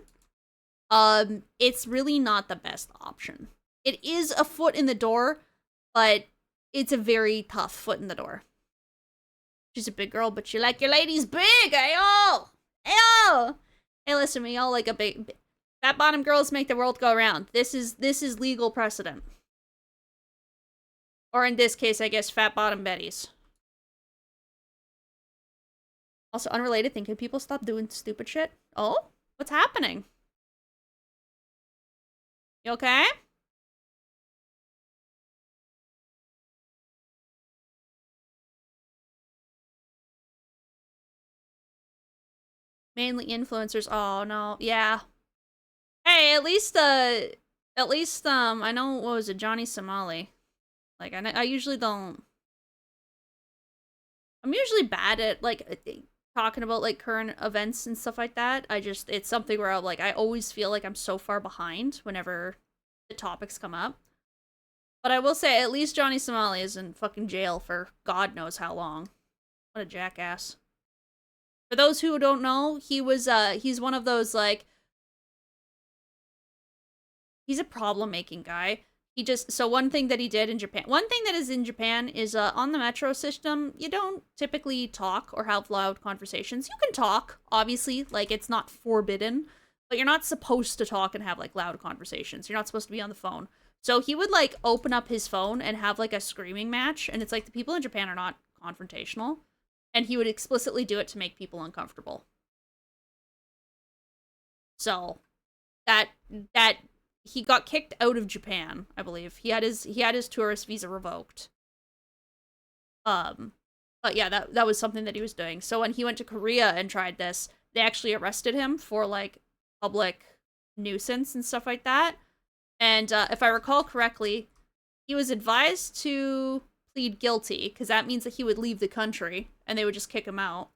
it's really not the best option. It is a foot in the door, but it's a very tough foot in the door. She's a big girl, but you like your ladies big, ayo! Ayo! Hey, listen, we all like a big... Fat bottom girls make the world go round. This is legal precedent. Or in this case, I guess, fat bottom Bettys. Also, unrelated thing, can people stop doing stupid shit? Oh? What's happening? You okay? Mainly influencers. Oh, no. Yeah. Hey, at least, I know, what was it, Johnny Somali. Like, I usually don't... I'm usually bad at, like, talking about, like, current events and stuff like that. It's something where I'm, like, I always feel like I'm so far behind whenever the topics come up. But I will say, at least Johnny Somali is in fucking jail for God knows how long. What a jackass. For those who don't know, he's one of those, like... He's a problem-making guy. So one thing that he did in Japan... One thing that is in Japan is, on the metro system, you don't typically talk or have loud conversations. You can talk, obviously, like, it's not forbidden, but you're not supposed to talk and have, like, loud conversations. You're not supposed to be on the phone. So he would, like, open up his phone and have, like, a screaming match, and it's like, the people in Japan are not confrontational, and he would explicitly do it to make people uncomfortable. So, that he got kicked out of Japan, I believe. He had his tourist visa revoked. But yeah, that was something that he was doing. So when he went to Korea and tried this, they actually arrested him for, like, public nuisance and stuff like that. And if I recall correctly, he was advised to plead guilty, because that means that he would leave the country, and they would just kick him out.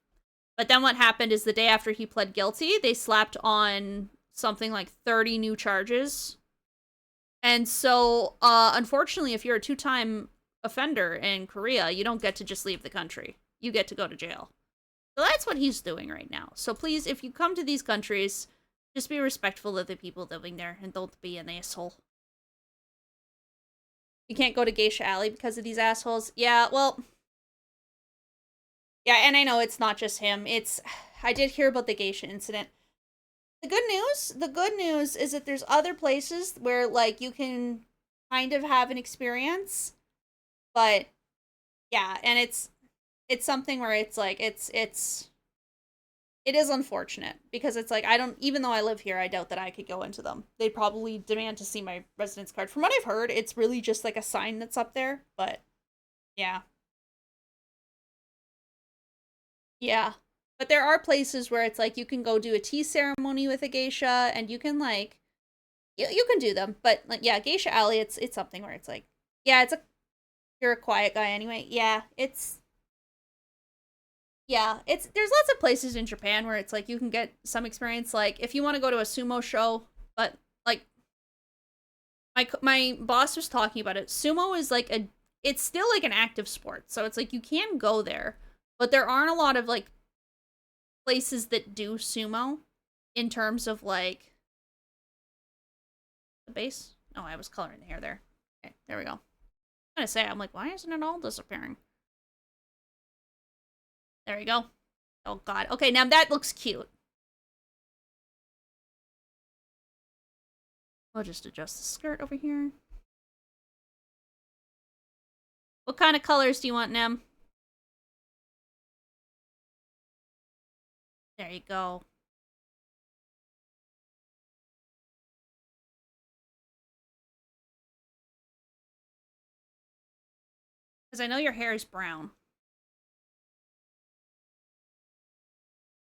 But then what happened is the day after he pled guilty, they slapped on something like 30 new charges. And so, unfortunately, if you're a two-time offender in Korea, you don't get to just leave the country. You get to go to jail. So that's what he's doing right now. So please, if you come to these countries, just be respectful of the people living there and don't be an asshole. You can't go to Geisha Alley because of these assholes. Yeah, well... Yeah, and I know it's not just him. I did hear about the geisha incident. The good news is that there's other places where, like, you can kind of have an experience. But, yeah, and it's something where it's, like, it is unfortunate. Because it's, like, even though I live here, I doubt that I could go into them. They'd probably demand to see my residence card. From what I've heard, it's really just, like, a sign that's up there. But, yeah. Yeah. But there are places where it's like you can go do a tea ceremony with a geisha and you can like you can do them. But like yeah, Geisha Alley it's something where it's like yeah, you're a quiet guy anyway. Yeah, it's there's lots of places in Japan where it's like you can get some experience like if you want to go to a sumo show, but like my boss was talking about it. Sumo is like it's still like an active sport. So it's like you can go there, but there aren't a lot of like places that do sumo in terms of like the base. Oh, I was coloring the hair there. Okay, there we go. I'm gonna say, I'm like, why isn't it all disappearing? There we go. Oh god. Okay, now that looks cute. I'll just adjust the skirt over here. What kind of colors do you want, Nem? There you go. Because I know your hair is brown.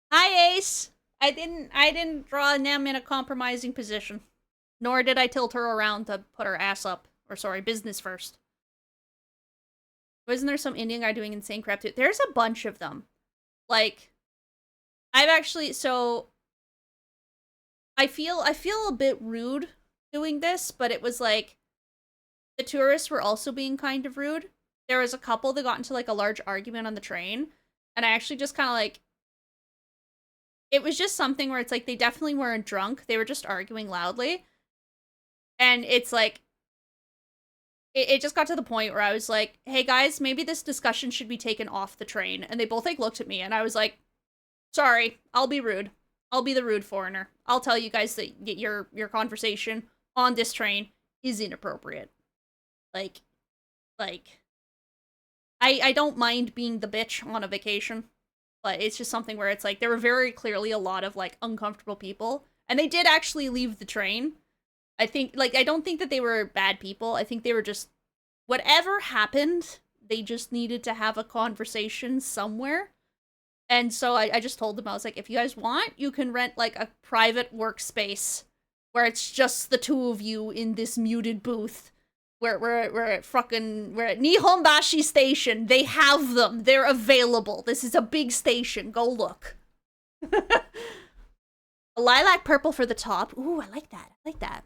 Hi, Ace! I didn't draw Nem in a compromising position. Nor did I tilt her around to put her ass up. Or sorry, business first. Wasn't there some Indian guy doing insane crap too? There's a bunch of them. Like, I've actually, so I feel a bit rude doing this, but it was like the tourists were also being kind of rude. There was a couple that got into like a large argument on the train, and I actually just kind of like, it was just something where it's like they definitely weren't drunk. They were just arguing loudly. And it's like, it just got to the point where I was like, hey guys, maybe this discussion should be taken off the train. And they both like looked at me and I was like, sorry, I'll be rude. I'll be the rude foreigner. I'll tell you guys that your conversation on this train is inappropriate. Like, I don't mind being the bitch on a vacation, but it's just something where it's like, there were very clearly a lot of like uncomfortable people, and they did actually leave the train. I think, like, I don't think that they were bad people. I think they were just, whatever happened, they just needed to have a conversation somewhere. And so I just told them, I was like, if you guys want, you can rent, like, a private workspace where it's just the two of you in this muted booth. We're at Nihonbashi Station. They have them. They're available. This is a big station. Go look. A lilac purple for the top. Ooh, I like that. I like that.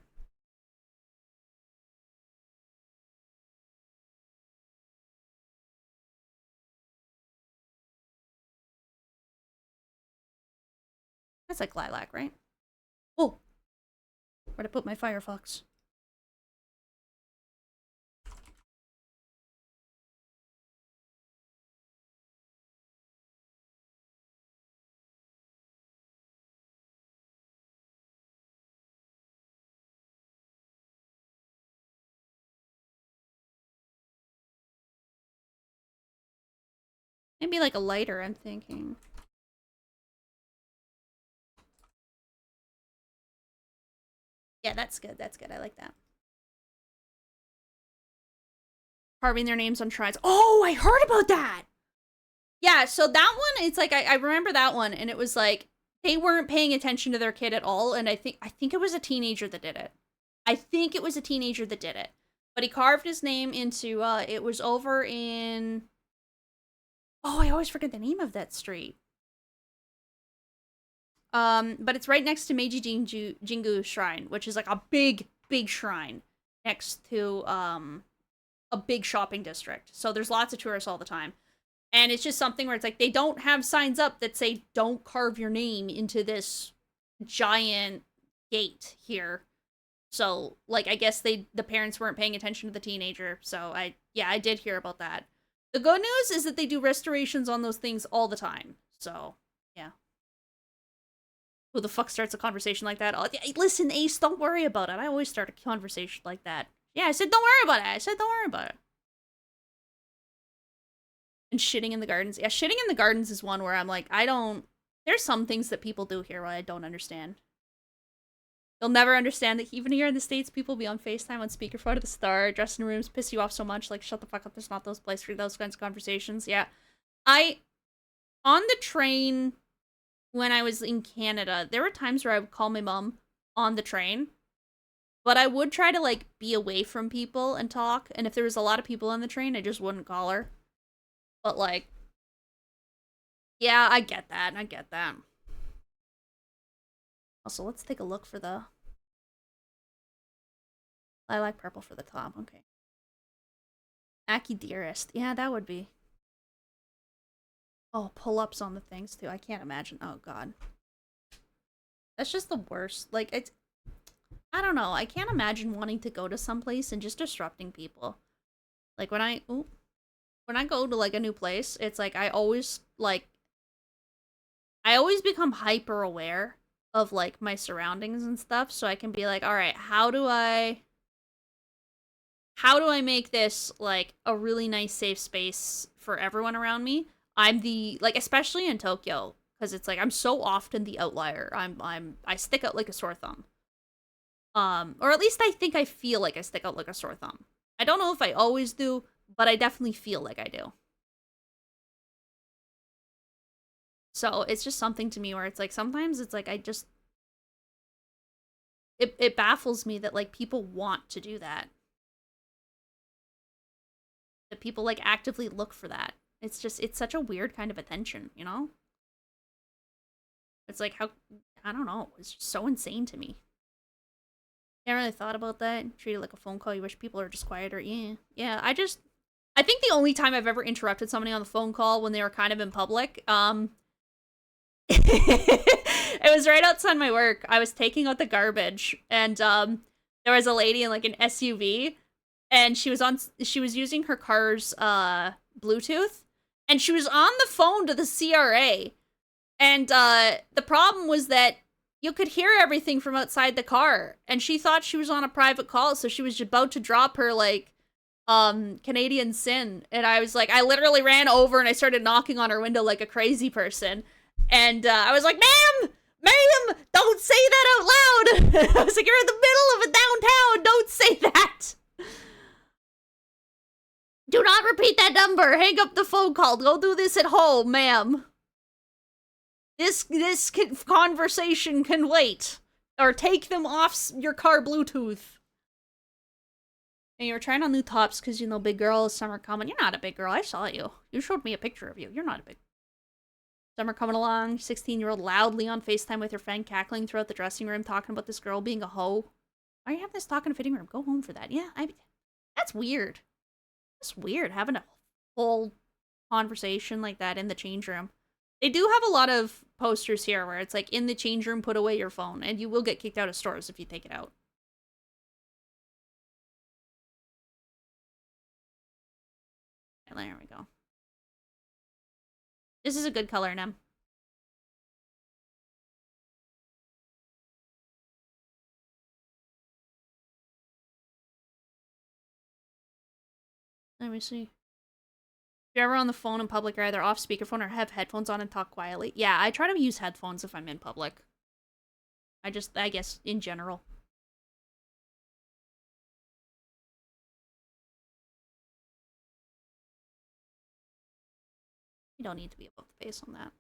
That's like lilac, right? Oh! Where'd I put my Firefox? Maybe like a lighter, I'm thinking. Yeah, that's good. That's good. I like that. Carving their names on shrines. Oh, I heard about that! Yeah, so that one, it's like, I remember that one, and it was like, they weren't paying attention to their kid at all, and I think it was a teenager that did it. I think it was a teenager that did it. But he carved his name into, it was over in... Oh, I always forget the name of that street. But it's right next to Meiji Jingu Shrine, which is like a big, big shrine next to, a big shopping district. So there's lots of tourists all the time. And it's just something where it's like, they don't have signs up that say, don't carve your name into this giant gate here. So, like, I guess the parents weren't paying attention to the teenager. So, I did hear about that. The good news is that they do restorations on those things all the time. So, yeah. Who the fuck starts a conversation like that? Oh, listen, Ace, don't worry about it. I always start a conversation like that. Yeah, I said don't worry about it. I said don't worry about it. And shitting in the gardens. Yeah, shitting in the gardens is one where I'm like, there's some things that people do here where I don't understand. You'll never understand that even here in the States, people be on FaceTime on speakerphone at the start, dressing rooms piss you off so much, like, shut the fuck up, there's not those places for those kinds of conversations. Yeah. On the train, when I was in Canada, there were times where I would call my mom on the train, but I would try to, like, be away from people and talk, and if there was a lot of people on the train, I just wouldn't call her. But, like, yeah, I get that. I get that. Also, let's take a look for the lilac purple for the top. Okay. Aki Dearest. Yeah, that would be. Oh, pull-ups on the things, too. I can't imagine. Oh, God. That's just the worst. Like, it's... I don't know. I can't imagine wanting to go to someplace and just disrupting people. Like, when I go to, like, a new place, it's like, I always become hyper aware of, like, my surroundings and stuff, so I can be like, alright, how do I make this, like, a really nice safe space for everyone around me? I'm the, like, especially in Tokyo, because it's like, I'm so often the outlier. I stick out like a sore thumb. Or at least I think I feel like I stick out like a sore thumb. I don't know if I always do, but I definitely feel like I do. So it's just something to me where it's like, sometimes it's like, it baffles me that like people want to do that. That people like actively look for that. It's just, it's such a weird kind of attention, you know? It's like, how, I don't know, it's just so insane to me. Never really thought about that. Treat it like a phone call. You wish people are just quieter. Yeah. I think the only time I've ever interrupted somebody on the phone call when they were kind of in public, it was right outside my work. I was taking out the garbage, and there was a lady in like an SUV, and she was using her car's Bluetooth, and she was on the phone to the CRA, and the problem was that you could hear everything from outside the car, and she thought she was on a private call, so she was about to drop her like Canadian sin, and I was like, I literally ran over and I started knocking on her window like a crazy person, and I was like, ma'am, don't say that out loud. I was like, you're in the middle of a downtown, don't say that. Do not repeat that number. Hang up the phone call. Go do this at home, ma'am. This conversation can wait. Or take them off your car Bluetooth. And you were trying on new tops because, you know, big girl, summer coming. You're not a big girl. I saw you. You showed me a picture of you. You're not a big... Summer coming along. 16-year-old loudly on FaceTime with her friend, cackling throughout the dressing room, talking about this girl being a hoe. Why are you having this talk in a fitting room? Go home for that. Yeah, that's weird. It's weird having a whole conversation like that in the change room. They do have a lot of posters here where it's like, in the change room, put away your phone, and you will get kicked out of stores if you take it out. There we go. This is a good color, Nem. Let me see. If you're ever on the phone in public, you're either off speakerphone or have headphones on and talk quietly. Yeah, I try to use headphones if I'm in public. I guess, in general. You don't need to be above the base on that.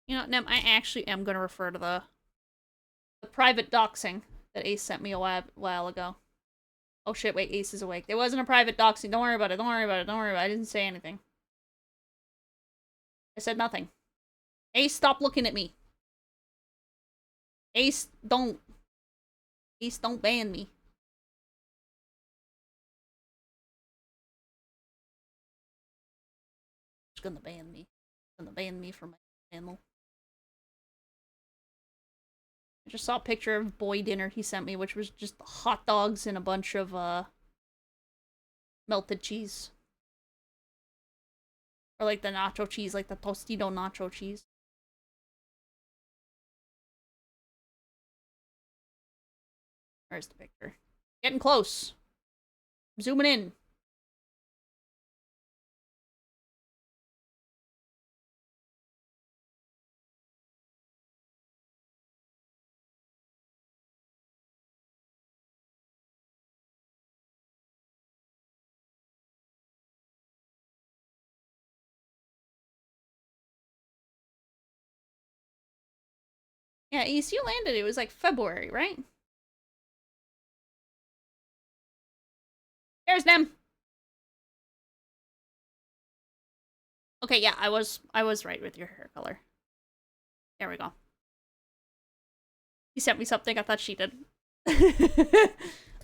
You know, Nem, I actually am going to refer to the private doxing that Ace sent me a while ago. Oh shit, wait, Ace is awake. There wasn't a private doxing. Don't worry about it. Don't worry about it. Don't worry about it. I didn't say anything. I said nothing. Ace, stop looking at me. Ace, don't. Ace, don't ban me. He's gonna ban me. He's gonna ban me from my channel. I just saw a picture of boy dinner he sent me, which was just hot dogs and a bunch of, melted cheese. Or like the nacho cheese, like the Tostito nacho cheese. Where's the picture? Getting close. I'm zooming in. Yeah, ECU landed. It was like February, right? There's them. Okay, yeah, I was right with your hair color. There we go. He sent me something. I thought she did.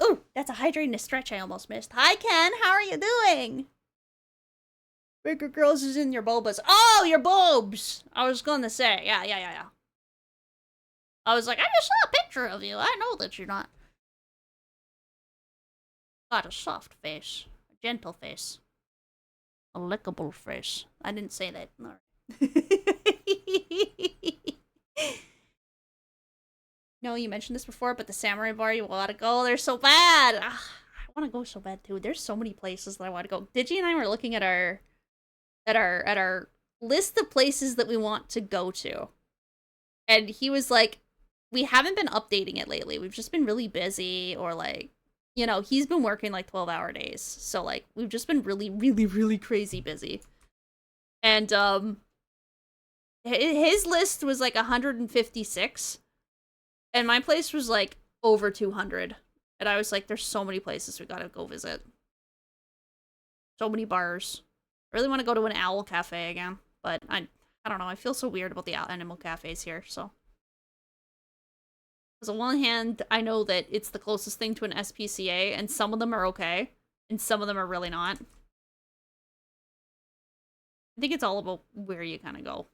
Ooh, that's a hydrating stretch I almost missed. Hi, Ken. How are you doing? Bigger girls is in your bobas. Oh, your bobs! I was gonna say. Yeah. I was like, I just saw a picture of you. I know that you're not. Got a soft face. A gentle face. A lickable face. I didn't say that. No. No, you mentioned this before, but the samurai bar you want to go, they're so bad. I want to go so bad too. There's so many places that I want to go. Digi and I were looking at our list of places that we want to go to, and he was like, we haven't been updating it lately. We've just been really busy, or like, you know, he's been working like 12-hour days. So like we've just been really, really, really crazy busy. And his list was like 156, and my place was like over 200. And I was like, there's so many places we gotta go visit. So many bars. I really want to go to an owl cafe again, but I don't know. I feel so weird about the animal cafes here, so. Because on one hand, I know that it's the closest thing to an SPCA, and some of them are okay, and some of them are really not. I think it's all about where you kind of go.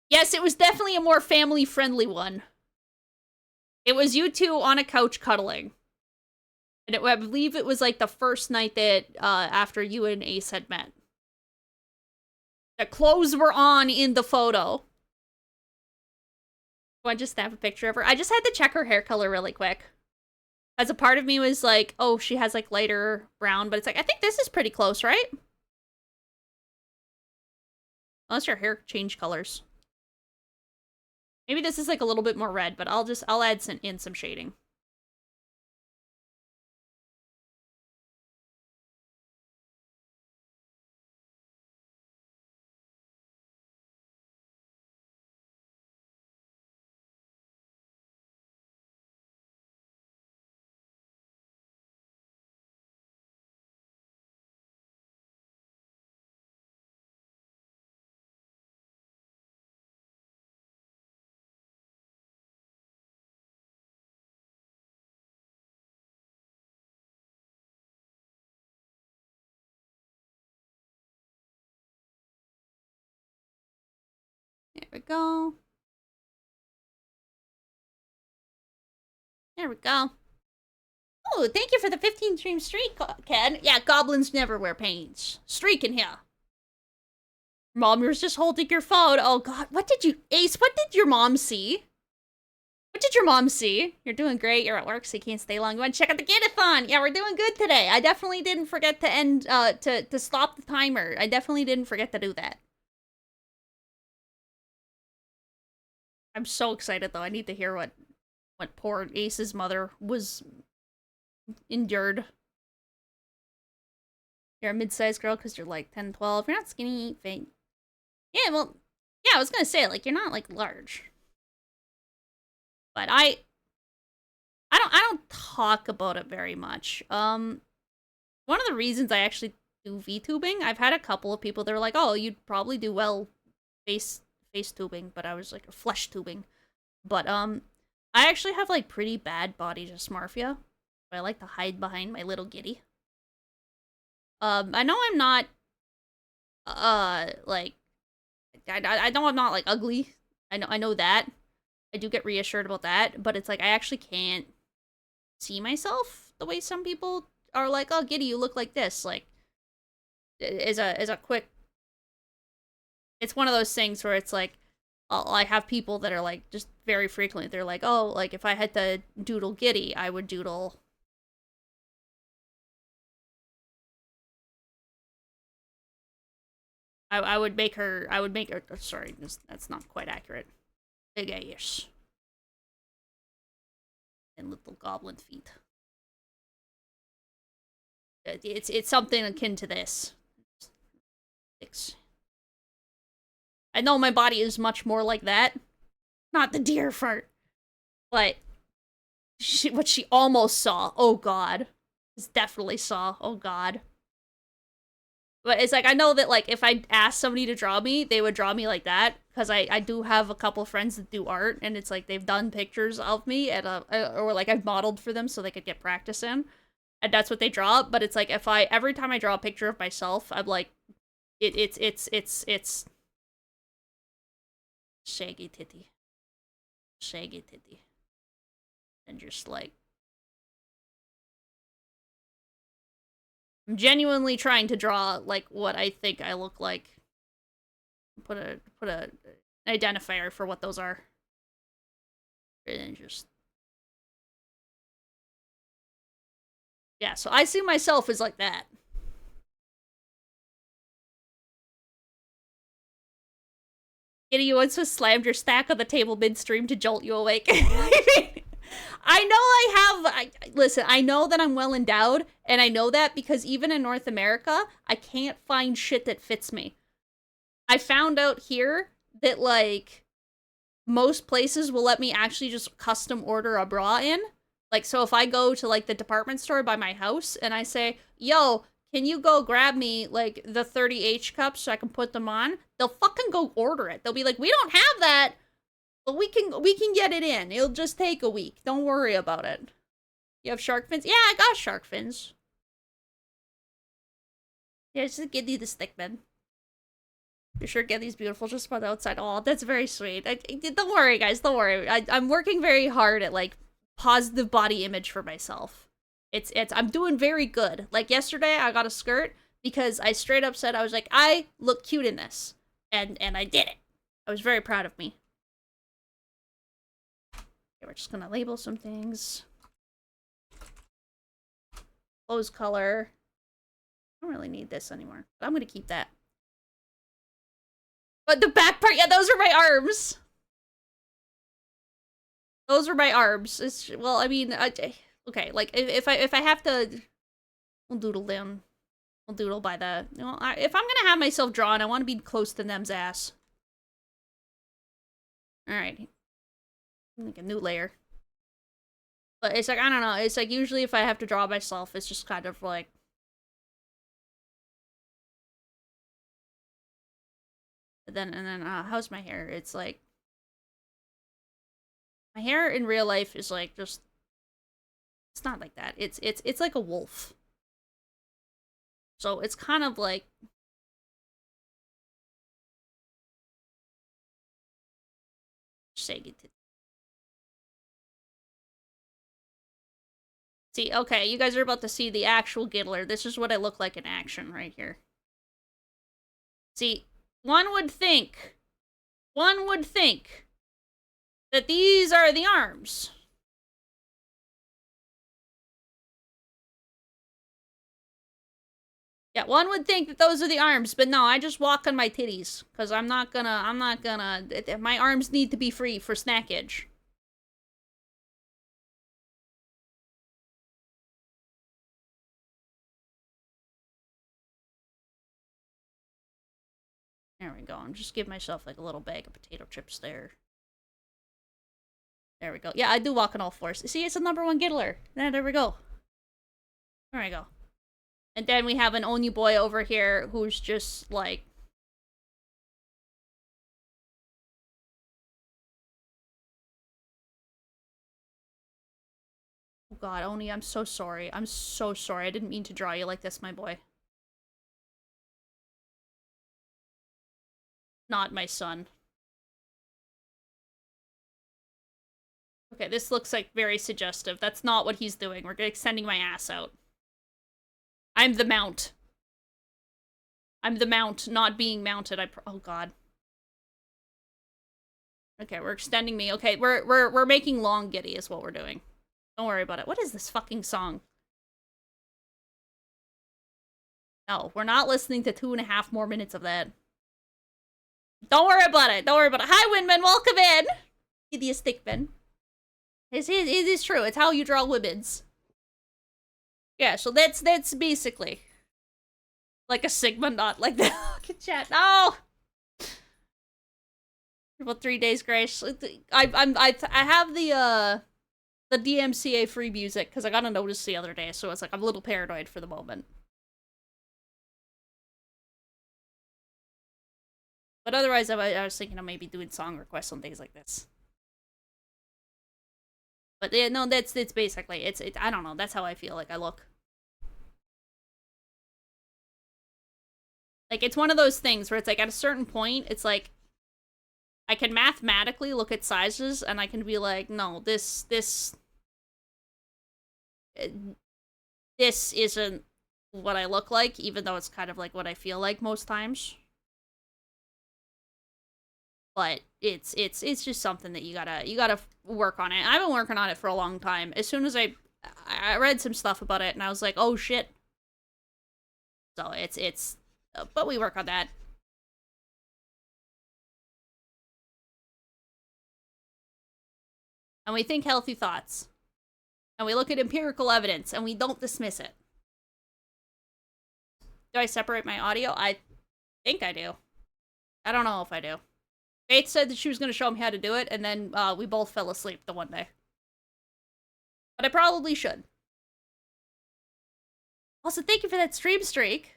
Yes, it was definitely a more family-friendly one. It was you two on a couch cuddling. And I believe it was like the first night that, after you and Ace had met. The clothes were on in the photo. I just snap a picture of her. I just had to check her hair color really quick. As a part of me was like, oh, she has like lighter brown, but it's like, I think this is pretty close, right? Unless your hair changed colors. Maybe this is like a little bit more red, but I'll add in some shading. There we go. There we go. Oh, thank you for the 15 stream streak, Ken. Yeah, goblins never wear paints. Streak in here. Mom, you're just holding your phone. Oh, God. What did you... Ace, what did your mom see? What did your mom see? You're doing great. You're at work, so you can't stay long. You want to check out the GIDDITHON? Yeah, we're doing good today. I definitely didn't forget to end... to stop the timer. I definitely didn't forget to do that. I'm so excited, though. I need to hear what poor Ace's mother was... endured. You're a mid-sized girl because you're like 10, 12. You're not skinny, faint. Yeah, well, yeah, I was gonna say, like, you're not, like, large. But I don't talk about it very much. One of the reasons I actually do VTubing, I've had a couple of people that are like, oh, you'd probably do well face tubing, but I was like, flesh tubing. But, I actually have, like, pretty bad body dysmorphia. I like to hide behind my little giddy. I know I'm not, like, I know I'm not, like, ugly. I know that. I do get reassured about that, but it's like, I actually can't see myself the way some people are like, oh, Giddy, you look like this. Like, is a quick... It's one of those things where it's like, I have people that are like, just very frequently, they're like, oh, like, if I had to doodle Giddy, I would doodle... I would make her, sorry, that's not quite accurate. Big ass. And little goblin feet. It's something akin to this. I know my body is much more like that. Not the deer fart. But what she almost saw, oh god. Definitely saw, oh god. But it's like, I know that, like, if I asked somebody to draw me, they would draw me like that. Because I do have a couple friends that do art, and it's like, they've done pictures of me at or like, I've modeled for them so they could get practice in. And that's what they draw. But it's like, every time I draw a picture of myself, I'm like, it's shaggy titty. Shaggy titty. And just like, I'm genuinely trying to draw, like, what I think I look like. Put a identifier for what those are. And just... Yeah, so I see myself as like that. Giddy, you once slammed your stack on the table midstream to jolt you awake. I know listen, I know that I'm well endowed, and I know that because even in North America, I can't find shit that fits me. I found out here that, like, most places will let me actually just custom order a bra in. Like, so if I go to, like, the department store by my house, and I say, yo, can you go grab me, like, the 30H cups so I can put them on? They'll fucking go order it. They'll be like, we don't have that, but we can get it in. It'll just take a week. Don't worry about it. You have shark fins? Yeah, I got shark fins. Yeah, just give you the stick, man. You sure Getty's beautiful just by the outside. Oh, that's very sweet. Don't worry, guys. Don't worry. I'm working very hard at, like, positive body image for myself. I'm doing very good. Like, yesterday, I got a skirt because I straight up said, I was like, I look cute in this. And I did it. I was very proud of me. Okay, we're just gonna label some things. Clothes color. I don't really need this anymore, but I'm gonna keep that. But the back part, yeah, those are my arms. Those are my arms. Well, I mean, okay, like, if I have to, we'll doodle them. We'll doodle by the, you know, if I'm gonna have myself drawn, I want to be close to them's ass. Alright. Like a new layer. But it's like, I don't know, it's like, usually if I have to draw myself, it's just kind of like, and then, how's my hair? It's like, my hair in real life is like, just, it's not like that. It's like a wolf. So it's kind of like, shaggy. See, okay, you guys are about to see the actual Giddler. This is what I look like in action right here. See, one would think that these are the arms. Yeah, one would think that those are the arms, but no, I just walk on my titties, because I'm not gonna, my arms need to be free for snackage. There we go. I'm just giving myself like a little bag of potato chips there. There we go. Yeah, I do walk on all fours. See, it's a #1 Giddler. There we go. There we go. And then we have an Oni boy over here who's just like... Oh god, Oni, I'm so sorry. I'm so sorry. I didn't mean to draw you like this, my boy. Not my son. Okay, this looks like very suggestive. That's not what he's doing. We're extending my ass out. I'm the mount. I'm the mount, not being mounted. Oh god. Okay, we're extending me. Okay, we're making long Giddy is what we're doing. Don't worry about it. What is this fucking song? No, we're not listening to 2.5 more minutes of that. Don't worry about it. Don't worry about it. Hi, Windman. Welcome in. Give you a stick, Ben. It is true. It's how you draw women's. Yeah, so that's basically like a Sigma knot like that. Look at chat. No. About 3 days, Grace. I have the DMCA free music because I got a notice the other day, so it's like I'm a little paranoid for the moment. But otherwise, I was thinking of maybe doing song requests on days like this. But yeah, no, it's basically, I don't know, that's how I feel like I look. Like, it's one of those things where it's like, at a certain point, it's like, I can mathematically look at sizes, and I can be like, no, this isn't what I look like, even though it's kind of like what I feel like most times. But it's just something that you gotta work on it. I've been working on it for a long time. As soon as I read some stuff about it, and I was like, oh shit. So but we work on that. And we think healthy thoughts. And we look at empirical evidence, and we don't dismiss it. Do I separate my audio? I think I do. I don't know if I do. Faith said that she was going to show me how to do it, and then we both fell asleep the one day. But I probably should. Also, thank you for that stream streak.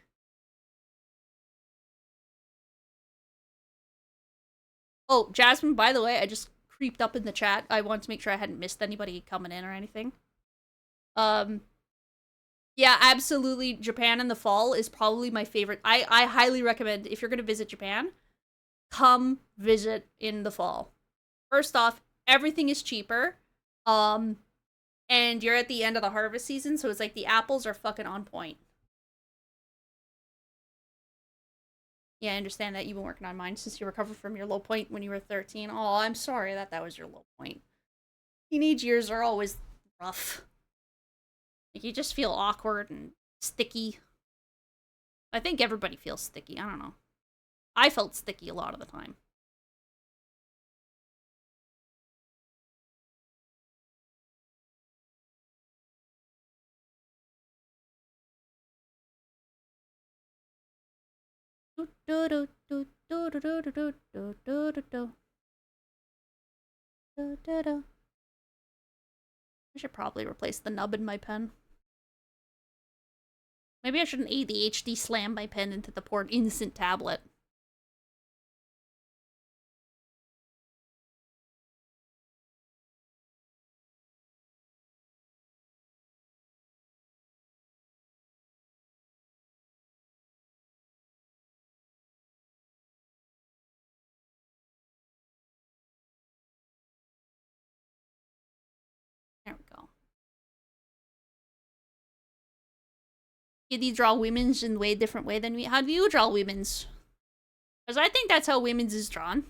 Oh, Jasmine, by the way, I just creeped up in the chat. I wanted to make sure I hadn't missed anybody coming in or anything. Yeah, absolutely. Japan in the fall is probably my favorite. I highly recommend, if you're going to visit Japan, come visit in the fall. First off, everything is cheaper. And you're at the end of the harvest season, so it's like the apples are fucking on point. Yeah, I understand that you've been working on mine since you recovered from your low point when you were 13. Oh, I'm sorry that was your low point. Teenage years are always rough. Like, you just feel awkward and sticky. I think everybody feels sticky. I don't know. I felt sticky a lot of the time. I should probably replace the nub in my pen. Maybe I shouldn't ADHD slam my pen into the poor innocent tablet. There we go. Did you draw women's in a way different way than me? How do you draw women's? Because I think that's how women's is drawn.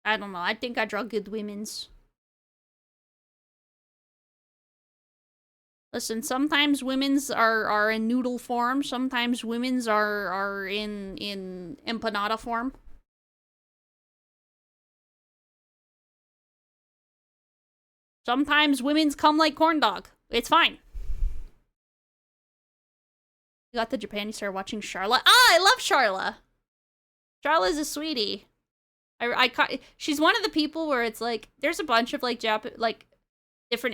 I don't know. I think I draw good women's. Listen, sometimes women's are in noodle form. Sometimes women's are in empanada form. Sometimes women's come like corn dog. It's fine. You got to Japan, you started watching Charlotte. Ah, I love Charlotte. Charlotte's a sweetie. She's one of the people where it's like, there's a bunch of like different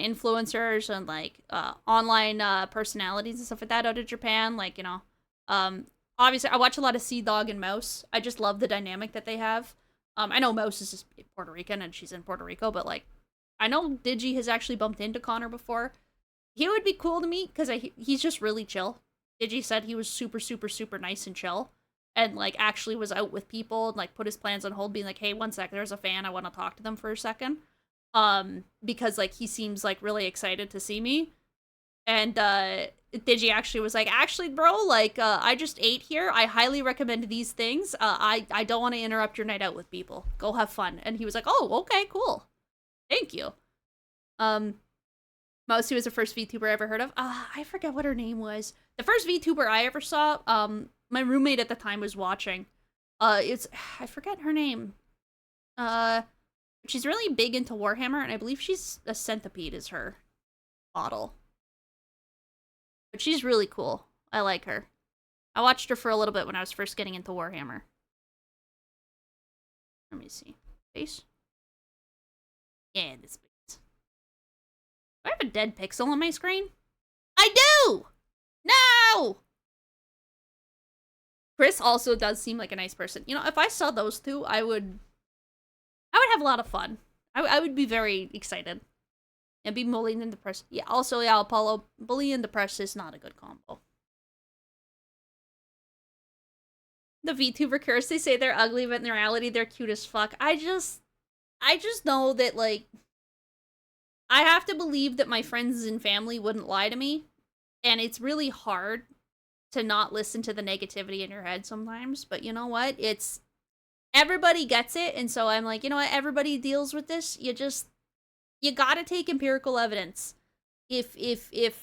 influencers and like online personalities and stuff like that out of Japan. Like, you know, obviously I watch a lot of Sea Dog and Mouse. I just love the dynamic that they have. I know Mouse is just Puerto Rican and she's in Puerto Rico, but like, I know Digi has actually bumped into Connor before. He would be cool to meet because he's just really chill. Digi said he was super, super, super nice and chill. And, like, actually was out with people and, like, put his plans on hold, being like, hey, one sec, there's a fan, I want to talk to them for a second. Because, like, he seems, like, really excited to see me. And, Digi actually was like, actually, bro, like, I just ate here. I highly recommend these things. I don't want to interrupt your night out with people. Go have fun. And he was like, oh, okay, cool. Thank you. Mousy was the first VTuber I ever heard of. I forget what her name was. The first VTuber I ever saw, my roommate at the time was watching. I forget her name. She's really big into Warhammer, and I believe she's a centipede is her model. But she's really cool. I like her. I watched her for a little bit when I was first getting into Warhammer. Let me see. Face? Yeah, this face. Do I have a dead pixel on my screen? I do! No! Chris also does seem like a nice person. You know, if I saw those two, I would have a lot of fun. I would be very excited. And be bullied and depressed. Yeah, also, yeah, Apollo, bully and depressed is not a good combo. The VTuber curse, they say they're ugly, but in reality, they're cute as fuck. I just know that, like, I have to believe that my friends and family wouldn't lie to me. And it's really hard to not listen to the negativity in your head sometimes. But you know what? Everybody gets it. And so I'm like, you know what? Everybody deals with this. You gotta take empirical evidence. If the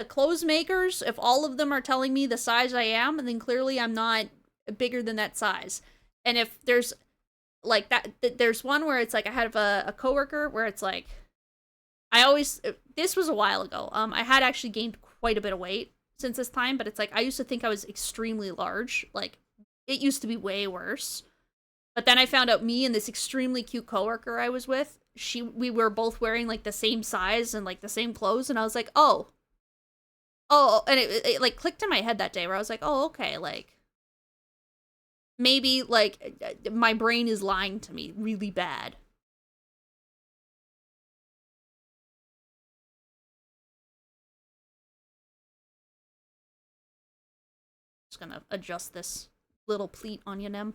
clothes makers, if all of them are telling me the size I am, then clearly I'm not bigger than that size. And if there's like there's one where it's like I have a coworker where it's like this was a while ago. I had actually gained quite a bit of weight since this time, but it's like I used to think I was extremely large. Like it used to be way worse. But then I found out me and this extremely cute coworker I was with, we were both wearing like the same size and like the same clothes, and I was like, oh, and it like clicked in my head that day where I was like, oh, okay, like maybe like my brain is lying to me really bad. Just gonna adjust this little pleat on you, Nem.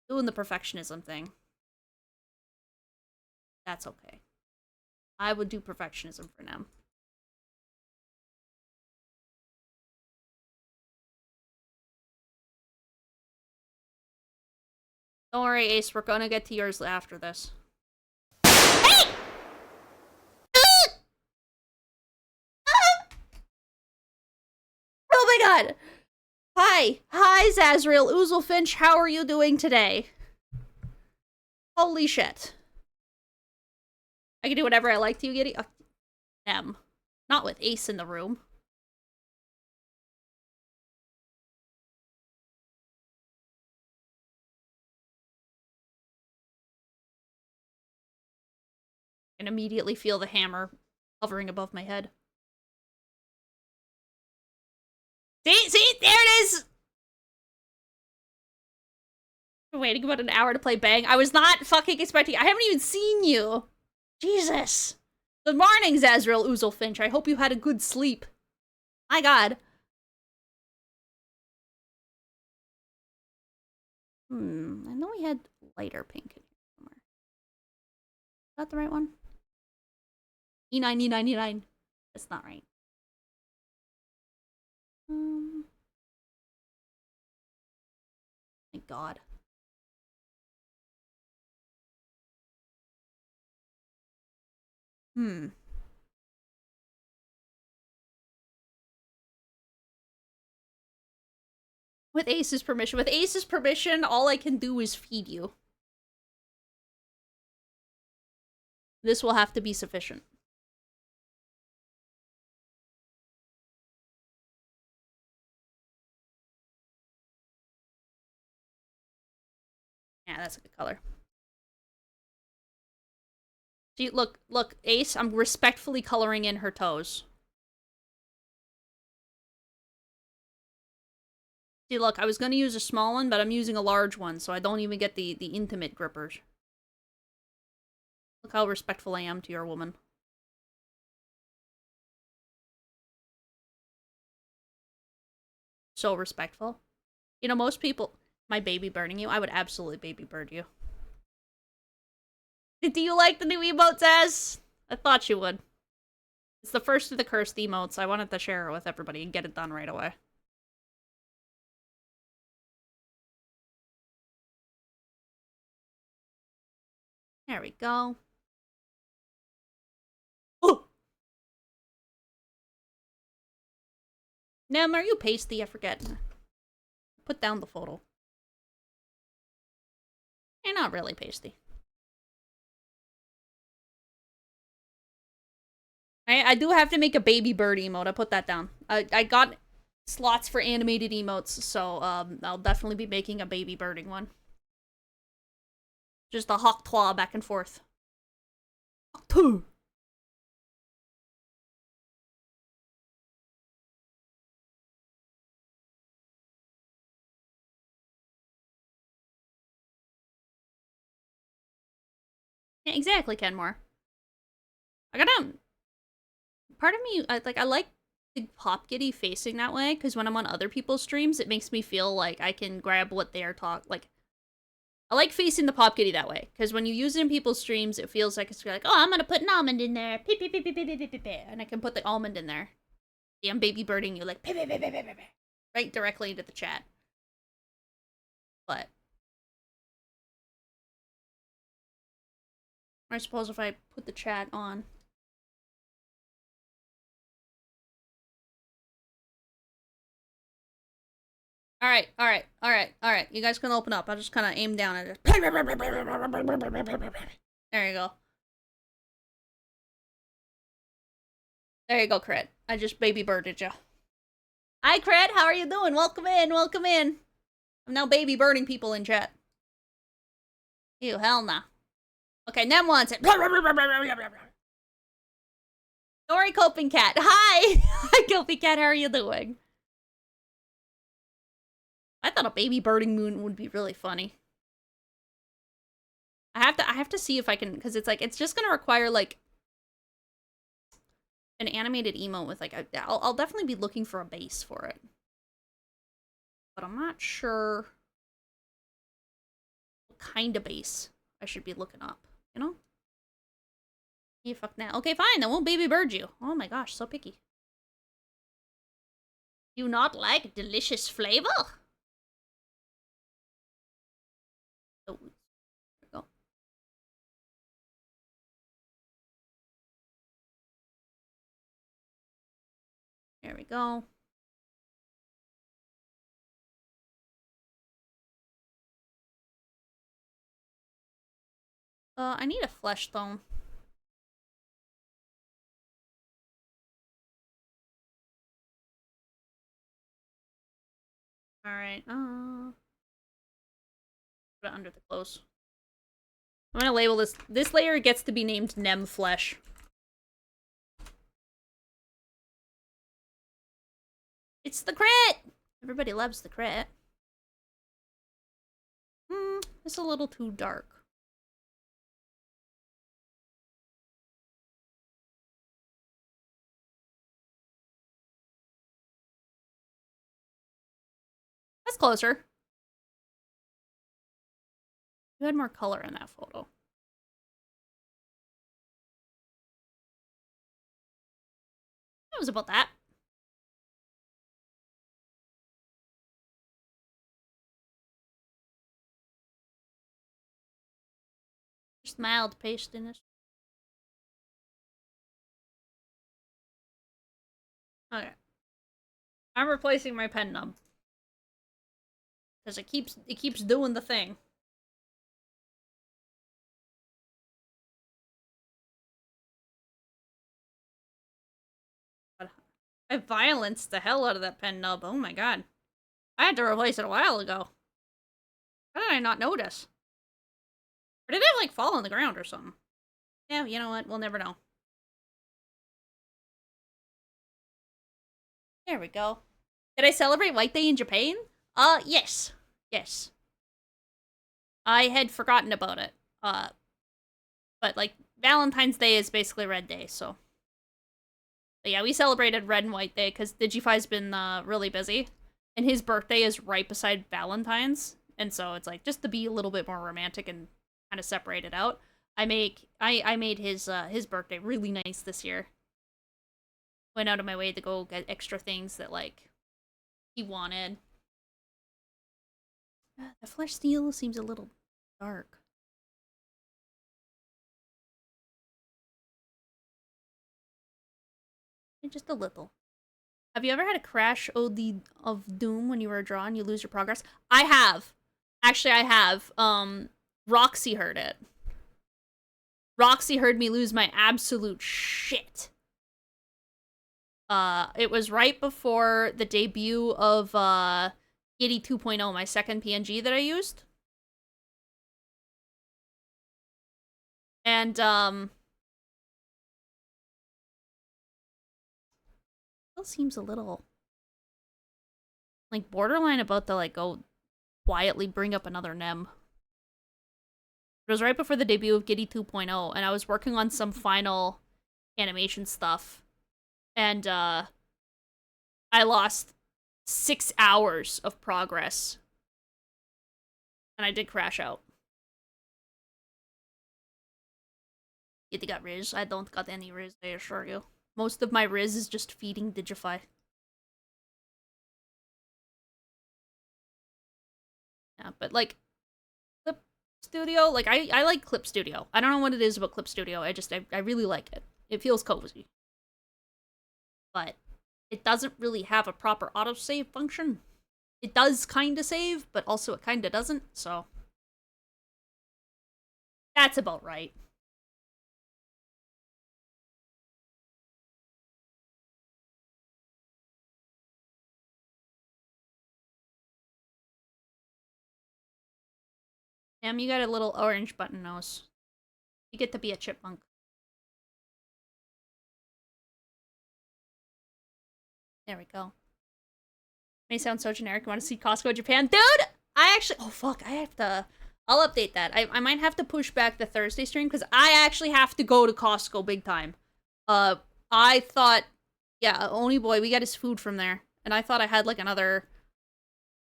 Doing the perfectionism thing. That's okay. I would do perfectionism for Nem. Don't worry, Ace, we're gonna get to yours after this. Hey! Oh my god! Hi, Zazriel Oozlefinch, how are you doing today? Holy shit. I can do whatever I like to you, Giddy? Not with Ace in the room. And immediately feel the hammer hovering above my head. See, there it is! I'm waiting about an hour to play Bang. I was not fucking expecting. I haven't even seen you. Jesus. Good morning, Zazriel Oozlefinch. I hope you had a good sleep. My god. I know we had lighter pink in here somewhere. Is that the right one? E9099. That's not right. Thank God. With Ace's permission, all I can do is feed you. This will have to be sufficient. Yeah, that's a good color. See, look, Ace, I'm respectfully coloring in her toes. See, look, I was gonna use a small one, but I'm using a large one, so I don't even get the intimate grippers. Look how respectful I am to your woman. So respectful. You know, most people... My baby burning you? I would absolutely baby bird you. Do you like the new emotes, Az? I thought you would. It's the first of the cursed emotes. I wanted to share it with everybody and get it done right away. There we go. Oh! Nem, are you pasty? I forget. Put down the photo. You're not really pasty. I do have to make a baby bird emote. I put that down. I got slots for animated emotes, so I'll definitely be making a baby birding one. Just a hawk claw back and forth. Hawk. Yeah, exactly, Kenmore. I gotta... Part of me, I like the Pop Giddy facing that way, because when I'm on other people's streams, it makes me feel like I can grab what they are like, I like facing the Pop Giddy that way, because when you use it in people's streams, it feels like it's like, oh, I'm gonna put an almond in there, and I can put the almond in there. See, I'm baby birding you, like, right directly into the chat. But I suppose if I put the chat on... Alright, alright, alright, alright. You guys can open up. I'll just kind of aim down at it. There you go. There you go, Crit. I just baby birded you. Hi, Crit. How are you doing? Welcome in. Welcome in. I'm now baby birding people in chat. Ew, hell nah. Okay, Nem wants it. Sorry, Coping Cat. Hi. Hi, Coping Cat. How are you doing? I thought a baby birding moon would be really funny. I have to see if I can, because it's like, it's just gonna require like an animated emote with like, I'll definitely be looking for a base for it. But I'm not sure what kind of base I should be looking up, you know? You fuck now. Okay, fine, I won't baby bird you. Oh my gosh, so picky. You not like delicious flavor? Oh, there we go. There we go. I need a flesh stone. Alright, put it under the clothes. I'm gonna label this. This layer gets to be named Nem Flesh. It's the crit! Everybody loves the crit. It's a little too dark. That's closer. You had more color in that photo. It was about that. Just mild pastiness. Okay. I'm replacing my pen nub. Because it keeps doing the thing. I violenced the hell out of that pen nub. Oh my god. I had to replace it a while ago. How did I not notice? Or did it, like, fall on the ground or something? Yeah, you know what? We'll never know. There we go. Did I celebrate White Day in Japan? Yes. Yes. I had forgotten about it. But, like, Valentine's Day is basically Red Day, so. But yeah, we celebrated Red and White Day because Digify's been, really busy. And his birthday is right beside Valentine's. And so it's like, just to be a little bit more romantic and kind of separate it out, I made his birthday really nice this year. Went out of my way to go get extra things that, like, he wanted. The flesh steel seems a little dark. Just a little. Have you ever had a crash OD of Doom when you were drawn, you lose your progress? I have. Actually, I have. Roxy heard it. Roxy heard me lose my absolute shit. It was right before the debut of, Giddy 2.0, my second PNG that I used. And, still seems a little, like, borderline about to, like, go quietly bring up another Nem. It was right before the debut of Giddy 2.0, and I was working on some final animation stuff. And, I lost 6 hours of progress. And I did crash out. You got Riz? I don't got any Riz, I assure you. Most of my Riz is just feeding Digify. Yeah, but, like, Clip Studio, like, I like Clip Studio. I don't know what it is about Clip Studio, I really like it. It feels cozy. But it doesn't really have a proper autosave function. it does kind of save, but also it kind of doesn't, so that's about right. Damn, you got a little orange button nose. You get to be a chipmunk. There we go. May sound so generic. You want to see Costco Japan? Dude! I actually... Oh, fuck. I have to... I'll update that. I might have to push back the Thursday stream, because I actually have to go to Costco big time. I thought... Yeah, Oni Boy, we got his food from there. And I thought I had, like, another,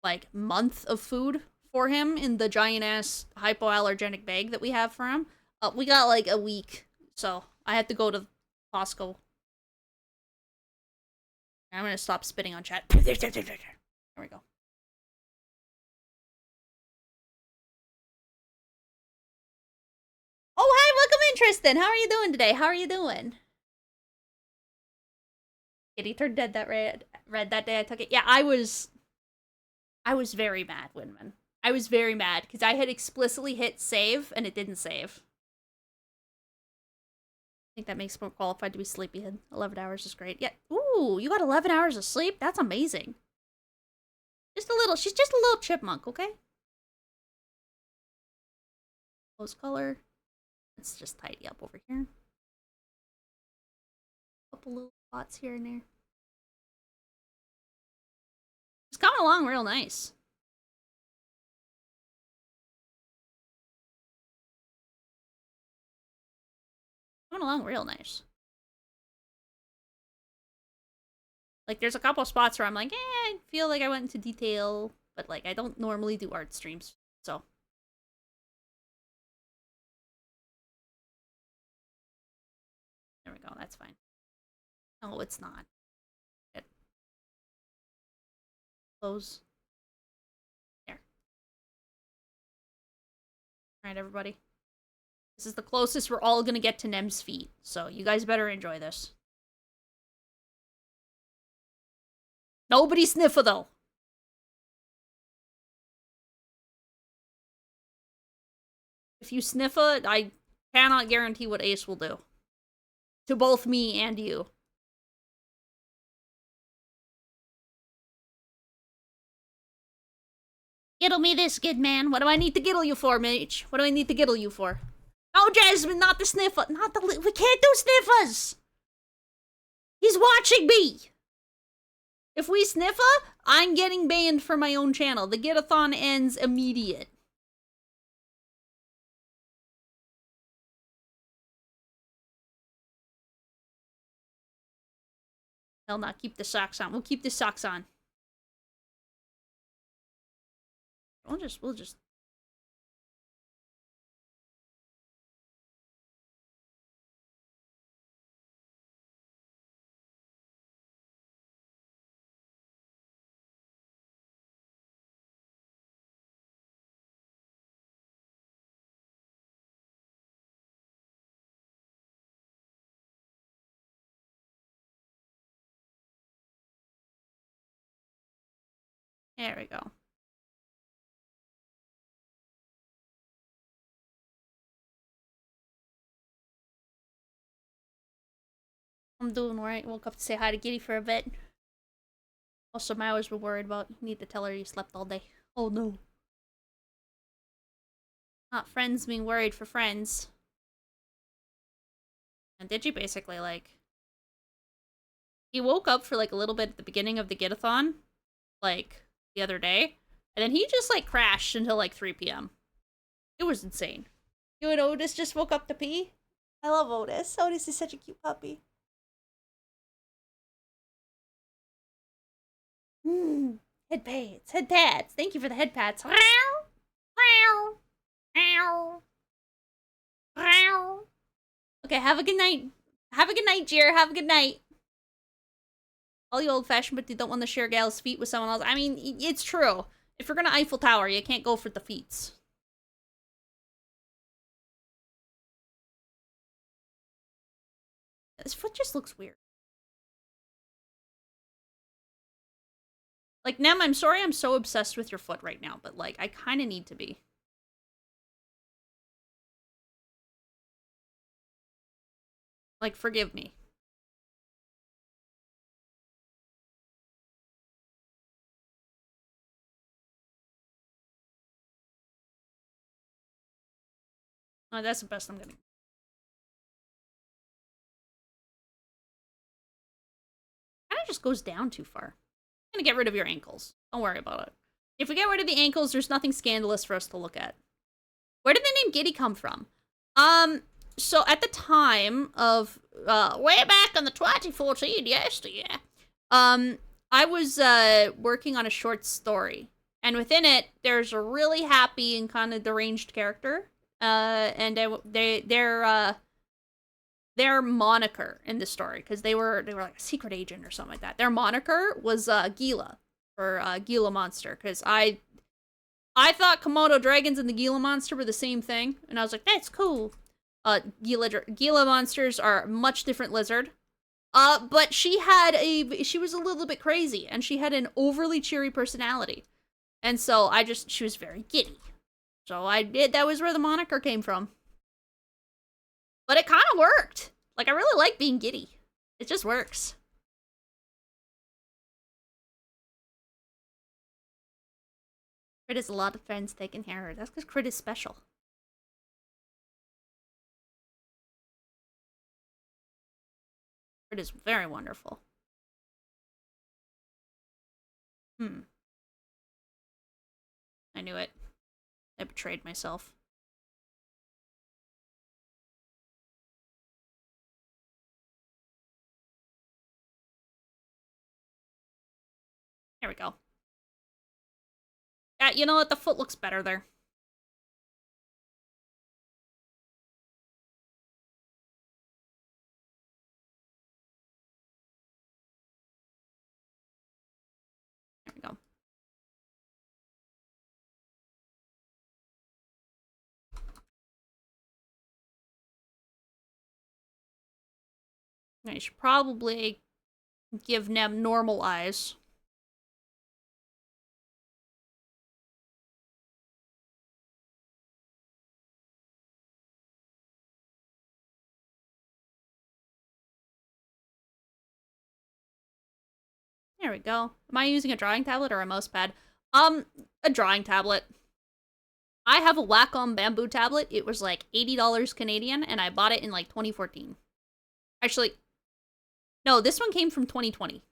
like, month of food for him in the giant-ass hypoallergenic bag that we have for him. We got, like, a week. So, I had to go to Costco. I'm gonna stop spitting on chat. There we go. Oh, hi, welcome in, Tristan. How are you doing today? How are you doing? Kitty turned dead that red that day I took it. Yeah, I was very mad, Winman. I was very mad because I had explicitly hit save and it didn't save. I think that makes me more qualified to be sleepyhead. 11 hours is great. Yeah. Ooh, you got 11 hours of sleep? That's amazing. Just a little. She's just a little chipmunk, okay? Close color. Let's just tidy up over here. Couple little spots here and there. It's coming along real nice. Coming along real nice. Like, there's a couple spots where I'm like, I feel like I went into detail, but, like, I don't normally do art streams, so. There we go, that's fine. No, it's not. Good. Close. There. Alright, everybody. This is the closest we're all gonna get to Nem's feet, so you guys better enjoy this. Nobody sniffer, though. If you sniffer, I cannot guarantee what Ace will do. To both me and you. Giddle me this, good man. What do I need to giddle you for, Mitch? What do I need to giddle you for? Oh, Jasmine, not the sniffer. Not the... We can't do sniffers! He's watching me! If we sniffer, I'm getting banned from my own channel. The GIDDITHON ends immediate. Hell not. Keep the socks on. We'll keep the socks on. We'll just... There we go. I'm doing alright. Woke up to say hi to Giddy for a bit. Also, my hours were worried about. Need to tell her you slept all day. Oh no. Not friends being worried for friends. And Digi basically, like... He woke up for, like, a little bit at the beginning of the GIDDITHON. Like, the other day. And then he just, like, crashed until, like, 3 p.m. It was insane. You and Otis just woke up to pee? I love Otis. Otis is such a cute puppy. Head pats. Head pats. Thank you for the head pats. Okay, have a good night. Have a good night, Jer. Have a good night. All you old-fashioned, but you don't want to share gal's feet with someone else. I mean, it's true. If you're gonna Eiffel Tower, you can't go for the feets. His foot just looks weird. Like, Nem, I'm sorry I'm so obsessed with your foot right now, but, like, I kind of need to be. Like, forgive me. Oh, that's the best I'm gonna. Kind of just goes down too far. I'm gonna get rid of your ankles. Don't worry about it. If we get rid of the ankles, there's nothing scandalous for us to look at. Where did the name Giddy come from? So at the time of, way back in the 2014, yesteryear, I was, working on a short story. And within it, there's a really happy and kind of deranged character. And their moniker in the story, because they were like a secret agent or something like that. Their moniker was Gila, or Gila Monster, because I thought Komodo dragons and the Gila Monster were the same thing, and I was like, that's cool. Gila monsters are a much different lizard. But she was a little bit crazy, and she had an overly cheery personality. And so she was very giddy. So that was where the moniker came from. But it kind of worked. Like, I really like being giddy. It just works. Crit has a lot of friends taking care of her. That's because Crit is special. Crit is very wonderful. I knew it. I betrayed myself. There we go. Yeah, you know what? The foot looks better there. There we go. I should probably give Nem normal eyes. There we go. Am I using a drawing tablet or a mouse pad? A drawing tablet. I have a Wacom bamboo tablet. It was like $80 Canadian, and I bought it in like 2014. Actually, no, this one came from 2020.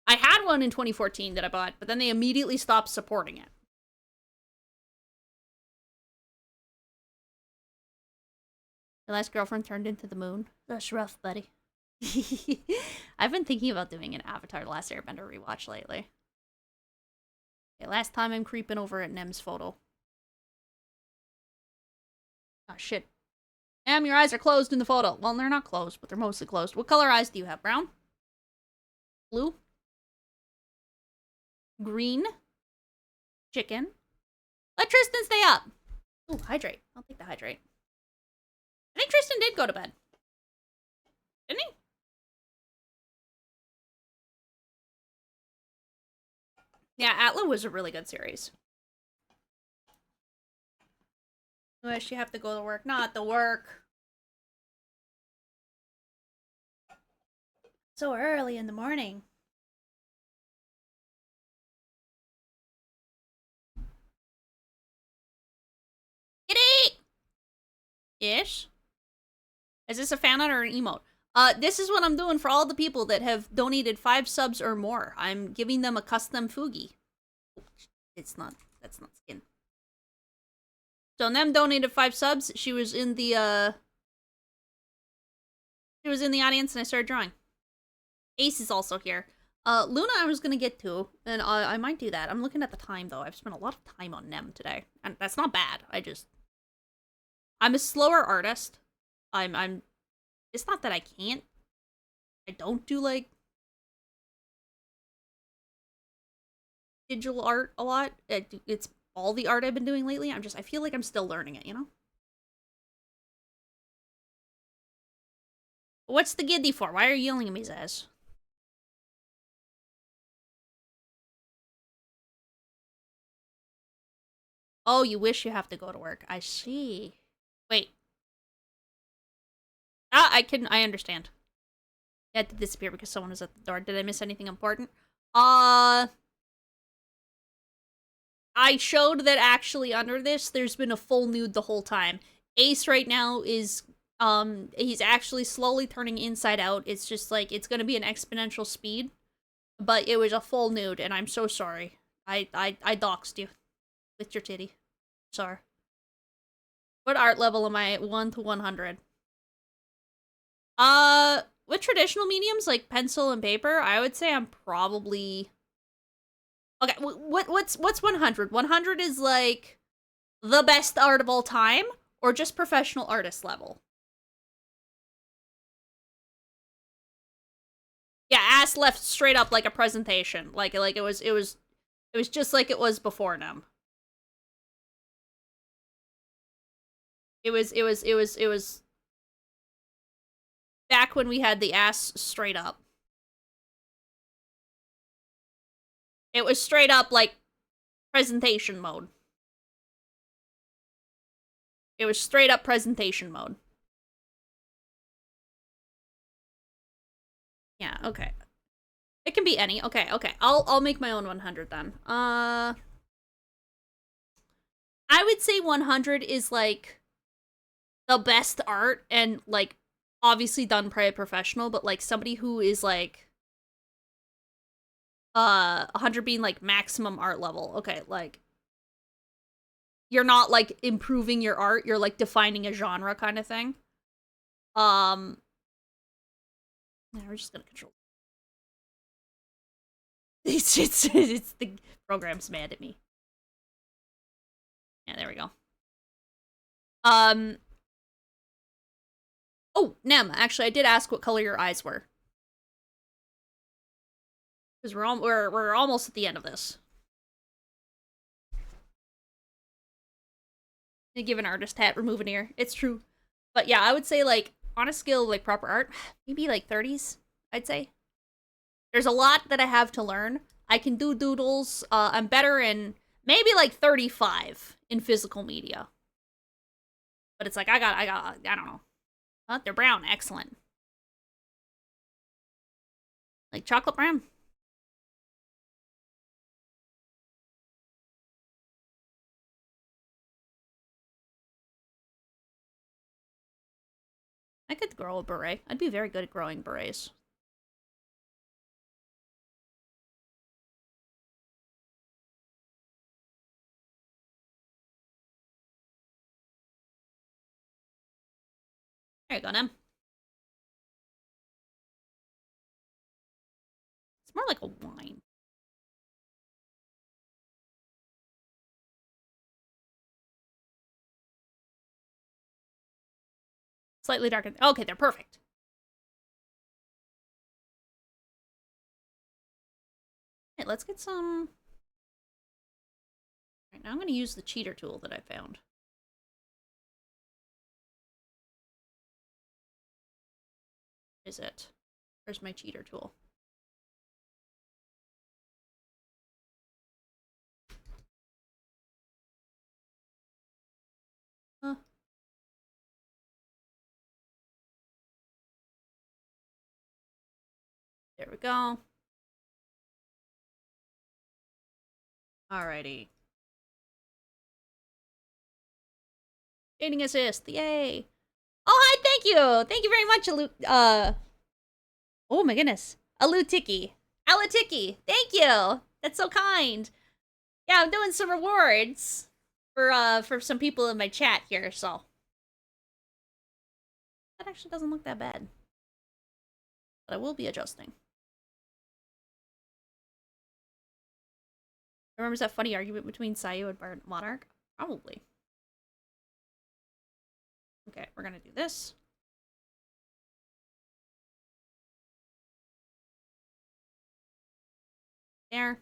I had one in 2014 that I bought, but then they immediately stopped supporting it. Your last girlfriend turned into the moon. That's rough, buddy. I've been thinking about doing an Avatar The Last Airbender rewatch lately. Okay, last time I'm creeping over at Nem's photo. Oh, shit. Nem, your eyes are closed in the photo. Well, they're not closed, but they're mostly closed. What color eyes do you have? Brown? Blue? Green? Chicken? Let Tristan stay up! Ooh, hydrate. I'll take the hydrate. I think Tristan did go to bed. Didn't he? Yeah, Atla was a really good series. Unless you have to go to work. Not the work. So early in the morning. Kitty! Ish? Is this a fan art or an emote? This is what I'm doing for all the people that have donated 5 subs or more. I'm giving them a custom Fugi. That's not skin. So Nem donated 5 subs. She was in the audience and I started drawing. Ace is also here. Luna I was gonna get to, and I might do that. I'm looking at the time though. I've spent a lot of time on Nem today. And that's not bad. I'm a slower artist. It's not that I can't. I don't do, like, digital art a lot. It's all the art I've been doing lately. I feel like I'm still learning it, you know? What's the giddy for? Why are you yelling at me, Zaz? Oh, you wish you have to go to work. I see. Wait. Ah, I understand. It had to disappear because someone was at the door. Did I miss anything important? I showed that actually under this, there's been a full nude the whole time. Ace right now is, he's actually slowly turning inside out. It's just like, it's gonna be an exponential speed. But it was a full nude, and I'm so sorry. I doxed you with your titty. Sorry. What art level am I at? 1 to 100? With traditional mediums like pencil and paper, I would say I'm probably... Okay, what's 100? 100 is like the best art of all time, or just professional artist level? Yeah, ass left straight up like a presentation. Like it was just like it was before them. It was back when we had the ass straight up. It was straight up like presentation mode. It was straight up presentation mode. Yeah, okay. It can be any. Okay, okay. I'll make my own 100 then. I would say 100 is like the best art and like obviously done by a professional, but like somebody who is like 100 being like maximum art level. Okay, like you're not like improving your art, you're like defining a genre kind of thing. Yeah, we're just gonna control. It's the program's mad at me. Yeah, there we go. Oh, Nem, actually, I did ask what color your eyes were. Because we're almost at the end of this. You give an artist hat, remove an ear. It's true. But yeah, I would say, like, on a scale of, like, proper art, maybe, like, 30s, I'd say. There's a lot that I have to learn. I can do doodles. I'm better in maybe, like, 35 in physical media. But it's like, I don't know. Oh, they're brown. Excellent. Like, chocolate brown. I could grow a beret. I'd be very good at growing berets. There you go, Nem. It's more like a wine. Slightly darker. Okay, they're perfect. Okay, let's get some... Alright, now I'm going to use the cheater tool that I found. Is it? Where's my cheater tool? Huh. There we go. Alrighty. Shading assist, yay! Oh, hi, thank you! Thank you very much, oh my goodness. Alutiki. Alatiki, thank you! That's so kind. Yeah, I'm doing some rewards for some people in my chat here, so. That actually doesn't look that bad. But I will be adjusting. Remembers that funny argument between Sayu and Monarch? Probably. Okay, we're gonna do this. There.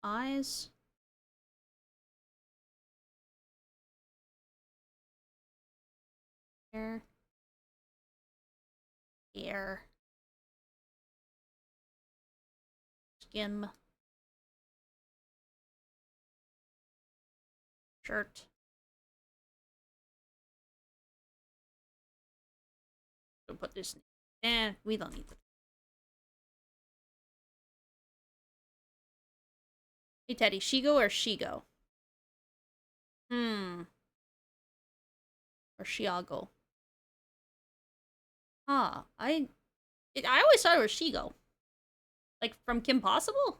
Eyes. There. Here. Skim. shirt. So put this. We don't need it. Hey Teddy, Shigo or Shigo? Or Shiago. Huh. I always thought it was Shigo. Like from Kim Possible?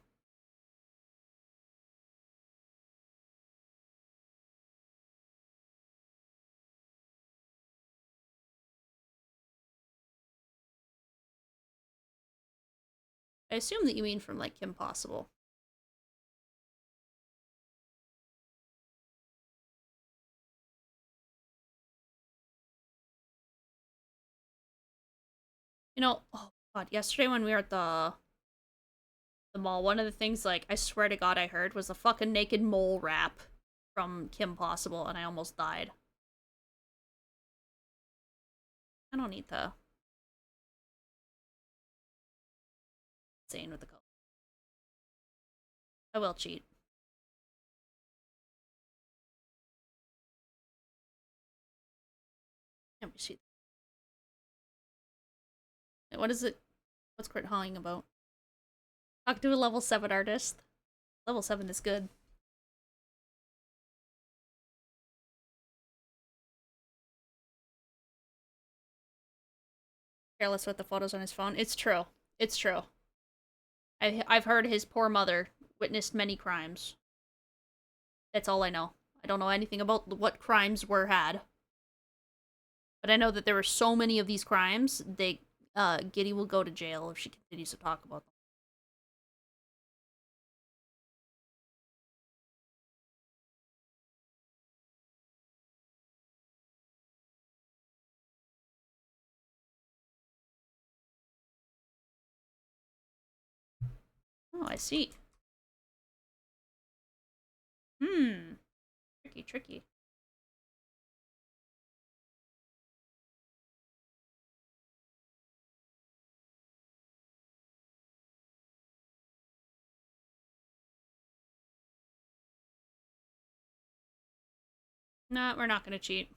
I assume that you mean from like Kim Possible. You know, oh god, yesterday when we were at the mall, one of the things, like, I swear to god I heard was the fucking naked mole rap from Kim Possible, and I almost died. I don't need to. Insane with the color. I will cheat. Let me see. What is it? What's Crit Hawing about? Talk to a level 7 artist. Level 7 is good. Careless with the photos on his phone. It's true. It's true. I've heard his poor mother witnessed many crimes. That's all I know. I don't know anything about what crimes were had. But I know that there were so many of these crimes, Giddy will go to jail if she continues to talk about them. Oh, I see. Tricky, tricky. No, we're not gonna cheat.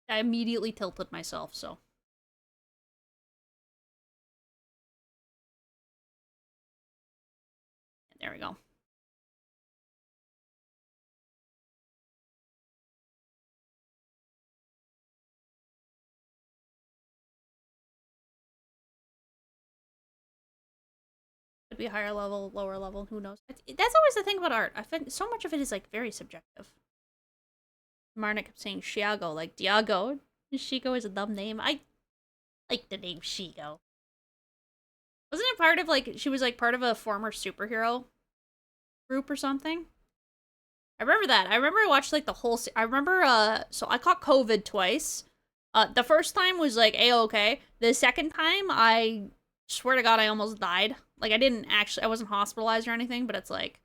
I immediately tilted myself, so. There we go. Could be higher level, lower level, who knows. That's always the thing about art. I think so much of it is, like, very subjective. Marna kept saying Shiago, like Diago. Shigo is a dumb name. I like the name Shigo. Wasn't it part of, like, she was, like, part of a former superhero group or something? I remember that. I remember I watched, like, the whole... I remember, so I caught COVID twice. The first time was, like, A-okay. The second time, I swear to god I almost died. Like, I wasn't hospitalized or anything, but it's like...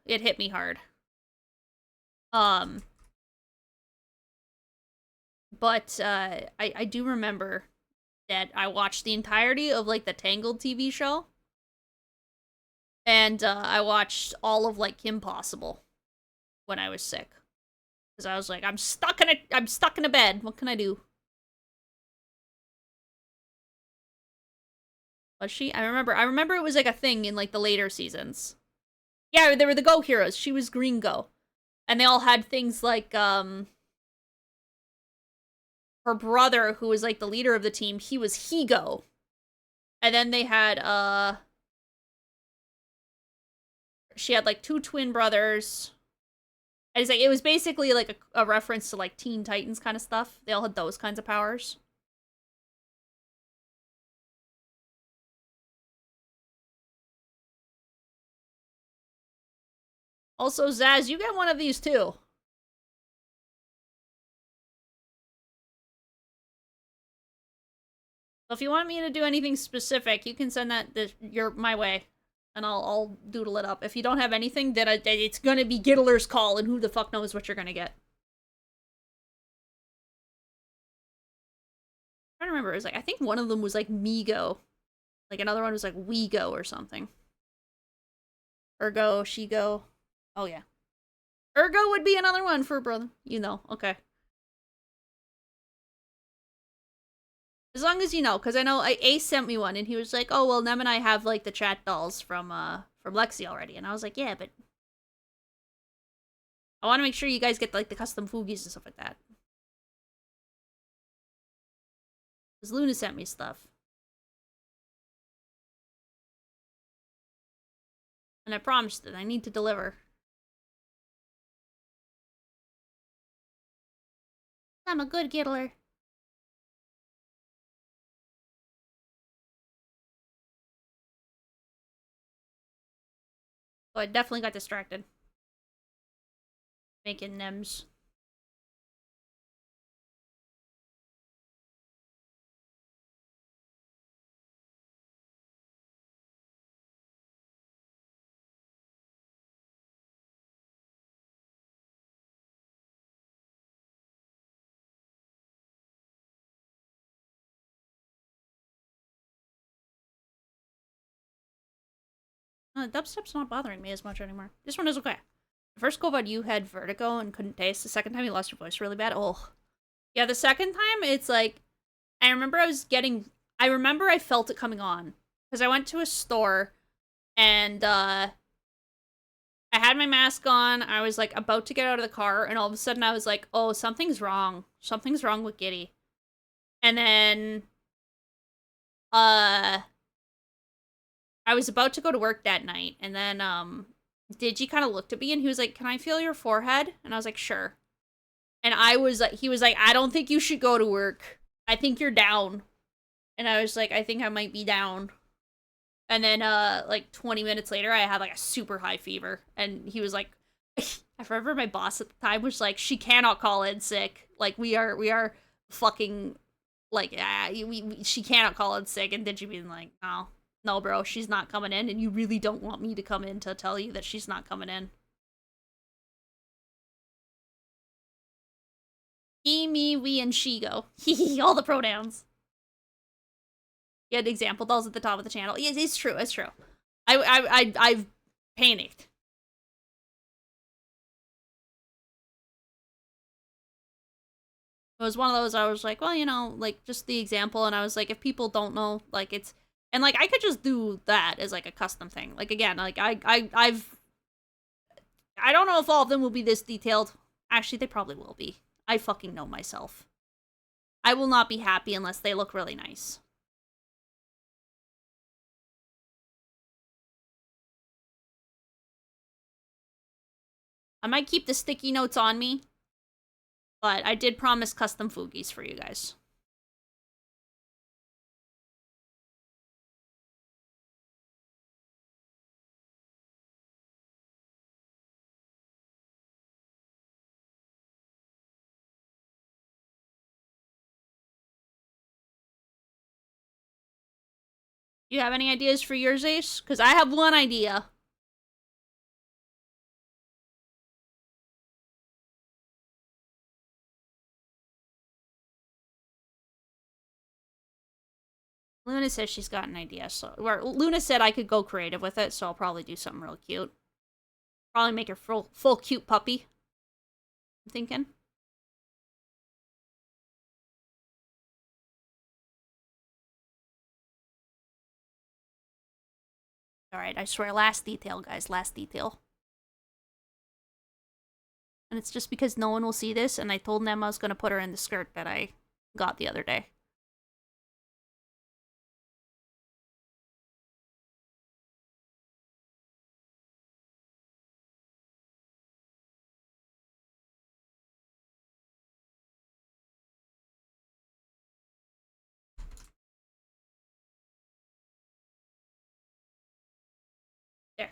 it hit me hard. But, I do remember that I watched the entirety of, like, the Tangled TV show. And, I watched all of, like, Kim Possible when I was sick. Because I was like, I'm stuck in a bed. What can I do? Was she? I remember it was, like, a thing in, like, the later seasons. Yeah, they were the Go Heroes. She was Green Go. And they all had things like, her brother, who was, like, the leader of the team, he was Higo. And then they had, she had, like, 2 twin brothers. And it's like, it was basically, like, a reference to, like, Teen Titans kind of stuff. They all had those kinds of powers. Also, Zaz, you get one of these, too. So if you want me to do anything specific, you can send that my way. And I'll doodle it up. If you don't have anything, then it's gonna be Giddler's Call, and who the fuck knows what you're gonna get. trying to remember. It was like, I think one of them was like Migo. Like another one was like We Go or something. Ergo, She Go. Oh yeah. Ergo would be another one for brother. You know, okay. As long as you know, because I know Ace sent me one and he was like, oh well, Nem and I have like the chat dolls from Lexi already. And I was like, yeah, but I want to make sure you guys get like the custom Fugis and stuff like that. Because Luna sent me stuff. And I promised that I need to deliver. I'm a good giddler. Oh, I definitely got distracted. Making Nems. Dubstep's not bothering me as much anymore. This one is okay. The first go about you had vertigo and couldn't taste. The second time you lost your voice really bad. Oh. Yeah, the second time it's like I remember I felt it coming on. Because I went to a store and I had my mask on. I was like about to get out of the car and all of a sudden I was like, oh, something's wrong. Something's wrong with Giddy. And then I was about to go to work that night, and then, Digi kind of looked at me, and he was like, can I feel your forehead? And I was like, sure. And he was like, I don't think you should go to work. I think you're down. And I was like, I think I might be down. And then, like, 20 minutes later, I had, like, a super high fever. And he was like, I remember my boss at the time was like, she cannot call in sick. Like, we are fucking, like, she cannot call in sick. And Digi being like, no. No, bro, she's not coming in, and you really don't want me to come in to tell you that she's not coming in. He, me, we, and she go. All the pronouns. You had example dolls at the top of the channel. Yes, it's true, it's true. I've panicked. It was one of those I was like, well, you know, like, just the example, and I was like, if people don't know, like, it's... And, like, I could just do that as, like, a custom thing. Like, again, like, I don't know if all of them will be this detailed. Actually, they probably will be. I fucking know myself. I will not be happy unless they look really nice. I might keep the sticky notes on me, but I did promise custom Fugis for you guys. You have any ideas for yours, Ace? Because I have one idea. Luna says she's got an idea, so... Luna said I could go creative with it, so I'll probably do something real cute. Probably make her full cute puppy. I'm thinking. Alright, I swear, last detail, guys, last detail. And it's just because no one will see this, and I told them I was gonna put her in the skirt that I got the other day. There.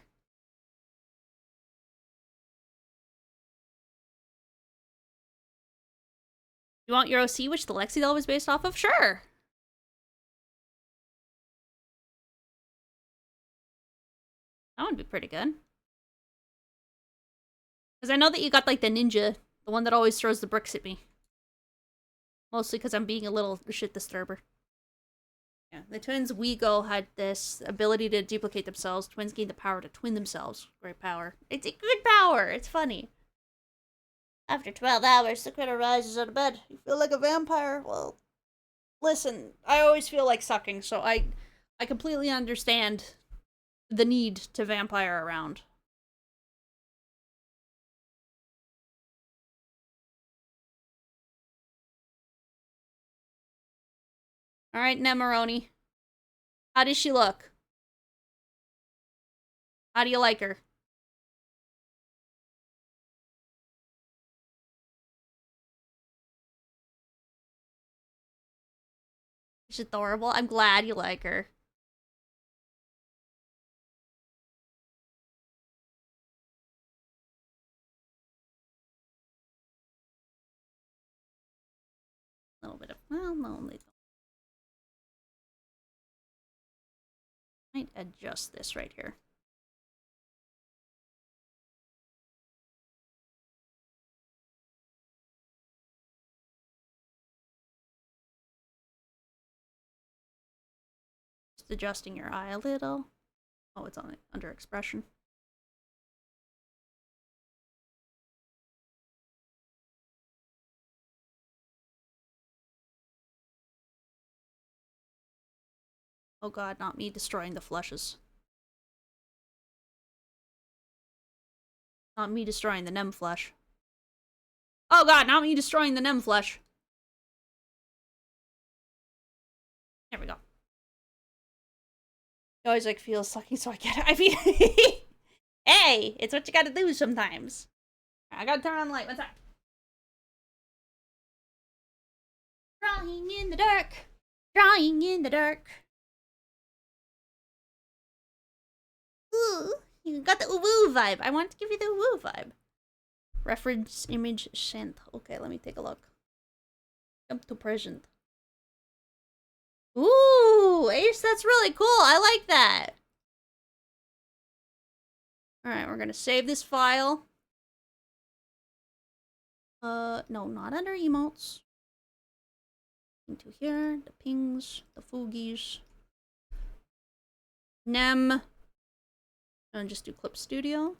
You want your OC, which the Lexi doll was based off of? Sure! That would be pretty good. Because I know that you got, like, the ninja. The one that always throws the bricks at me. Mostly because I'm being a little shit disturber. Yeah, the twins Wego had this ability to duplicate themselves. Twins gain the power to twin themselves. Great power. It's a good power. It's funny. After 12 hours, the critter rises out of bed. You feel like a vampire? Well, listen, I always feel like sucking, so I completely understand the need to vampire around. Alright, Nemaroni. How does she look? How do you like her? She's adorable. I'm glad you like her. A little bit of, well, no, they don't. Might adjust this right here. Just adjusting your eye a little. Oh, it's on under expression. Oh god, not me destroying the flushes. Not me destroying the Nem flesh. Oh god, not me destroying the Nem flesh. There we go. It always like feels sucking, so I get it. I mean, hey, it's what you gotta do sometimes. I gotta turn on the light. What's up? Drawing in the dark. Drawing in the dark. Ooh, you got the woo vibe. I want to give you the woo vibe. Reference image sent. Okay, let me take a look. Jump to present. Ooh, Ace, that's really cool. I like that. Alright, we're gonna save this file. No, not under emotes. Into here, the pings, the Fugis. Nem. And just do Clip Studio.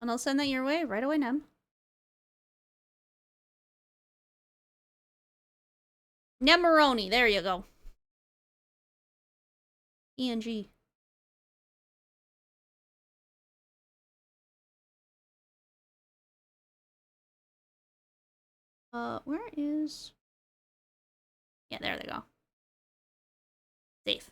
And I'll send that your way right away, Nem. Nemaroni, there you go. ENG. Where is... Yeah, there they go. Safe.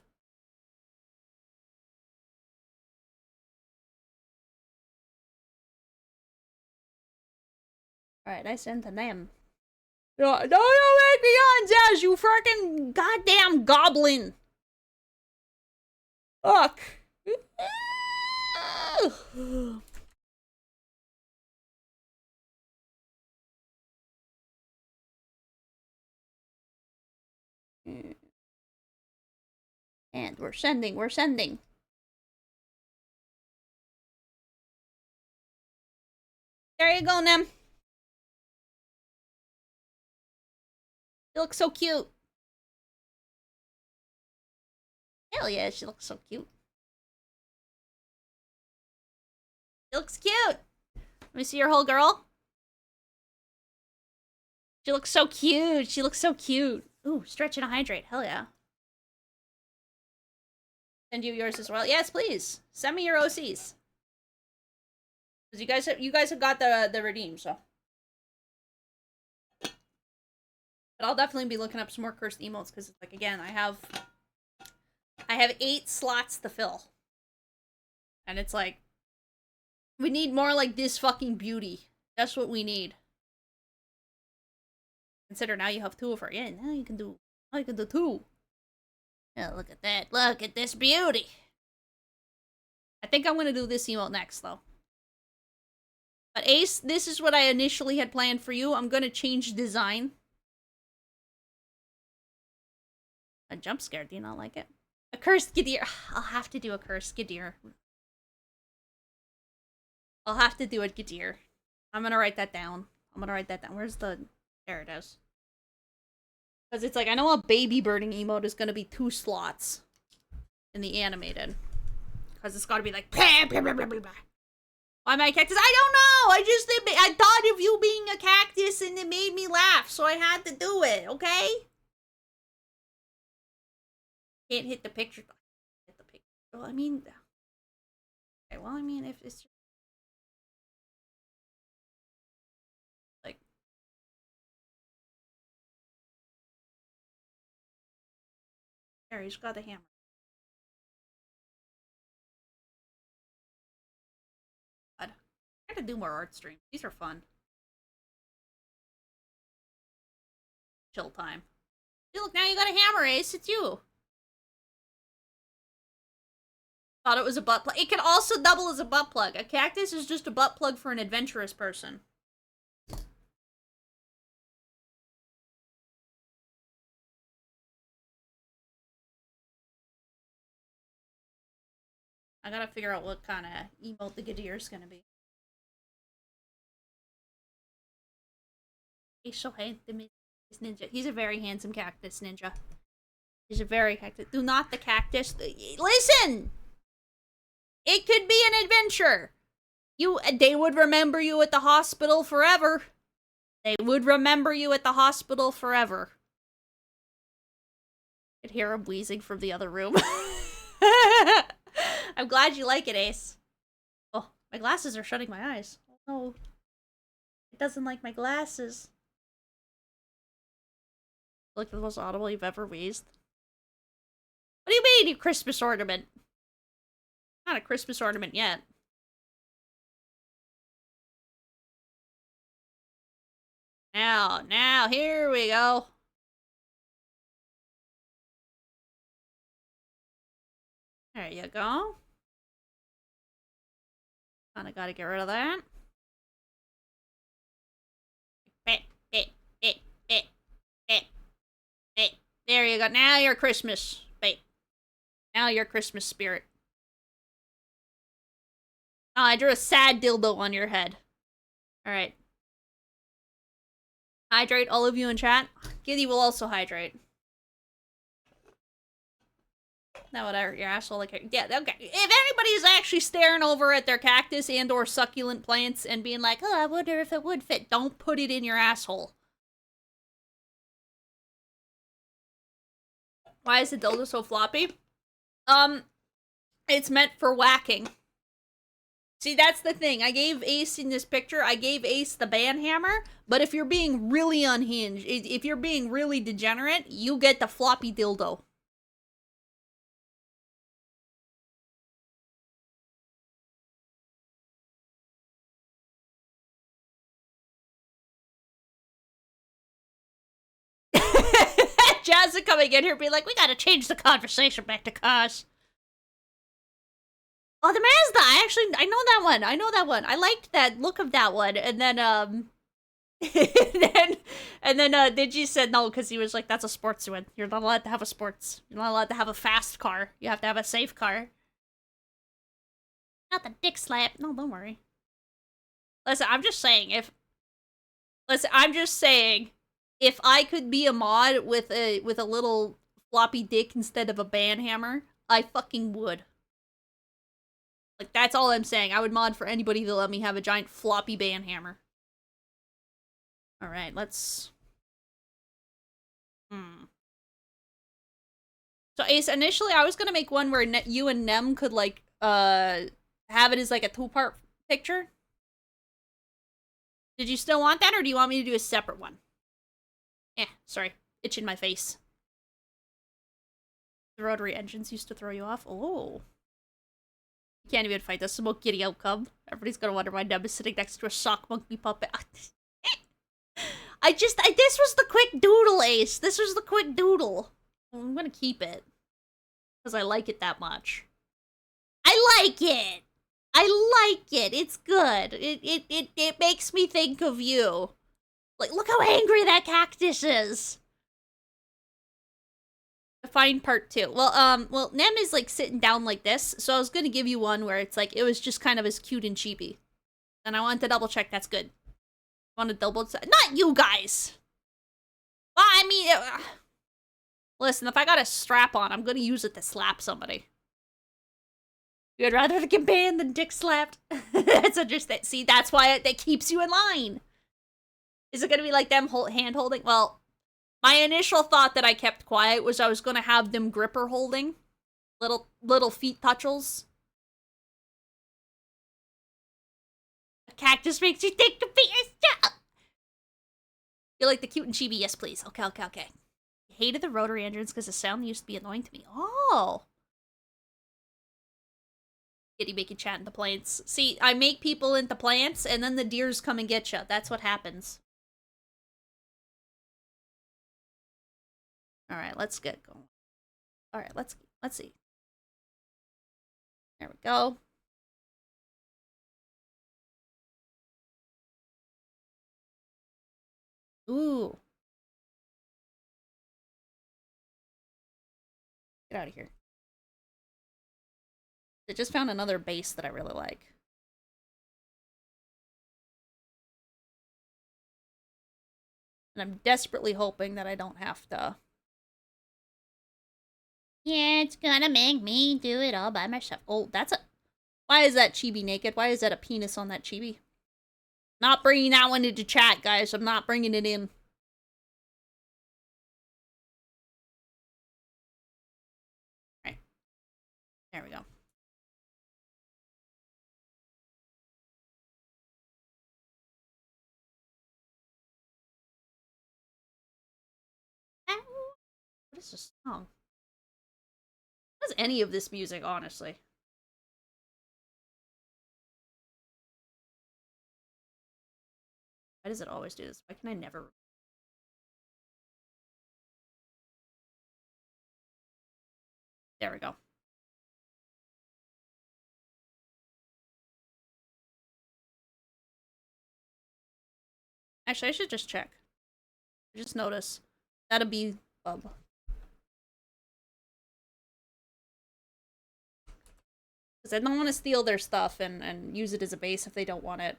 Alright, I sent to them. No, don't make me on, Zaz, you freaking goddamn goblin! Fuck. And we're sending, we're sending. There you go, Nem. You look so cute. Hell yeah, she looks so cute. She looks cute. Let me see your whole girl. She looks so cute. She looks so cute. Ooh, stretch and hydrate. Hell yeah. Send you yours as well. Yes, please. Send me your OCs. Because you guys have got the redeem, so. But I'll definitely be looking up some more cursed emotes because, like, again, I have 8 slots to fill, and it's like we need more like this fucking beauty. That's what we need. Consider now you have 2 of her. Yeah, now you can do 2. Yeah, look at that. Look at this beauty. I think I'm gonna do this emote next though. But Ace, this is what I initially had planned for you. I'm gonna change design. A jump scare, do you not like it? A cursed Giddir. I'll have to do a cursed Giddir. I'll have to do a Giddir. I'm gonna write that down. Where's the There it is. Because it's like, I know a baby birding emote is going to be 2 slots in the animated. Because it's got to be like, blah, blah, blah, blah, blah. Why am I a cactus? I don't know! I thought of you being a cactus and it made me laugh, so I had to do it, okay? Can't hit the picture. Hit the picture. Well, I mean... Okay, well, I mean, if it's... Like... There, he's got the hammer. God. I gotta do more art streams. These are fun. Chill time. Hey, look, now you got a hammer, Ace. It's you. Thought it was a butt plug. It can also double as a butt plug. A cactus is just a butt plug for an adventurous person. I gotta figure out what kind of emote the Giddier's gonna be. He's so handsome, this ninja. He's a very handsome cactus ninja. He's a very cactus. Do not the cactus. Listen! It could be an adventure. They would remember you at the hospital forever. They would remember you at the hospital forever. I could hear him wheezing from the other room. I'm glad you like it, Ace. Oh, my glasses are shutting my eyes. Oh no. It doesn't like my glasses. Like the most audible you've ever wheezed. What do you mean, you Christmas ornament? Not a Christmas ornament yet. Now, here we go. There you go. Kinda gotta get rid of that. There you go. Now you're Christmas. Now you're Christmas spirit. Oh, I drew a sad dildo on your head. Alright. Hydrate, all of you in chat. Giddy will also hydrate. Now whatever, your asshole like... Yeah, okay. If anybody's actually staring over at their cactus and or succulent plants and being like, oh, I wonder if it would fit, don't put it in your asshole. Why is the dildo so floppy? It's meant for whacking. See, that's the thing. I gave Ace in this picture, I gave Ace the band hammer, but if you're being really unhinged, if you're being really degenerate, you get the floppy dildo. Jazz is coming in here being like, we gotta change the conversation back to cars. Oh, the Mazda! I know that one. I know that one. I liked that look of that one. And then, Digi said no, because he was like, that's a sports one. You're not allowed to have a sports. You're not allowed to have a fast car. You have to have a safe car. Not the dick slap. No, don't worry. Listen, I'm just saying, if I could be a mod with a little floppy dick instead of a band hammer, I fucking would. Like, that's all I'm saying. I would mod for anybody that let me have a giant floppy band hammer. Alright, let's... So, Ace, initially I was gonna make one where you and Nem could, like, have it as, like, a 2-part picture. Did you still want that, or do you want me to do a separate one? Sorry. Itching my face. The rotary engines used to throw you off? Oh. You can't even fight this about Giddy outcome. Everybody's gonna wonder why Neb is sitting next to a sock monkey puppet. This was the quick doodle, Ace. This was the quick doodle. I'm gonna keep it. Because I like it that much. I like it! I like it! It's good. It makes me think of you. Like, look how angry that cactus is! Find part 2. Well, Nem is, like, sitting down like this, so I was gonna give you one where it's, like, it was just kind of as cute and cheapy. And I wanted to double check that's good. Want to double check? Not you guys! Yeah. Listen, if I got a strap on, I'm gonna use it to slap somebody. You'd rather get banned than dick slapped. That's interesting. See, that's why that keeps you in line. Is it gonna be like them hand holding? Well, my initial thought that I kept quiet was I was gonna have them gripper holding. Little feet touchels. A cactus makes you think the feet is job. You like the cute and chibi? Yes, please. Okay. Hated the rotary engines because the sound used to be annoying to me. Oh. Kitty making chat into plants. See, I make people into plants, and then the deers come and get you. That's what happens. All right, let's get going. All right, let's see. There we go. Ooh. Get out of here. I just found another base that I really like. And I'm desperately hoping that I don't have to... Yeah, it's gonna make me do it all by myself. Oh, that's a... Why is that chibi naked? Why is that a penis on that chibi? Not bringing that one into chat, guys. I'm not bringing it in. Alright. There we go. What is this song? What is any of this music, honestly? Why does it always do this? Why can I never... There we go. Actually, I should just check. I just notice. That'll be bub. Because I don't want to steal their stuff and use it as a base if they don't want it.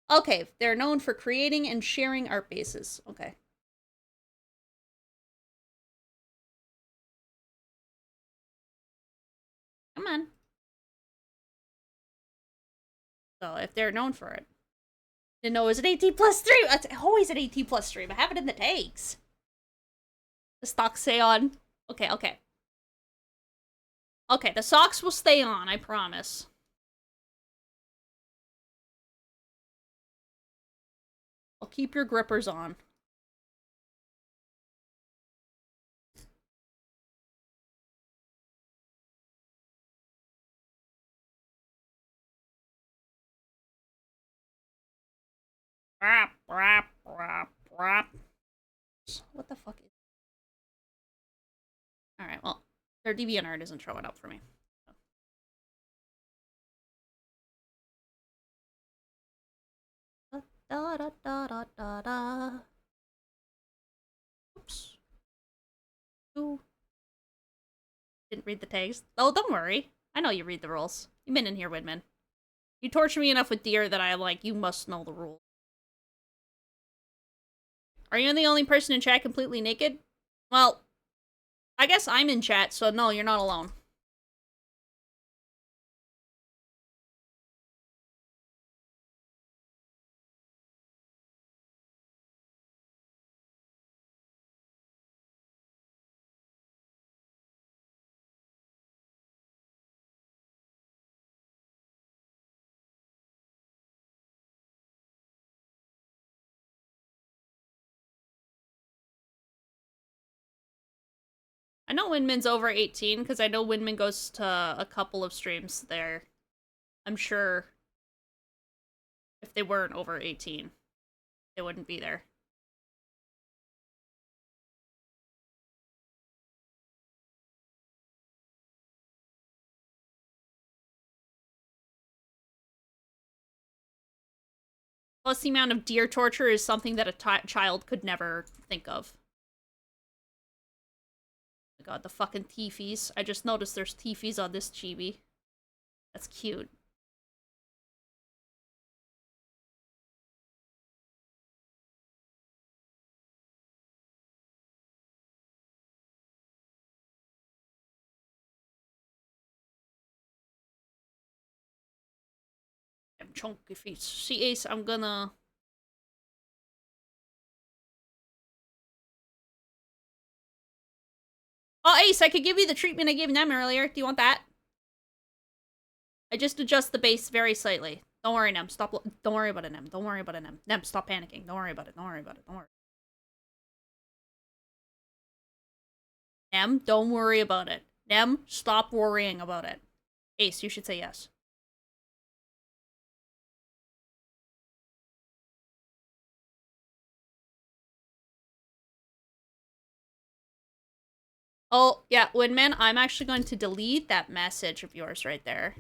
Okay, they're known for creating and sharing art bases. Okay. Come on. So, if they're known for it. Didn't know it was an 18+ stream! It's always an 18+ stream. I have it in the tags. The stocks stay on. Okay. Okay, the socks will stay on, I promise. I'll keep your grippers on. What the fuck is... Alright, well, their DeviantArt isn't showing up for me. Oops. Ooh. Didn't read the tags. Oh, don't worry. I know you read the rules. You've been in here, Widman. You torture me enough with deer that I'm like, you must know the rules. Are you the only person in chat completely naked? Well, I guess I'm in chat, so no, you're not alone. I know Winman's over 18, because I know Winman goes to a couple of streams there. I'm sure if they weren't over 18, they wouldn't be there. Plus, the amount of deer torture is something that a child could never think of. Oh my god, the fucking teefies. I just noticed there's teefies on this chibi. That's cute. chunky feet. See, Ace, I'm gonna... Oh, Ace, I could give you the treatment I gave Nem earlier. Do you want that? I just adjust the base very slightly. Don't worry, Nem. Stop. Don't worry about it, Nem. Don't worry about it, Nem. Nem, stop panicking. Don't worry about it. Don't worry about it. Don't worry. Nem, don't worry about it. Nem, stop worrying about it. Ace, you should say yes. Oh, yeah, Windman, I'm actually going to delete that message of yours right there.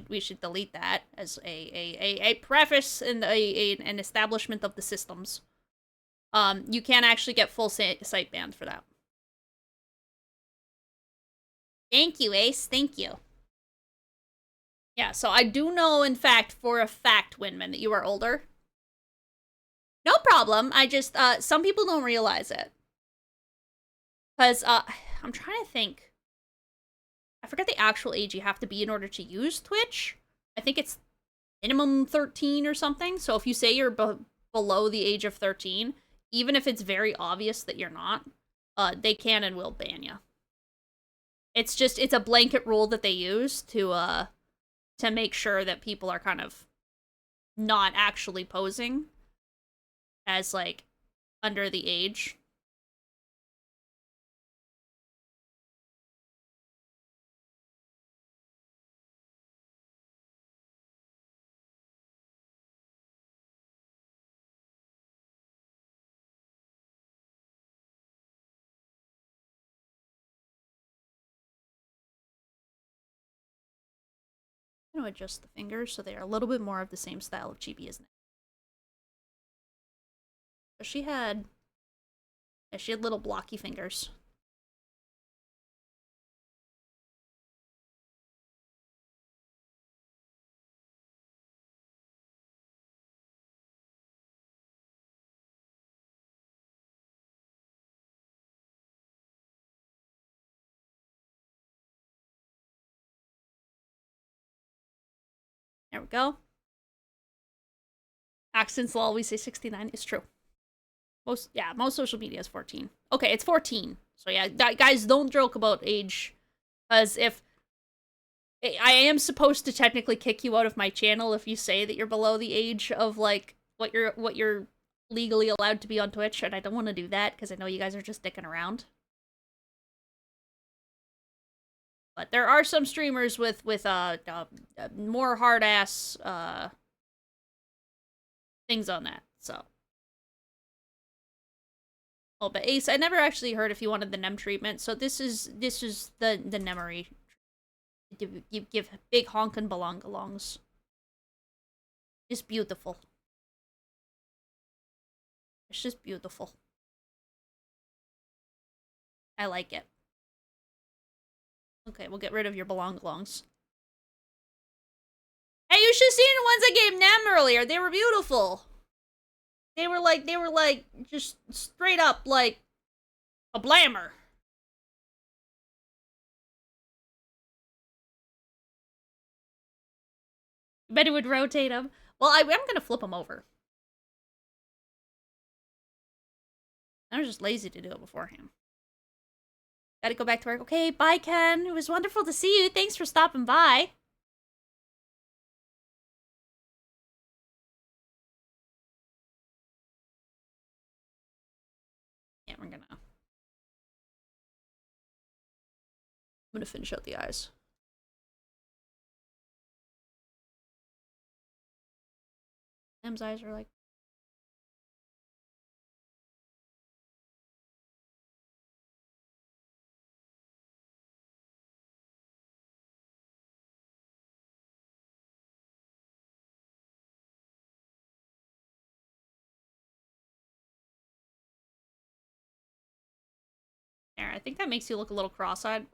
We should delete that as a preface and an establishment of the systems. You can't actually get full site banned for that. Thank you, Ace. Thank you. Yeah, so I do know, in fact, for a fact, Windman, that you are older. No problem. I just, some people don't realize it. Because, I'm trying to think. I forget the actual age you have to be in order to use Twitch. I think it's minimum 13 or something. So if you say you're below the age of 13, even if it's very obvious that you're not, they can and will ban you. It's just, it's a blanket rule that they use to make sure that people are kind of not actually posing as, like, under the age. I'm going to adjust the fingers so they are a little bit more of the same style of chibi as Nick. But she had little blocky fingers. There we go. Accents will always say 69. It's true. Most social media is 14. Okay, it's 14. So yeah, guys, don't joke about age. Because if... I am supposed to technically kick you out of my channel if you say that you're below the age of, like, what you're legally allowed to be on Twitch, and I don't want to do that, because I know you guys are just dicking around. But there are some streamers with more hard-ass, things on that, so. Oh, but Ace, I never actually heard if you wanted the Nem treatment, so this is the Nemery. Give big honkin' belongalongs. It's beautiful. It's just beautiful. I like it. Okay, we'll get rid of your belongalongs. Hey, you should have seen the ones I gave Nem earlier. They were beautiful. They were like, just straight up, like, a blammer. Bet it would rotate them. Well, I'm gonna flip them over. I was just lazy to do it beforehand. Gotta go back to work. Okay, bye, Ken. It was wonderful to see you. Thanks for stopping by. Yeah, I'm gonna finish out the eyes. Em's eyes are like... There, I think that makes you look a little cross-eyed.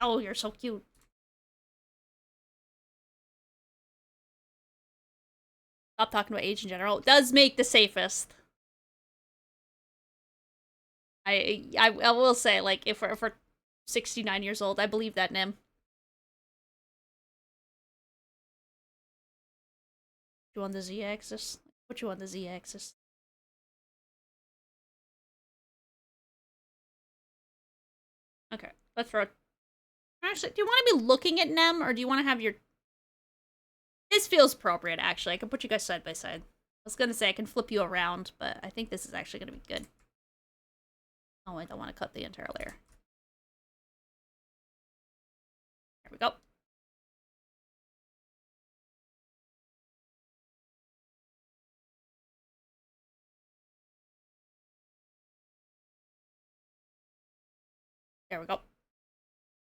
Oh, you're so cute. Stop talking about age in general. It does make the safest. I will say, like, if we're 69 years old, I believe that, Nim. You on the Z-axis? Put you on the Z-axis. Okay, let's rotate. Actually, do you want to be looking at Nem, or do you want to have your... This feels appropriate, actually. I can put you guys side by side. I was gonna say I can flip you around, but I think this is actually gonna be good. Oh, I don't want to cut the entire layer. There we go. There we go.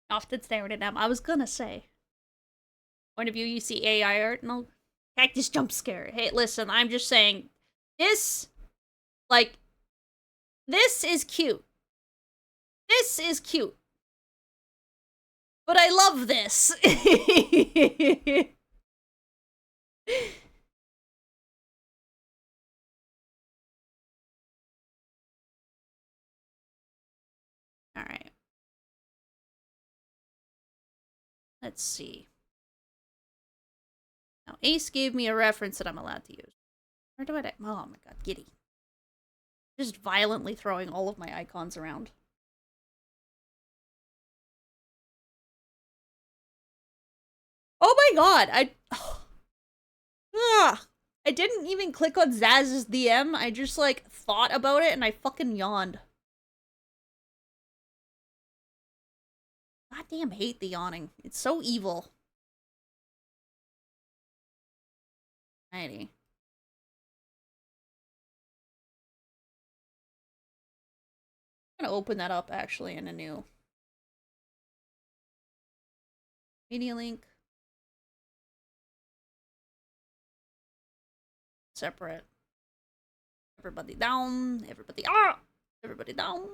Often stared at them. I was gonna say. Point of view, you see AI art, no cactus jump scare. Hey, listen, I'm just saying, this, like, this is cute. This is cute. But I love this. Alright. Let's see. Now, Ace gave me a reference that I'm allowed to use. Where do I... Oh my god, giddy. Just violently throwing all of my icons around. Oh my god, I didn't even click on Zaz's DM. I just, like, thought about it and I fucking yawned. Goddamn hate the yawning. It's so evil. Alrighty. I'm gonna open that up, actually, in a new media link. Separate. Everybody down. Everybody up. Everybody down.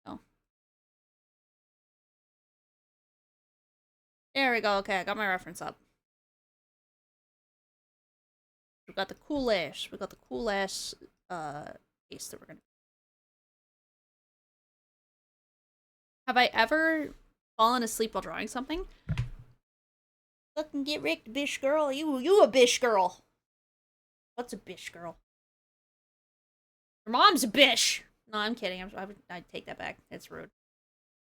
Oh. There we go. Okay, I got my reference up. We got the cool ass. We got the cool ass case that we're gonna. Have I ever fallen asleep while drawing something? Fucking get wrecked, bish girl. You a bish girl. What's a bish girl? Your mom's a bish. No, I'm kidding. I'd take that back. It's rude.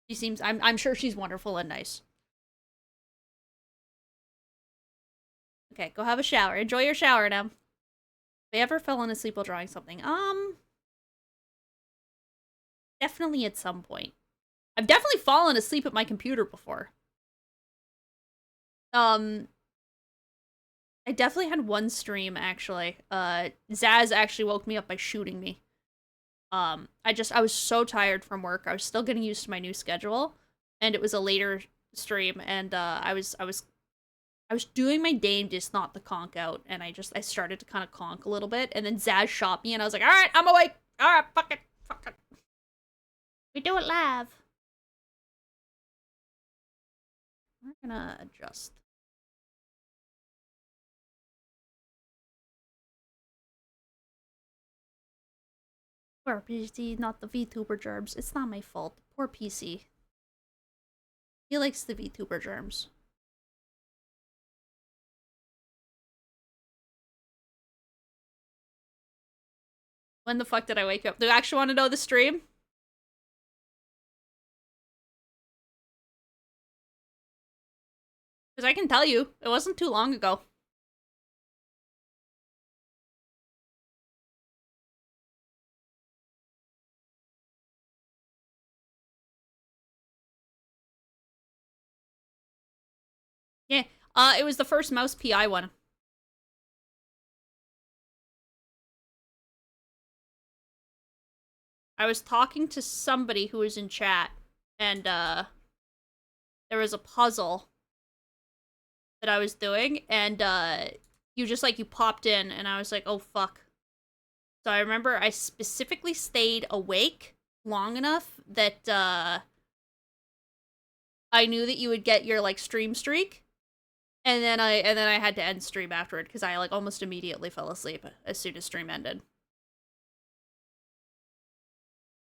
She seems. I'm sure she's wonderful and nice. Okay, go have a shower. Enjoy your shower now. Have I ever fallen asleep while drawing something? Definitely at some point. I've definitely fallen asleep at my computer before. I definitely had one stream, actually. Zaz actually woke me up by shooting me. I was so tired from work. I was still getting used to my new schedule, and it was a later stream, and I was doing my damnedest not to conk out, and I started to kind of conk a little bit, and then Zaz shot me, and I was like, alright, I'm awake! Alright, fuck it. We do it live. We're gonna adjust. Poor PC, not the VTuber germs. It's not my fault. Poor PC. He likes the VTuber germs. When the fuck did I wake up? Do you actually want to know the stream? Because I can tell you, it wasn't too long ago. Yeah, it was the first Mouse PI one. I was talking to somebody who was in chat, and there was a puzzle that I was doing, and you popped in, and I was like, oh fuck. So I remember I specifically stayed awake long enough that I knew that you would get your, like, stream streak. And then I had to end stream afterward because I like almost immediately fell asleep as soon as stream ended.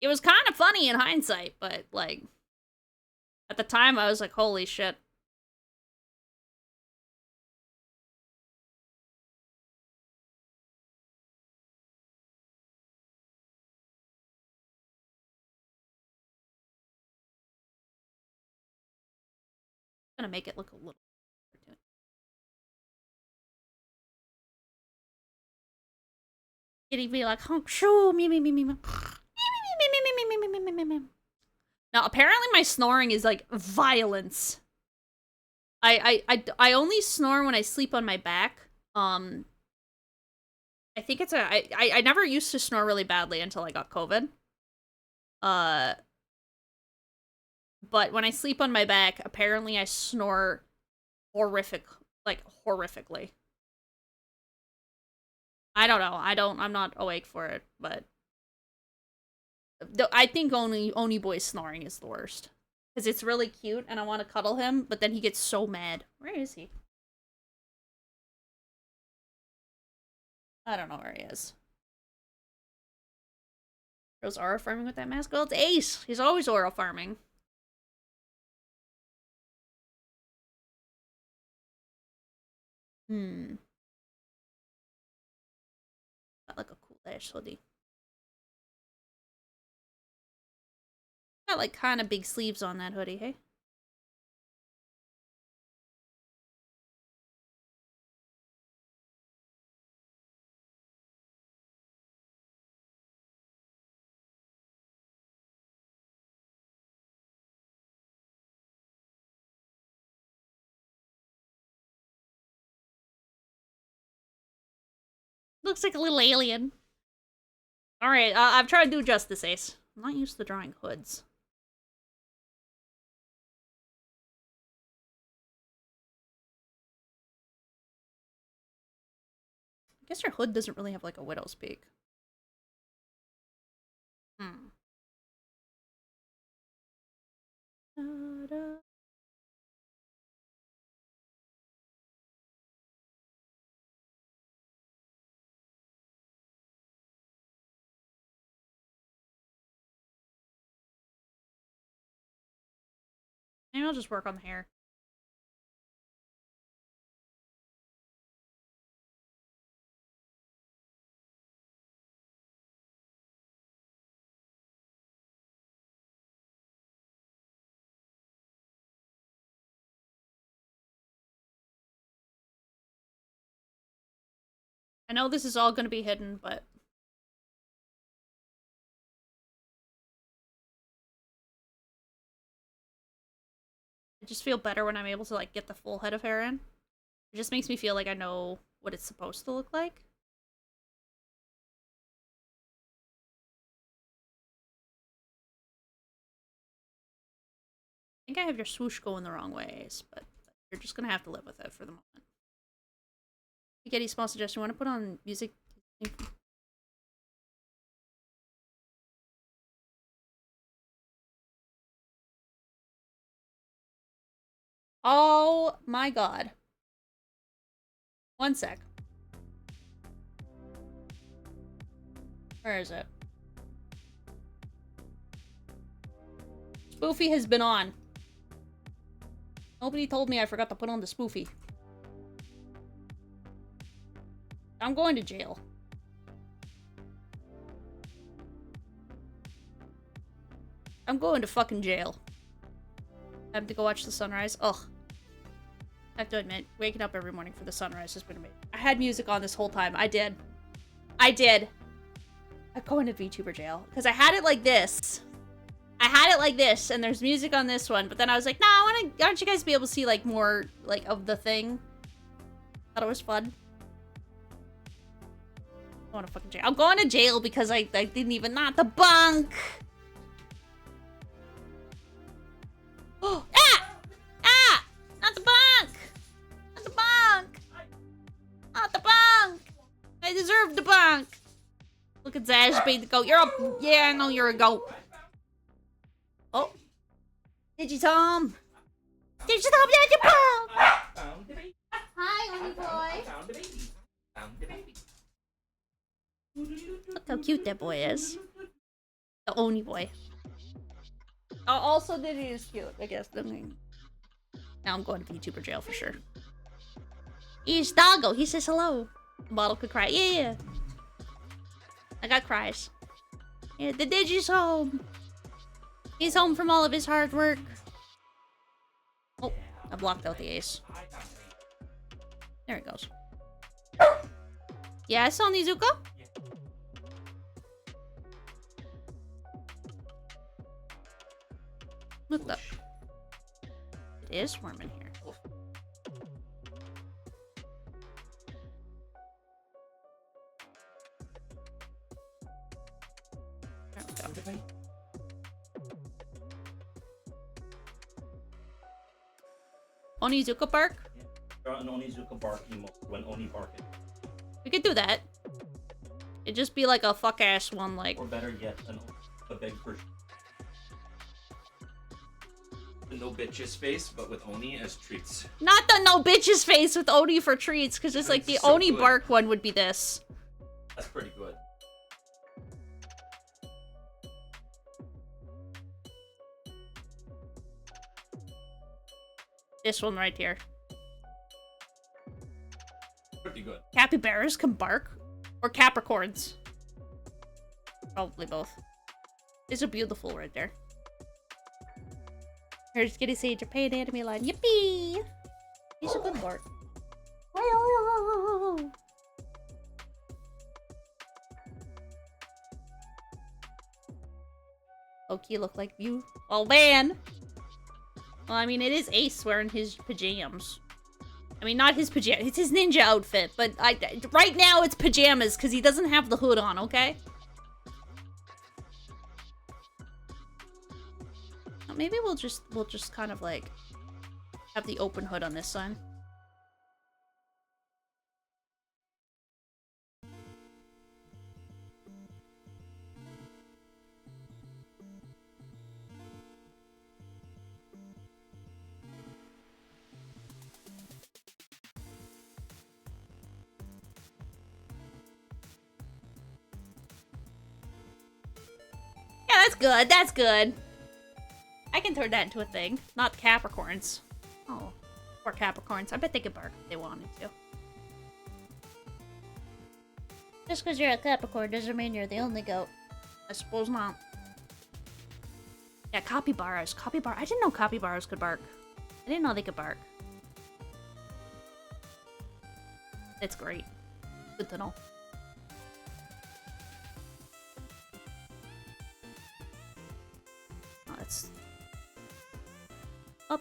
It was kind of funny in hindsight, but like at the time I was like, holy shit. I'm gonna make it look a little. It'd be like, oh, shoo, me. Now, apparently my snoring is like violence. I only snore when I sleep on my back. I think it's I never used to snore really badly until I got COVID. But when I sleep on my back, apparently I snore horrifically. I don't know. I'm not awake for it, but I think Oni Boy's snoring is the worst. Because it's really cute and I want to cuddle him, but then he gets so mad. Where is he? I don't know where he is. Rose aura farming with that mask? Well, it's Ace! He's always aura farming. Got like a cool ash hoodie. Got like kind of big sleeves on that hoodie, hey? Looks like a little alien. Alright, I've tried to do justice, Ace. I'm not used to drawing hoods. I guess your hood doesn't really have like a widow's peak. Ta-da. Maybe I'll just work on the hair. I know this is all going to be hidden, but I just feel better when I'm able to like get the full head of hair in. It just makes me feel like I know what it's supposed to look like. I think I have your swoosh going the wrong ways, but you're just gonna have to live with it for the moment. Get a small suggestion. You want to put on music? Oh my god. One sec. Where is it? Spoofy has been on. Nobody told me I forgot to put on the spoofy. I'm going to jail. I'm going to fucking jail. I have to go watch the sunrise. Ugh. I have to admit, waking up every morning for the sunrise has been amazing. I had music on this whole time. I did. I'm going to VTuber jail. Because I had it like this. And there's music on this one. But then I was like, nah, I want you guys to be able to see, like, more, like, of the thing. Thought it was fun. I want to fucking jail. I'm going to jail because I didn't even not the bunk. Oh, not the bunk. Not the bunk. Not the bunk. I deserve the bunk. Look at Zash being the goat. You're a yeah, I know you're a goat. Oh, Digitom. Digitom, Hi, Oni boy. I found the baby. Found the baby. Look how cute that boy is. The Oni boy. Oh, also, Diddy is cute, I guess. I mean, now I'm going to VTuber jail for sure. He's Doggo. He says hello. The bottle could cry. Yeah. I got cries. Yeah, the Digi's home. He's home from all of his hard work. Oh, I blocked out the ace. There it goes. Yes, Onizuka? What the? It is warm in here. There we go. Onizuka bark? Yeah. Draw an Onizuka bark emote when Oni barking. We could do that. It'd just be like a fuck ass one, like. Or better yet, a big version. The no bitches face, but with Oni as treats. Not the no bitches face with Oni for treats, because it's like the so Oni good. bark one would be this. That's pretty good. This one right here. Pretty good. Capybaras can bark? Or Capricorns? Probably both. These are beautiful right there. Here's Giddy Sage, a paid anime line. Yippee! He's a good bark. Loki look like you. Oh man! Well, I mean, it is Ace wearing his pajamas. I mean, not his pajamas. It's his ninja outfit, but right now it's pajamas because he doesn't have the hood on, okay? Maybe we'll just kind of like have the open hood on this side. Yeah, that's good. That's good. I can turn that into a thing. Not Capricorns. Oh, poor Capricorns. I bet they could bark if they wanted to. Just because you're a Capricorn doesn't mean you're the only goat. I suppose not. Yeah, capybaras. Capybara. I didn't know capybaras could bark. I didn't know they could bark. That's great. Good to know. Oh, that's... I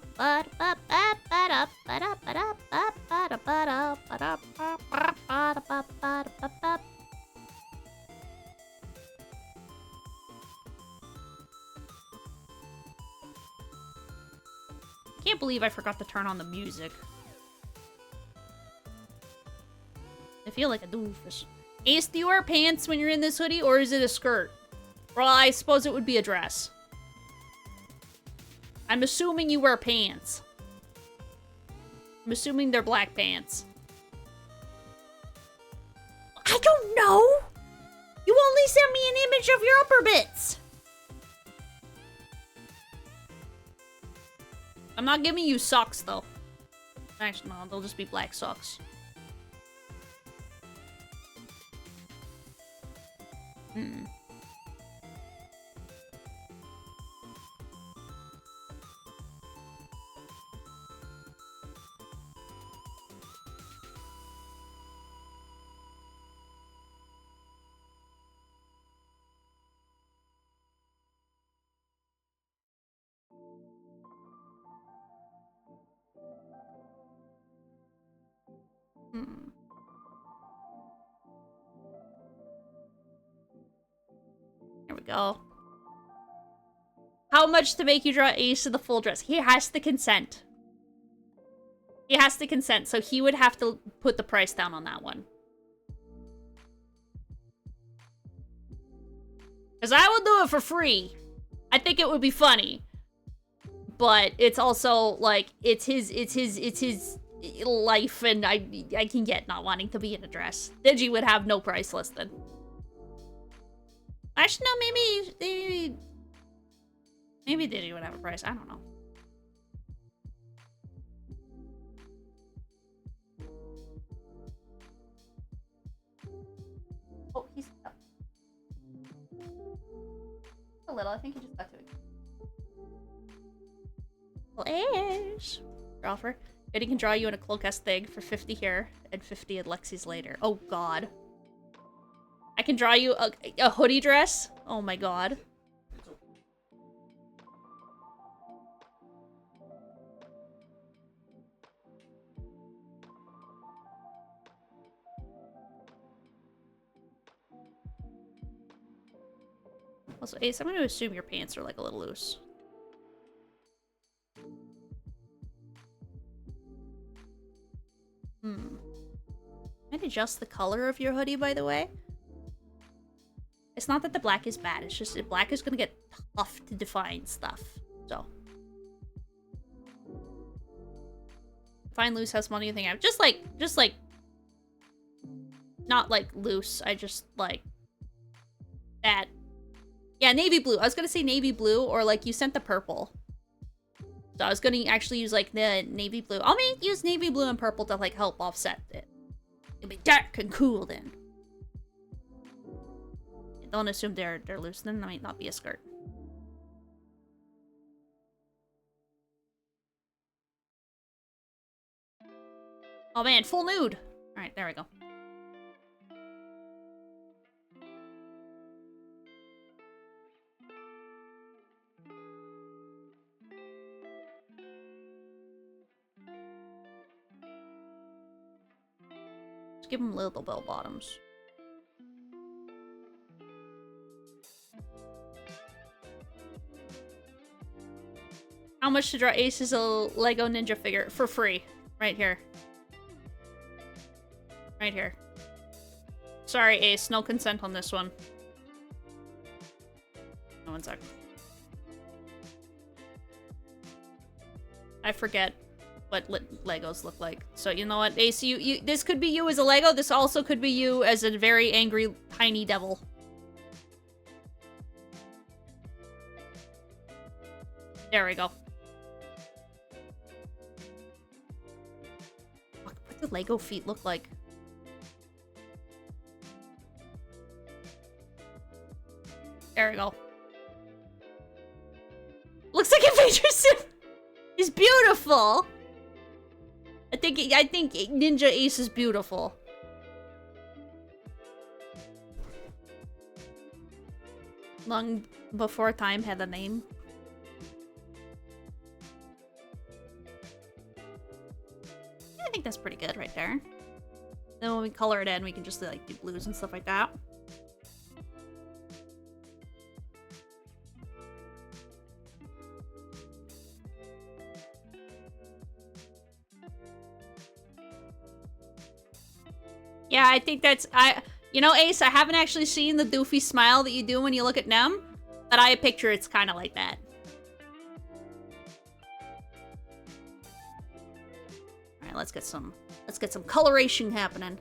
can't believe I forgot to turn on the music. I feel like a doofus. Ace, do you wear pants when you're in this hoodie, or is it a skirt? Well, I suppose it would be a dress. I'm assuming you wear pants. I'm assuming they're black pants. I don't know! You only sent me an image of your upper bits! I'm not giving you socks, though. Actually, no, they'll just be black socks. Hmm. There we go. How much to make you draw Ace of the full dress? He has to consent. He has to consent, so he would have to put the price down on that one. Because I would do it for free. I think it would be funny. But it's also, like, it's his life and I can get not wanting to be in a dress. Digi would have no price listed. Actually, no, maybe Digi would have a price. I don't know. Oh, he's up. A little. I think he just got to it. Well, Ash. Offer. Eddie can draw you in a cloak-esque thing for 50 here and 50 at Lexi's later. Oh, God. I can draw you a hoodie dress? Oh, my God. Also, Ace, I'm going to assume your pants are, like, a little loose. Might adjust the color of your hoodie, by the way. It's not that the black is bad. It's just that black is going to get tough to define stuff. So. Define loose, how small do you think I have? Just like... Not, like, loose. I just, like... That... Yeah, navy blue. I was gonna say navy blue, or like you sent the purple. So I was gonna actually use like the navy blue. I'll use navy blue and purple to like help offset it. It'll be dark and cool then. Don't assume they're loose, then that might not be a skirt. Oh man, full nude! Alright, there we go. Give them little bell bottoms. How much to draw Ace is a Lego Ninja figure? For free. Right here. Right here. Sorry, Ace. No consent on this one. No, 1 sec. I forget what Legos look like. So you know what, Ace, this could be you as a Lego. This also could be you as a very angry tiny devil. There we go. What do Lego feet look like? There we go. Looks like it features him. He's beautiful. I think Ninja Ace is beautiful. Long before time had a name. I think that's pretty good right there. Then when we color it in, we can just like do blues and stuff like that. Yeah, I think that's... You know, Ace, I haven't actually seen the doofy smile that you do when you look at Nem, but I picture it's kind of like that. Alright, let's get some coloration happening.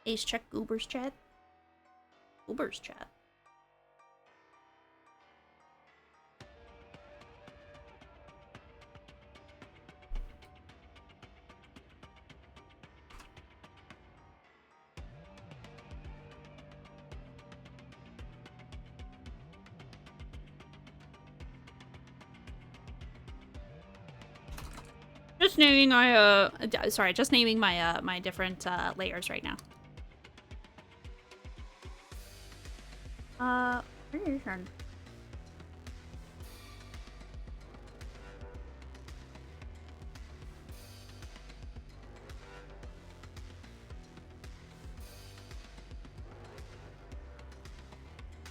Ace, check Goober's chat. Goober's chat. Just naming my just naming my my different layers right now. Where is your turn?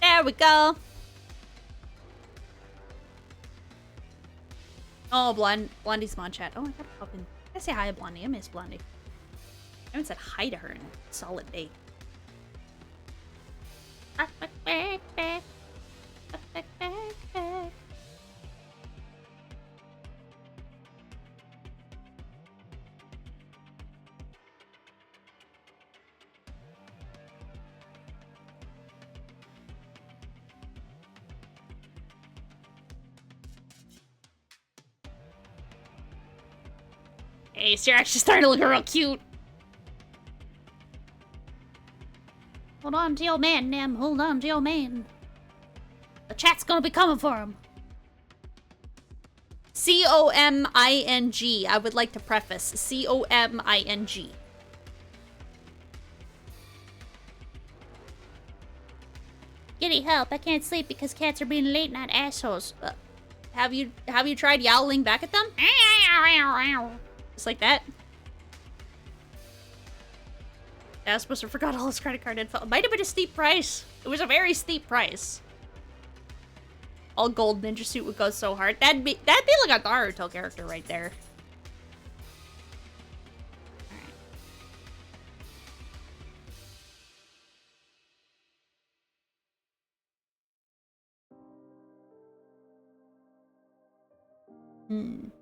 There we go. Oh, Blondie's mod chat. Oh, I gotta pop in. I say hi to Blondie. I miss Blondie. I haven't said hi to her in a solid day. Hey, you're actually starting to look real cute. Hold on to your man, Nam. Hold on to your man. The chat's gonna be coming for him. C-O-M-I-N-G. I would like to preface. C-O-M-I-N-G. Giddy, help. I can't sleep because cats are being late night assholes. Have you tried yowling back at them? Just like that. Asmus forgot all his credit card info. It might have been a steep price. It was a very steep price. All gold ninja suit would go so hard. That'd be like a Naruto character right there. Alright.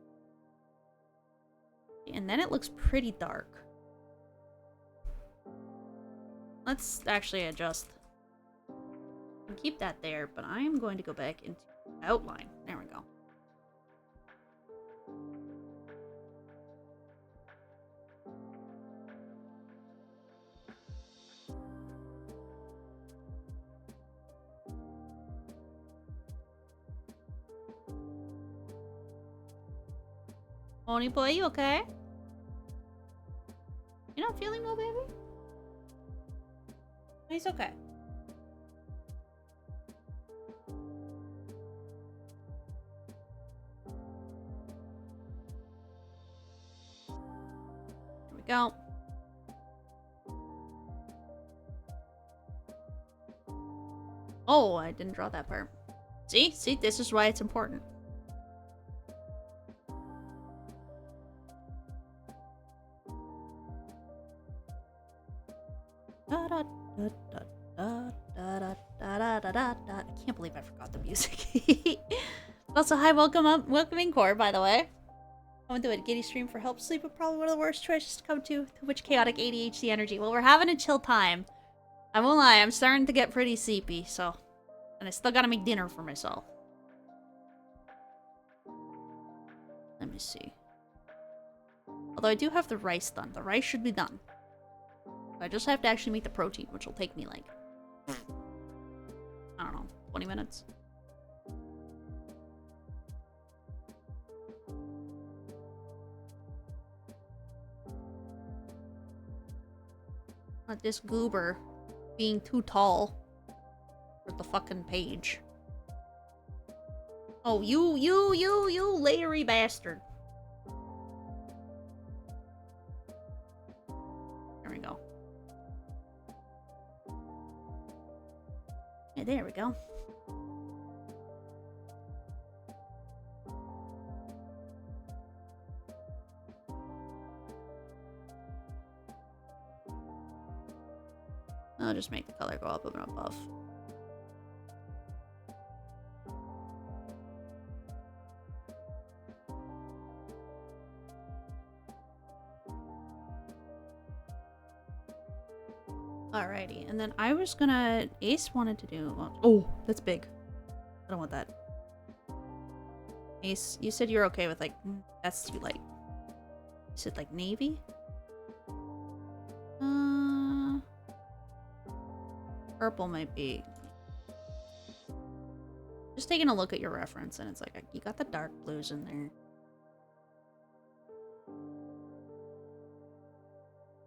And then it looks pretty dark. Let's actually adjust. I'll keep that there, but I am going to go back into outline. There we go. Pony boy, you okay? You not feeling well, baby? He's okay. There we go. Oh, I didn't draw that part. See? See, this is why it's important. I can't believe I forgot the music. Also, hi, welcoming core, by the way. I went to a Giddy stream for help sleep, but probably one of the worst choices to come to which chaotic ADHD energy. Well, we're having a chill time. I won't lie, I'm starting to get pretty sleepy, so... And I still gotta make dinner for myself. Let me see. Although I do have the rice done. The rice should be done. I just have to actually make the protein, which will take me like... I don't know, 20 minutes? Not this goober being too tall for the fucking page. Oh, you layery bastard. There we go. Yeah, there we go. I'll just make the color go up and above. Alrighty, and then I was gonna... Ace wanted to do... Oh, that's big. I don't want that. Ace, you said you're okay with like... That's too light. You said like navy? Purple might be... Just taking a look at your reference and it's like, you got the dark blues in there.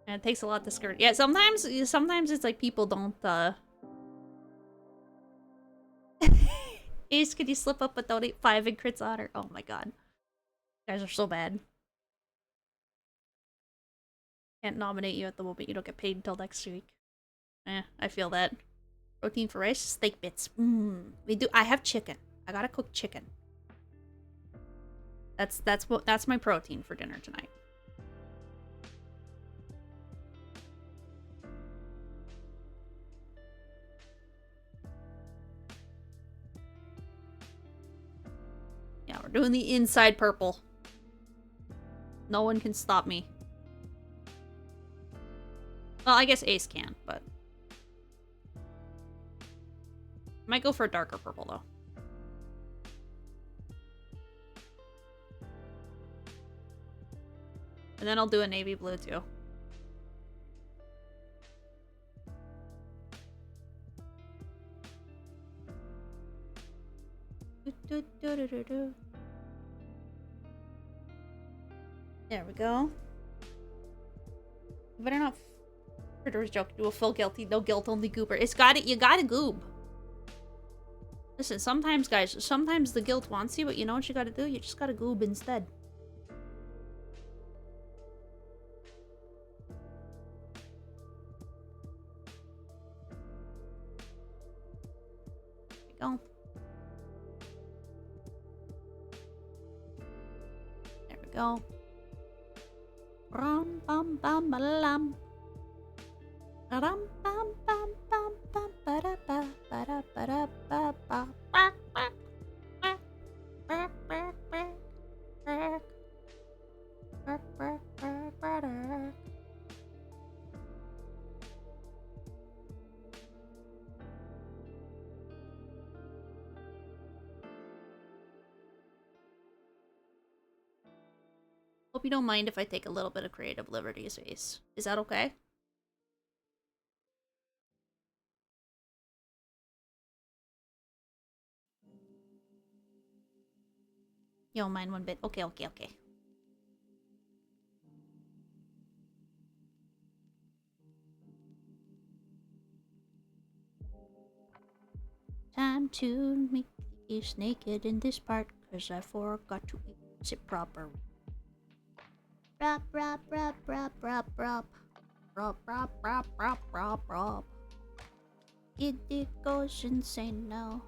And it takes a lot to skirt. Yeah, sometimes it's like people don't, Ace, could you slip up but donate 5 in crits honor? Oh my god. You guys are so bad. Can't nominate you at the moment. You don't get paid until next week. I feel that. Protein for rice, steak bits. We do. I have chicken. I gotta cook chicken. That's my protein for dinner tonight. Yeah, we're doing the inside purple. No one can stop me. Well, I guess Ace can, but... Might go for a darker purple, though. And then I'll do a navy blue, too. There we go. You better not... Fritter's joke. Do a full guilty, no guilt, only goober. It's got it. You gotta goob. Listen, sometimes, guys, sometimes the guilt wants you, but you know what you gotta do? You just gotta goob instead. There we go. There we go. Ram bam bam balam. Ram bam bam bam bam ba da ba ba ba ba ba ba. Hope you don't mind if I take a little bit of creative liberties, Ace. Is that okay? You don't mind one bit? Okay, okay, okay. Time to make the Ace naked in this part, cause I forgot to use it proper. Rop, rop, rop, rop, rop, rop. Rop, rop, rop, rop, rop, rop. Giddy goes insane now,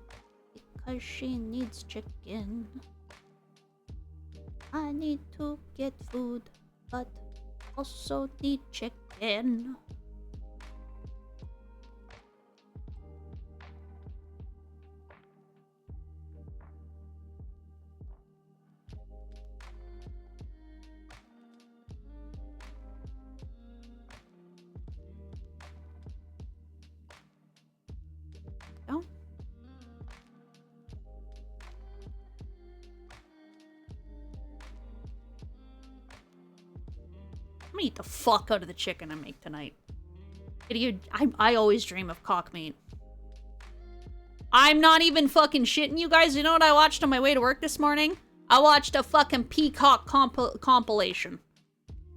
because she needs chicken. I need to get food, but also need chicken. Oh. I'm gonna eat the fuck out of the chicken I make tonight. I always dream of cock meat. I'm not even fucking shitting you guys. You know what I watched on my way to work this morning? I watched a fucking peacock compilation.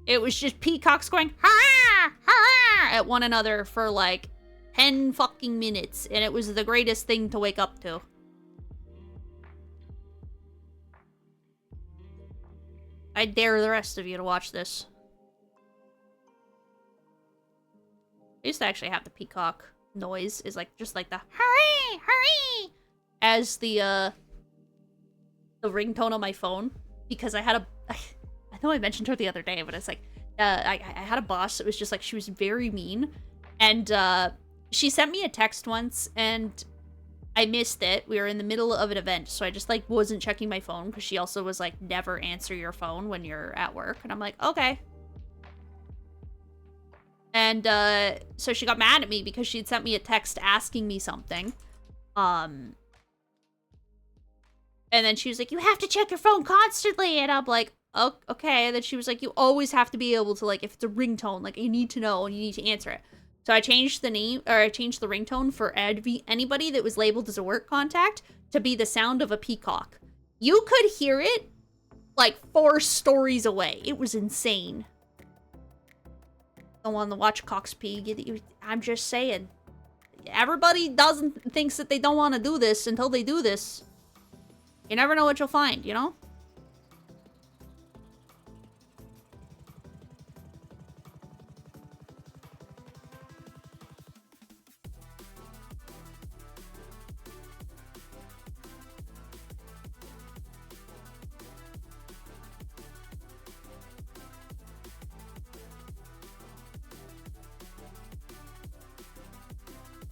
It was just peacocks going ha ha at one another for like 10 fucking minutes, and it was the greatest thing to wake up to. I dare the rest of you to watch this. I used to actually have the peacock noise is like just like the hurry, hurry as the ringtone on my phone, because I know I mentioned her the other day, but it's like I had a boss that was just like, she was very mean, and she sent me a text once and I missed it. We were in the middle of an event, so I just like wasn't checking my phone, because she also was like, never answer your phone when you're at work, and I'm like, okay. And so she got mad at me because she'd sent me a text asking me something. And then she was like, you have to check your phone constantly. And I'm like, oh, okay. And then she was like, you always have to be able to, like, if it's a ringtone, like, you need to know and you need to answer it. So I changed the name, or I changed the ringtone for anybody that was labeled as a work contact to be the sound of a peacock. You could hear it like 4 stories away. It was insane. Don't want to watch cocks pee. I'm just saying. Everybody thinks that they don't want to do this until they do this. You never know what you'll find, you know?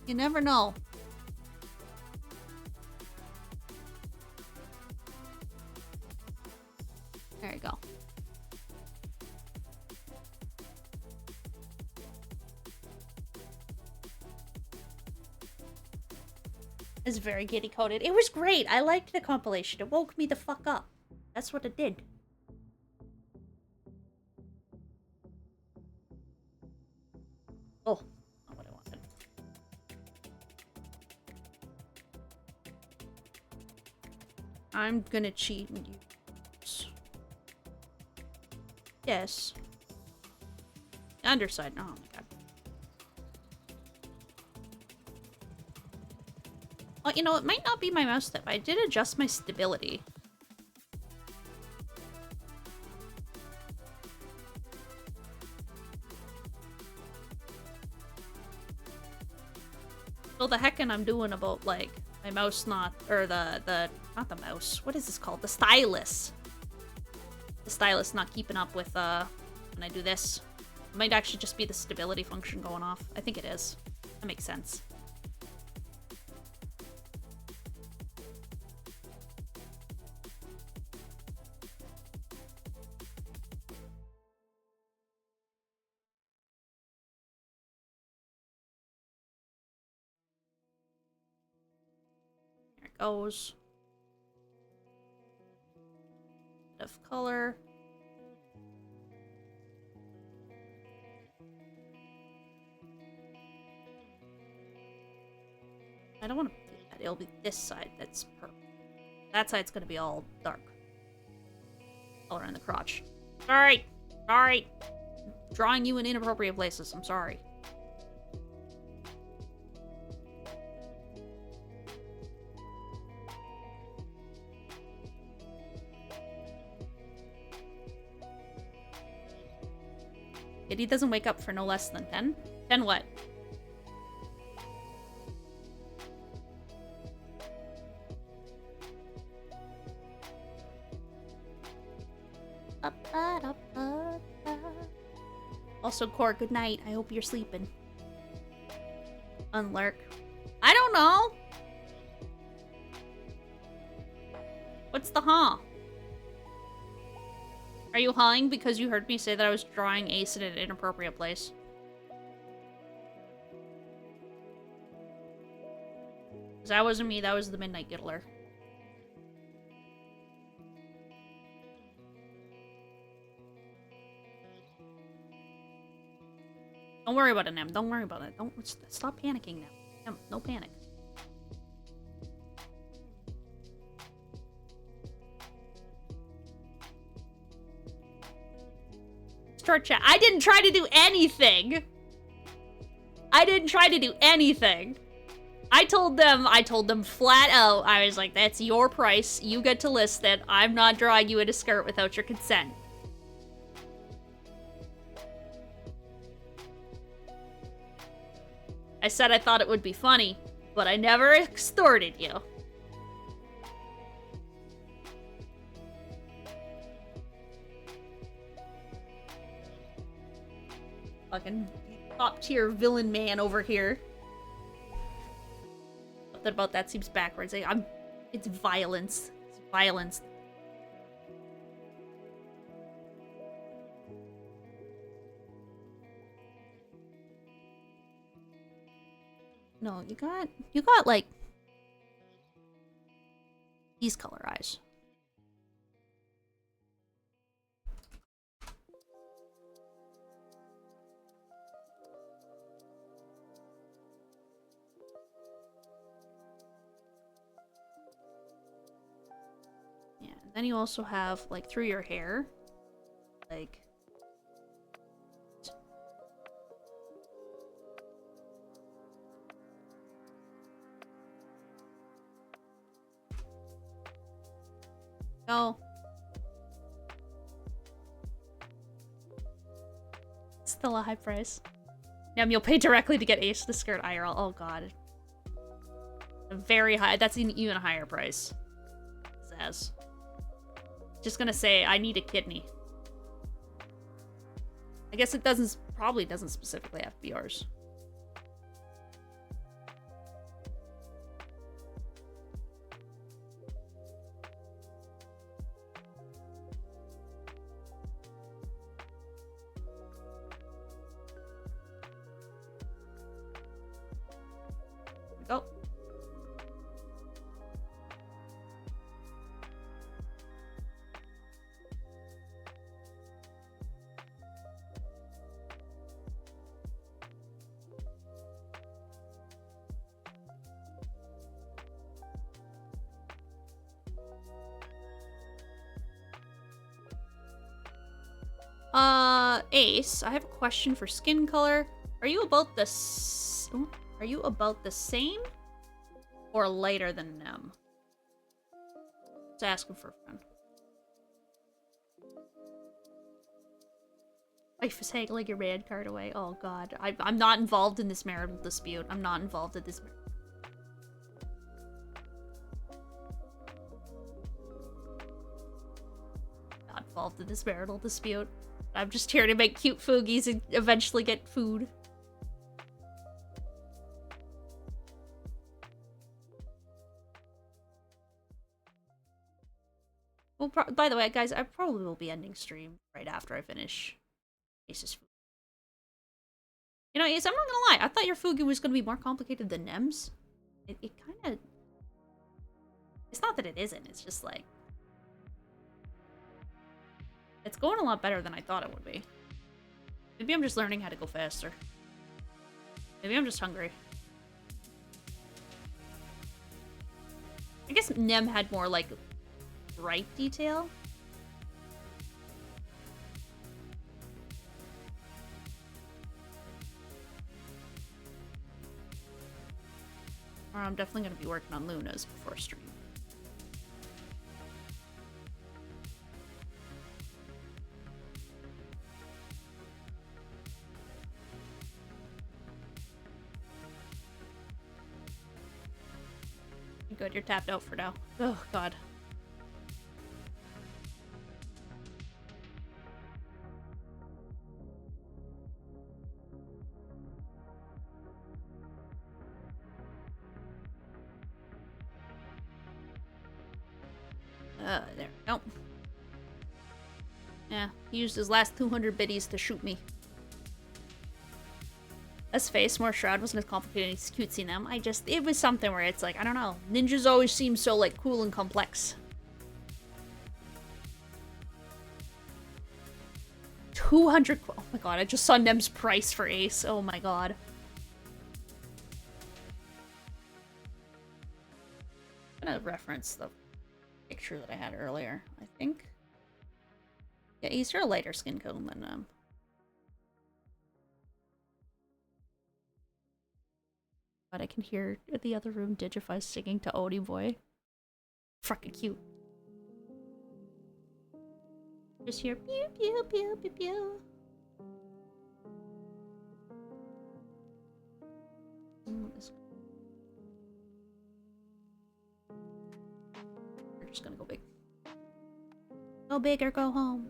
You never know. There you go. It's very giddy coded. It was great. I liked the compilation. It woke me the fuck up. That's what it did. Oh, not what I wanted. I'm gonna cheat and use... Yes. Underside. Oh my god. Oh, you know, it might not be my mouse tip. I did adjust my stability. So the heckin' I'm doing about, like, my mouse not... Or not the mouse. What is this called? The stylus. The stylus not keeping up with, when I do this. It might actually just be the stability function going off. I think it is. That makes sense. There it goes. Bit of color. I don't want to do that. It'll be this side that's purple. That side's gonna be all dark. Color in the crotch. Sorry! Sorry! Drawing you in inappropriate places. I'm sorry. He doesn't wake up for no less than 10? 10 what? Also, Core, good night. I hope you're sleeping. Unlurk. I don't know! What's the huh? Are you hawing because you heard me say that I was drawing Ace in an inappropriate place? Because that wasn't me, that was the Midnight Giddler. Don't worry about it, Nem. Don't worry about it. Don't stop panicking now. Nem, no panic. Start chat. I didn't try to do anything. I didn't try to do anything. I told them flat out. I was like, that's your price. You get to list it. I'm not drawing you in a skirt without your consent. I said I thought it would be funny, but I never extorted you. Fucking top tier villain man over here. Something about that seems backwards. It's violence. It's violence. No, you got like these color eyes. Yeah, and then you also have like through your hair, like oh. Still a high price. Yum, you'll pay directly to get Ace the skirt IRL. Oh god. A very high. That's an even higher price. Zaz. Just gonna say, I need a kidney. I guess it probably doesn't specifically have to be yours. Ace, I have a question for skin color. Are you about the same or lighter than them? Just asking for fun. Wife is haggling your man card away. Oh god. I'm not involved in this marital dispute. I'm not involved in this. Not involved in this marital dispute. I'm just here to make cute Fugis and eventually get food. Well, by the way, guys, I probably will be ending stream right after I finish Ace's food. You know, Ace, I'm not gonna lie. I thought your Fugi was gonna be more complicated than Nem's. It kind of... It's not that it isn't. It's just like... It's going a lot better than I thought it would be. Maybe I'm just learning how to go faster. Maybe I'm just hungry. I guess Nem had more, like, bright detail. Or I'm definitely going to be working on Luna's before stream. Good, you're tapped out for now. Oh, God. There we go. Yeah, he used his last 200 biddies to shoot me. His face, more Shroud wasn't as complicated as cutesy them. It was something where it's like, I don't know. Ninjas always seem so, like, cool and complex. 200, oh my god, I just saw Nem's price for Ace. Oh my god. I'm gonna reference the picture that I had earlier, I think. Yeah, Ace, you're a lighter skin tone than, But I can hear the other room Digify singing to Oni Boy. Fucking cute. Just hear pew pew pew pew pew. We're just gonna go big. Go big or go home.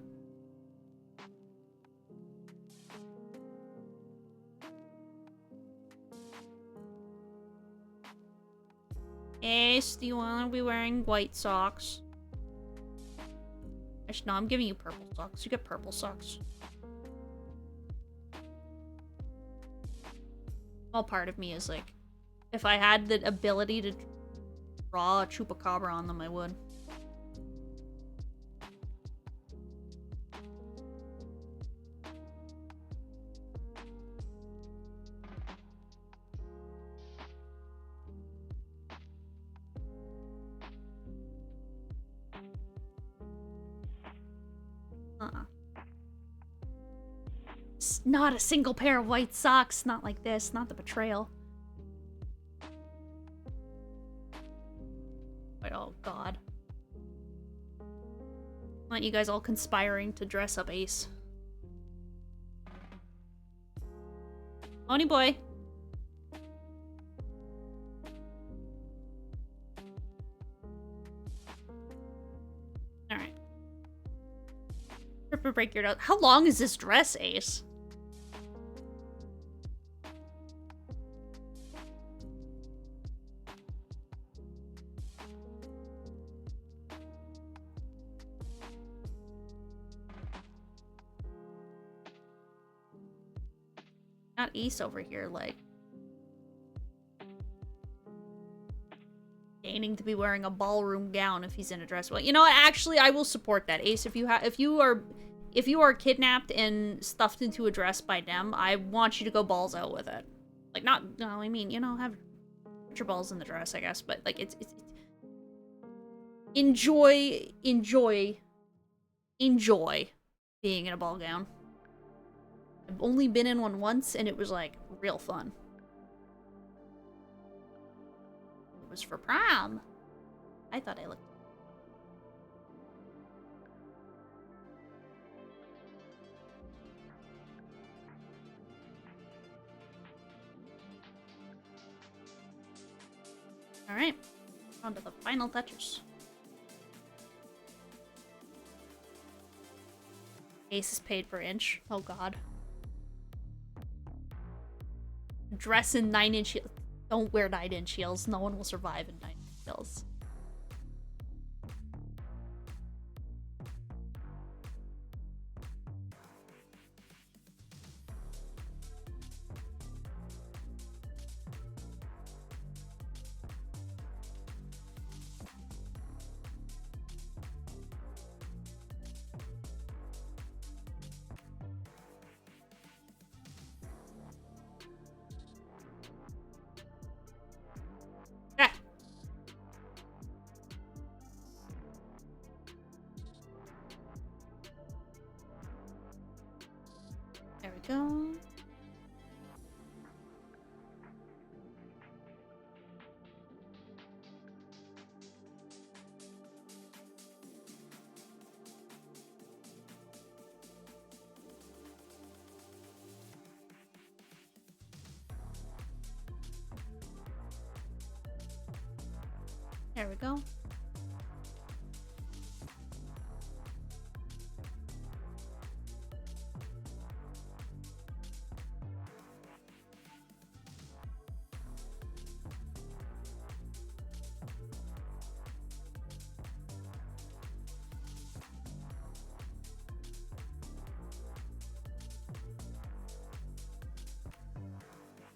Ace, do you want to be wearing white socks? Actually, no, I'm giving you purple socks. You get purple socks. All part of me is like, if I had the ability to draw a chupacabra on them, I would. Not a single pair of white socks. Not like this. Not the betrayal. But oh god. Aren't you guys all conspiring to dress up Ace? Oni boy. Alright. Ripper break your nose. How long is this dress, Ace? Not Ace over here, like, gaining to be wearing a ballroom gown if he's in a dress. Well, you know what? Actually, I will support that, Ace. If you are kidnapped and stuffed into a dress by them, I want you to go balls out with it. Like, no, I mean, you know, put your balls in the dress, I guess. But like, it's enjoy being in a ball gown. I've only been in one once, and it was, like, real fun. It was for prom. I thought I looked... Alright. On to the final touches. Ace is paid per inch. Oh god. Dress in 9-inch heels. Don't wear 9-inch heels. No one will survive in 9-inch heels. There we go. There we go.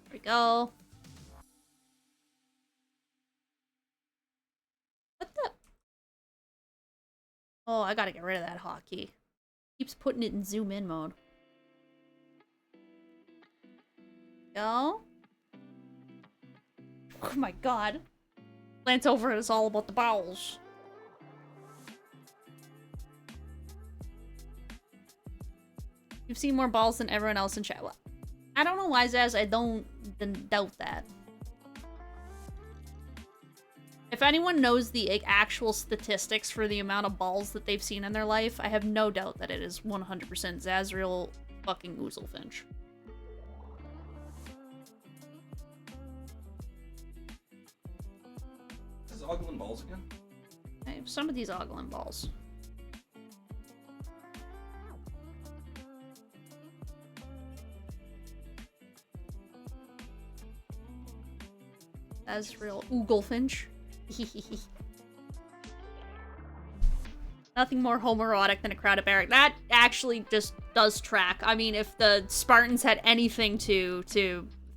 There we go. What the? Oh, I gotta get rid of that hotkey. Keeps putting it in zoom in mode. Go. Oh my god. Glance over, it's all about the bowels. You've seen more balls than everyone else in chat. Well, I don't know why, Zaz. I don't doubt that. If anyone knows the actual statistics for the amount of balls that they've seen in their life, I have no doubt that it is 100% Zazriel fucking Oozelfinch. Is Oglin balls again? I have some of these Oglin balls. Zazriel Oogelfinch. Nothing more homoerotic than a crowded barrack. That actually just does track. I mean, if the Spartans had anything to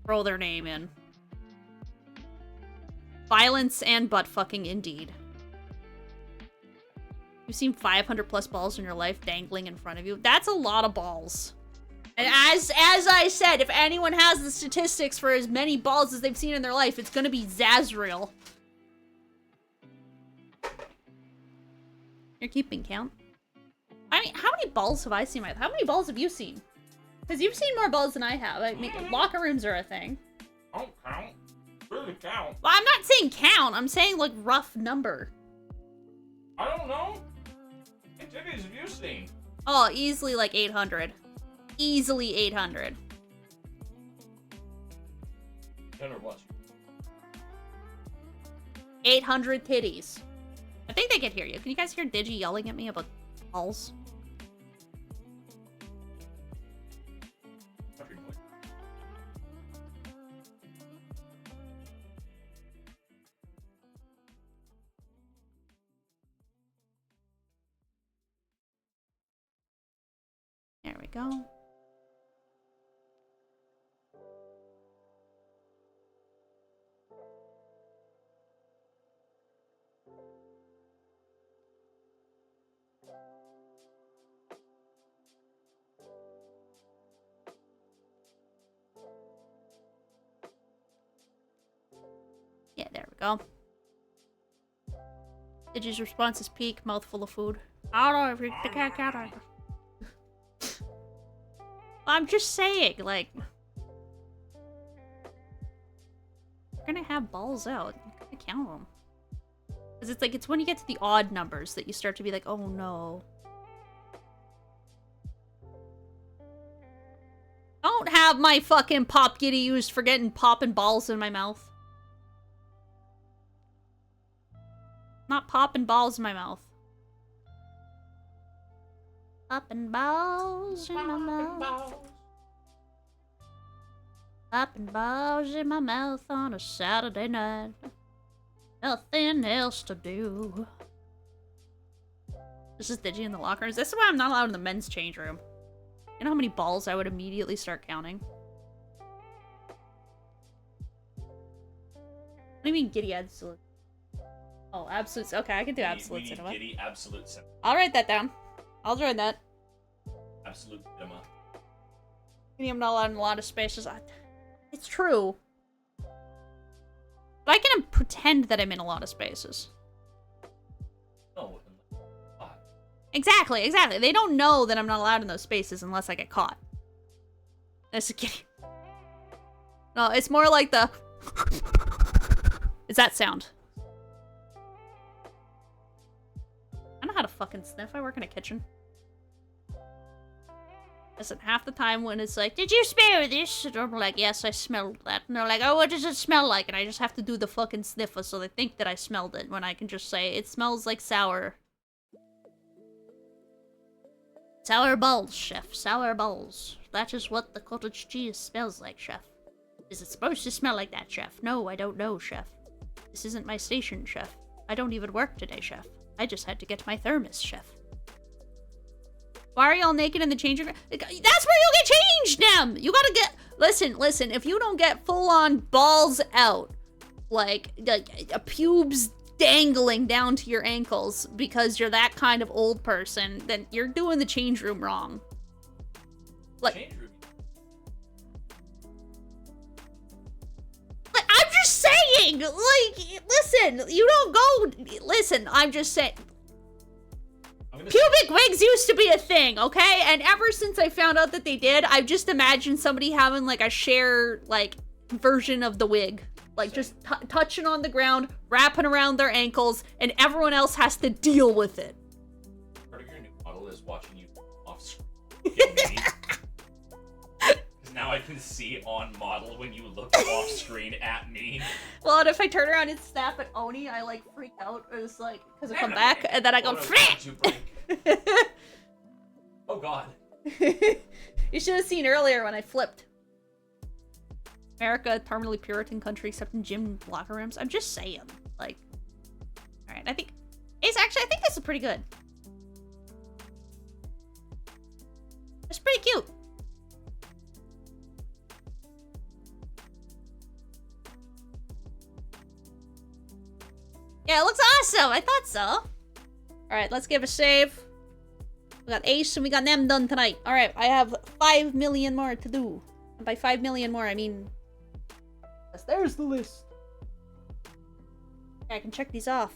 throw their name in. Violence and butt fucking indeed. You've seen 500 plus balls in your life dangling in front of you. That's a lot of balls. And as I said, if anyone has the statistics for as many balls as they've seen in their life, it's gonna be Zazriel. You're keeping count? I mean, how many balls have I seen? How many balls have you seen? Because you've seen more balls than I have. I mean, locker rooms are a thing. Don't count. Really count. Well, I'm not saying count. I'm saying, like, rough number. I don't know. How many titties have you seen? Oh, easily like 800. Easily 800. 800 what? 800 titties. I think they can hear you. Can you guys hear Digi yelling at me about balls? There we go. Yeah, there we go. Digi's response is peak, mouthful of food. I don't know if you the cat cat. I'm just saying, like... We're gonna have balls out. You gotta count them. Because it's like, it's when you get to the odd numbers that you start to be like, oh no. Don't have my fucking pop giddy used for getting popping balls in my mouth. Not popping balls in my mouth. Popping balls in my mouth. Popping balls in my mouth on a Saturday night. Nothing else to do. This is Digi in the locker rooms. This is why I'm not allowed in the men's change room. You know how many balls I would immediately start counting? What do you mean giddy absolute? Oh, absolutes. Okay, I can do absolute cinema. Giddy absolute cinema. I'll write that down. I'll join that. Absolute cinema. I'm not allowed in a lot of spaces. It's true. But I can pretend that I'm in a lot of spaces. No. Exactly, exactly. They don't know that I'm not allowed in those spaces unless I get caught. That's a kitty. No, it's more like the... It's that sound. I know how to fucking sniff. I work in a kitchen. Listen, half the time when it's like, did you smell this? And I'm like, yes, I smelled that. And they're like, oh, what does it smell like? And I just have to do the fucking sniffer so they think that I smelled it when I can just say, it smells like sour. Sour balls, chef. Sour balls. That is what the cottage cheese smells like, chef. Is it supposed to smell like that, chef? No, I don't know, chef. This isn't my station, chef. I don't even work today, chef. I just had to get my thermos, chef. Why are y'all naked in the changing room? That's where you'll get changed, Nem! You gotta get... Listen, if you don't get full-on balls out, like pubes dangling down to your ankles because you're that kind of old person, then you're doing the change room wrong. Like... Change room. I'm just saying! Like, listen, you don't go... Listen, I'm just saying... Pubic wigs used to be a thing, okay? And ever since I found out that they did, I've just imagined somebody having, like, a share, like, version of the wig. Like, just touching on the ground, wrapping around their ankles, and everyone else has to deal with it. Part of your new model is watching you off screen. Because now I can see on model when you look off screen at me. Well, and if I turn around and snap at Oni, I, like, freak out. It's like, because I come back, and then I go, Oh god. You should have seen earlier when I flipped. America, permanently Puritan country, except in gym locker rooms. I'm just saying. Like, alright, I think... Ace, actually, I think this is pretty good. It's pretty cute. Yeah, it looks awesome. I thought so. Alright, let's give a save. We got Ace and we got them done tonight. Alright, I have 5 million more to do. And by 5 million more, I mean... Yes, there's the list. Yeah, I can check these off.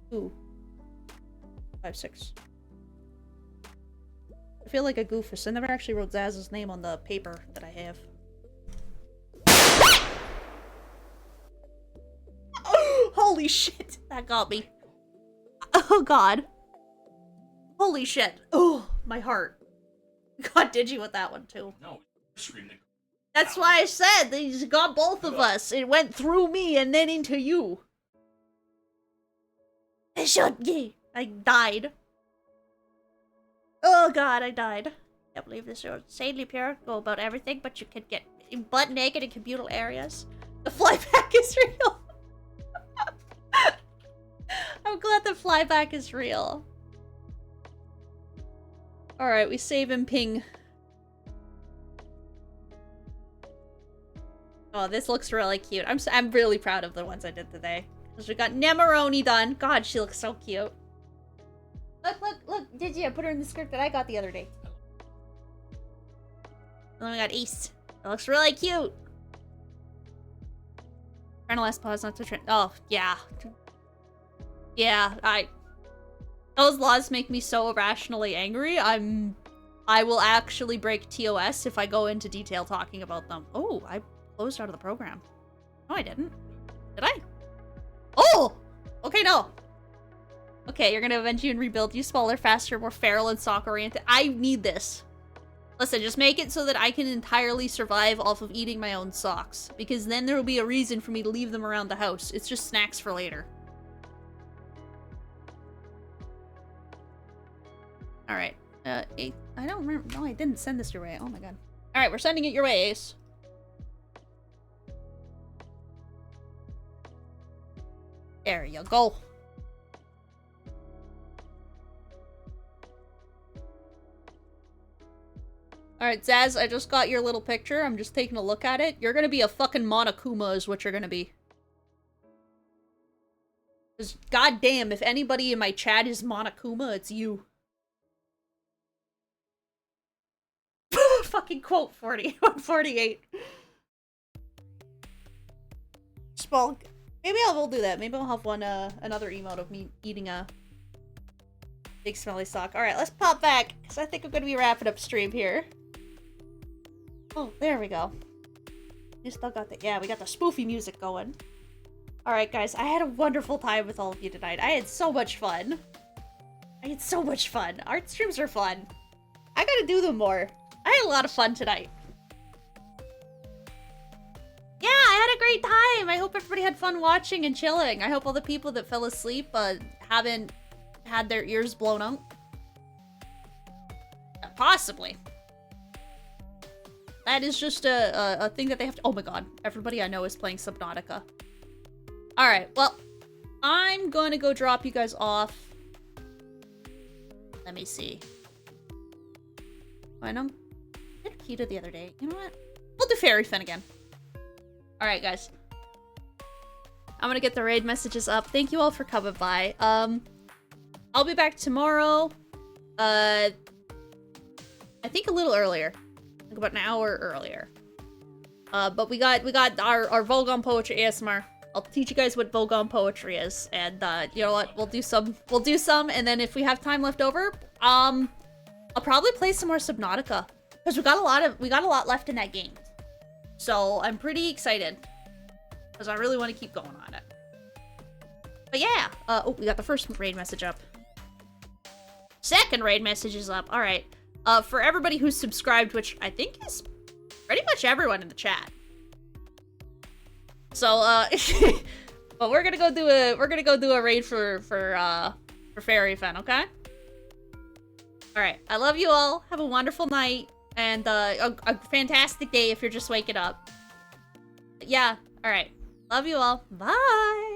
2, 5, 6. I feel like a goofus. I never actually wrote Zaz's name on the paper that I have. Holy shit! That got me. Oh god. Holy shit. Oh, my heart. God, did you with that one too? No, screamed it. That's why I said these got both of us. It went through me and then into you. It shot me. I died. Oh god, I died. Can't believe this is insanely pure. Go about everything, but you can get butt naked in communal areas. The flyback is real. I'm glad the flyback is real. Alright, we save and ping. Oh, this looks really cute. I'm really proud of the ones I did today. Because we got Nemaroni done. God, she looks so cute. Look, did you put her in the skirt that I got the other day? And then we got Ace. That looks really cute. Trying to last pause not to trend. Oh, yeah. Yeah, those laws make me so irrationally angry. I'm I will actually break TOS if I go into detail talking about them. Oh, I closed out of the program. No, I didn't. Did I? Oh! Okay, no. Okay, you're gonna avenge you and rebuild you smaller, faster, more feral, and sock-oriented. I need this. Listen, just make it so that I can entirely survive off of eating my own socks. Because then there will be a reason for me to leave them around the house. It's just snacks for later. Alright. I don't remember. No, I didn't send this your way. Oh my god. Alright, we're sending it your way, Ace. There you go. Alright, Zaz, I just got your little picture. I'm just taking a look at it. You're gonna be a fucking Monokuma is what you're gonna be. Because goddamn, if anybody in my chat is Monokuma, it's you. Fucking quote 40, 148. Small. Maybe we'll do that. Maybe I'll have one, another emote of me eating a big smelly sock. Alright, let's pop back, because I think I'm gonna be wrapping up stream here. Oh, there we go. You still got the- yeah, we got the spoofy music going. Alright, guys, I had a wonderful time with all of you tonight. I had so much fun. I had so much fun. Art streams are fun. I gotta do them more. I had a lot of fun tonight. Yeah, I had a great time. I hope everybody had fun watching and chilling. I hope all the people that fell asleep haven't had their ears blown out. Possibly. That is just a thing that they have to- oh my god. Everybody I know is playing Subnautica. Alright, well, I'm gonna go drop you guys off. Let me see. I know. I did Kita the other day. You know what? We'll do Fairy Fin again. Alright, guys. I'm gonna get the raid messages up. Thank you all for coming by. I'll be back tomorrow. I think a little earlier. Like about an hour earlier. But we got our Volgon Poetry ASMR. I'll teach you guys what Volgon Poetry is. And, you know what? We'll do some, and then if we have time left over, I'll probably play some more Subnautica. Because we got a lot left in that game. So I'm pretty excited. Because I really want to keep going on it. But yeah. Oh, we got the first raid message up. Second raid message is up. Alright. For everybody who's subscribed, which I think is pretty much everyone in the chat. So, but we're gonna go do a raid for Fairy Fen, okay? Alright, I love you all. Have a wonderful night. And, a fantastic day if you're just waking up. But yeah, alright. Love you all. Bye!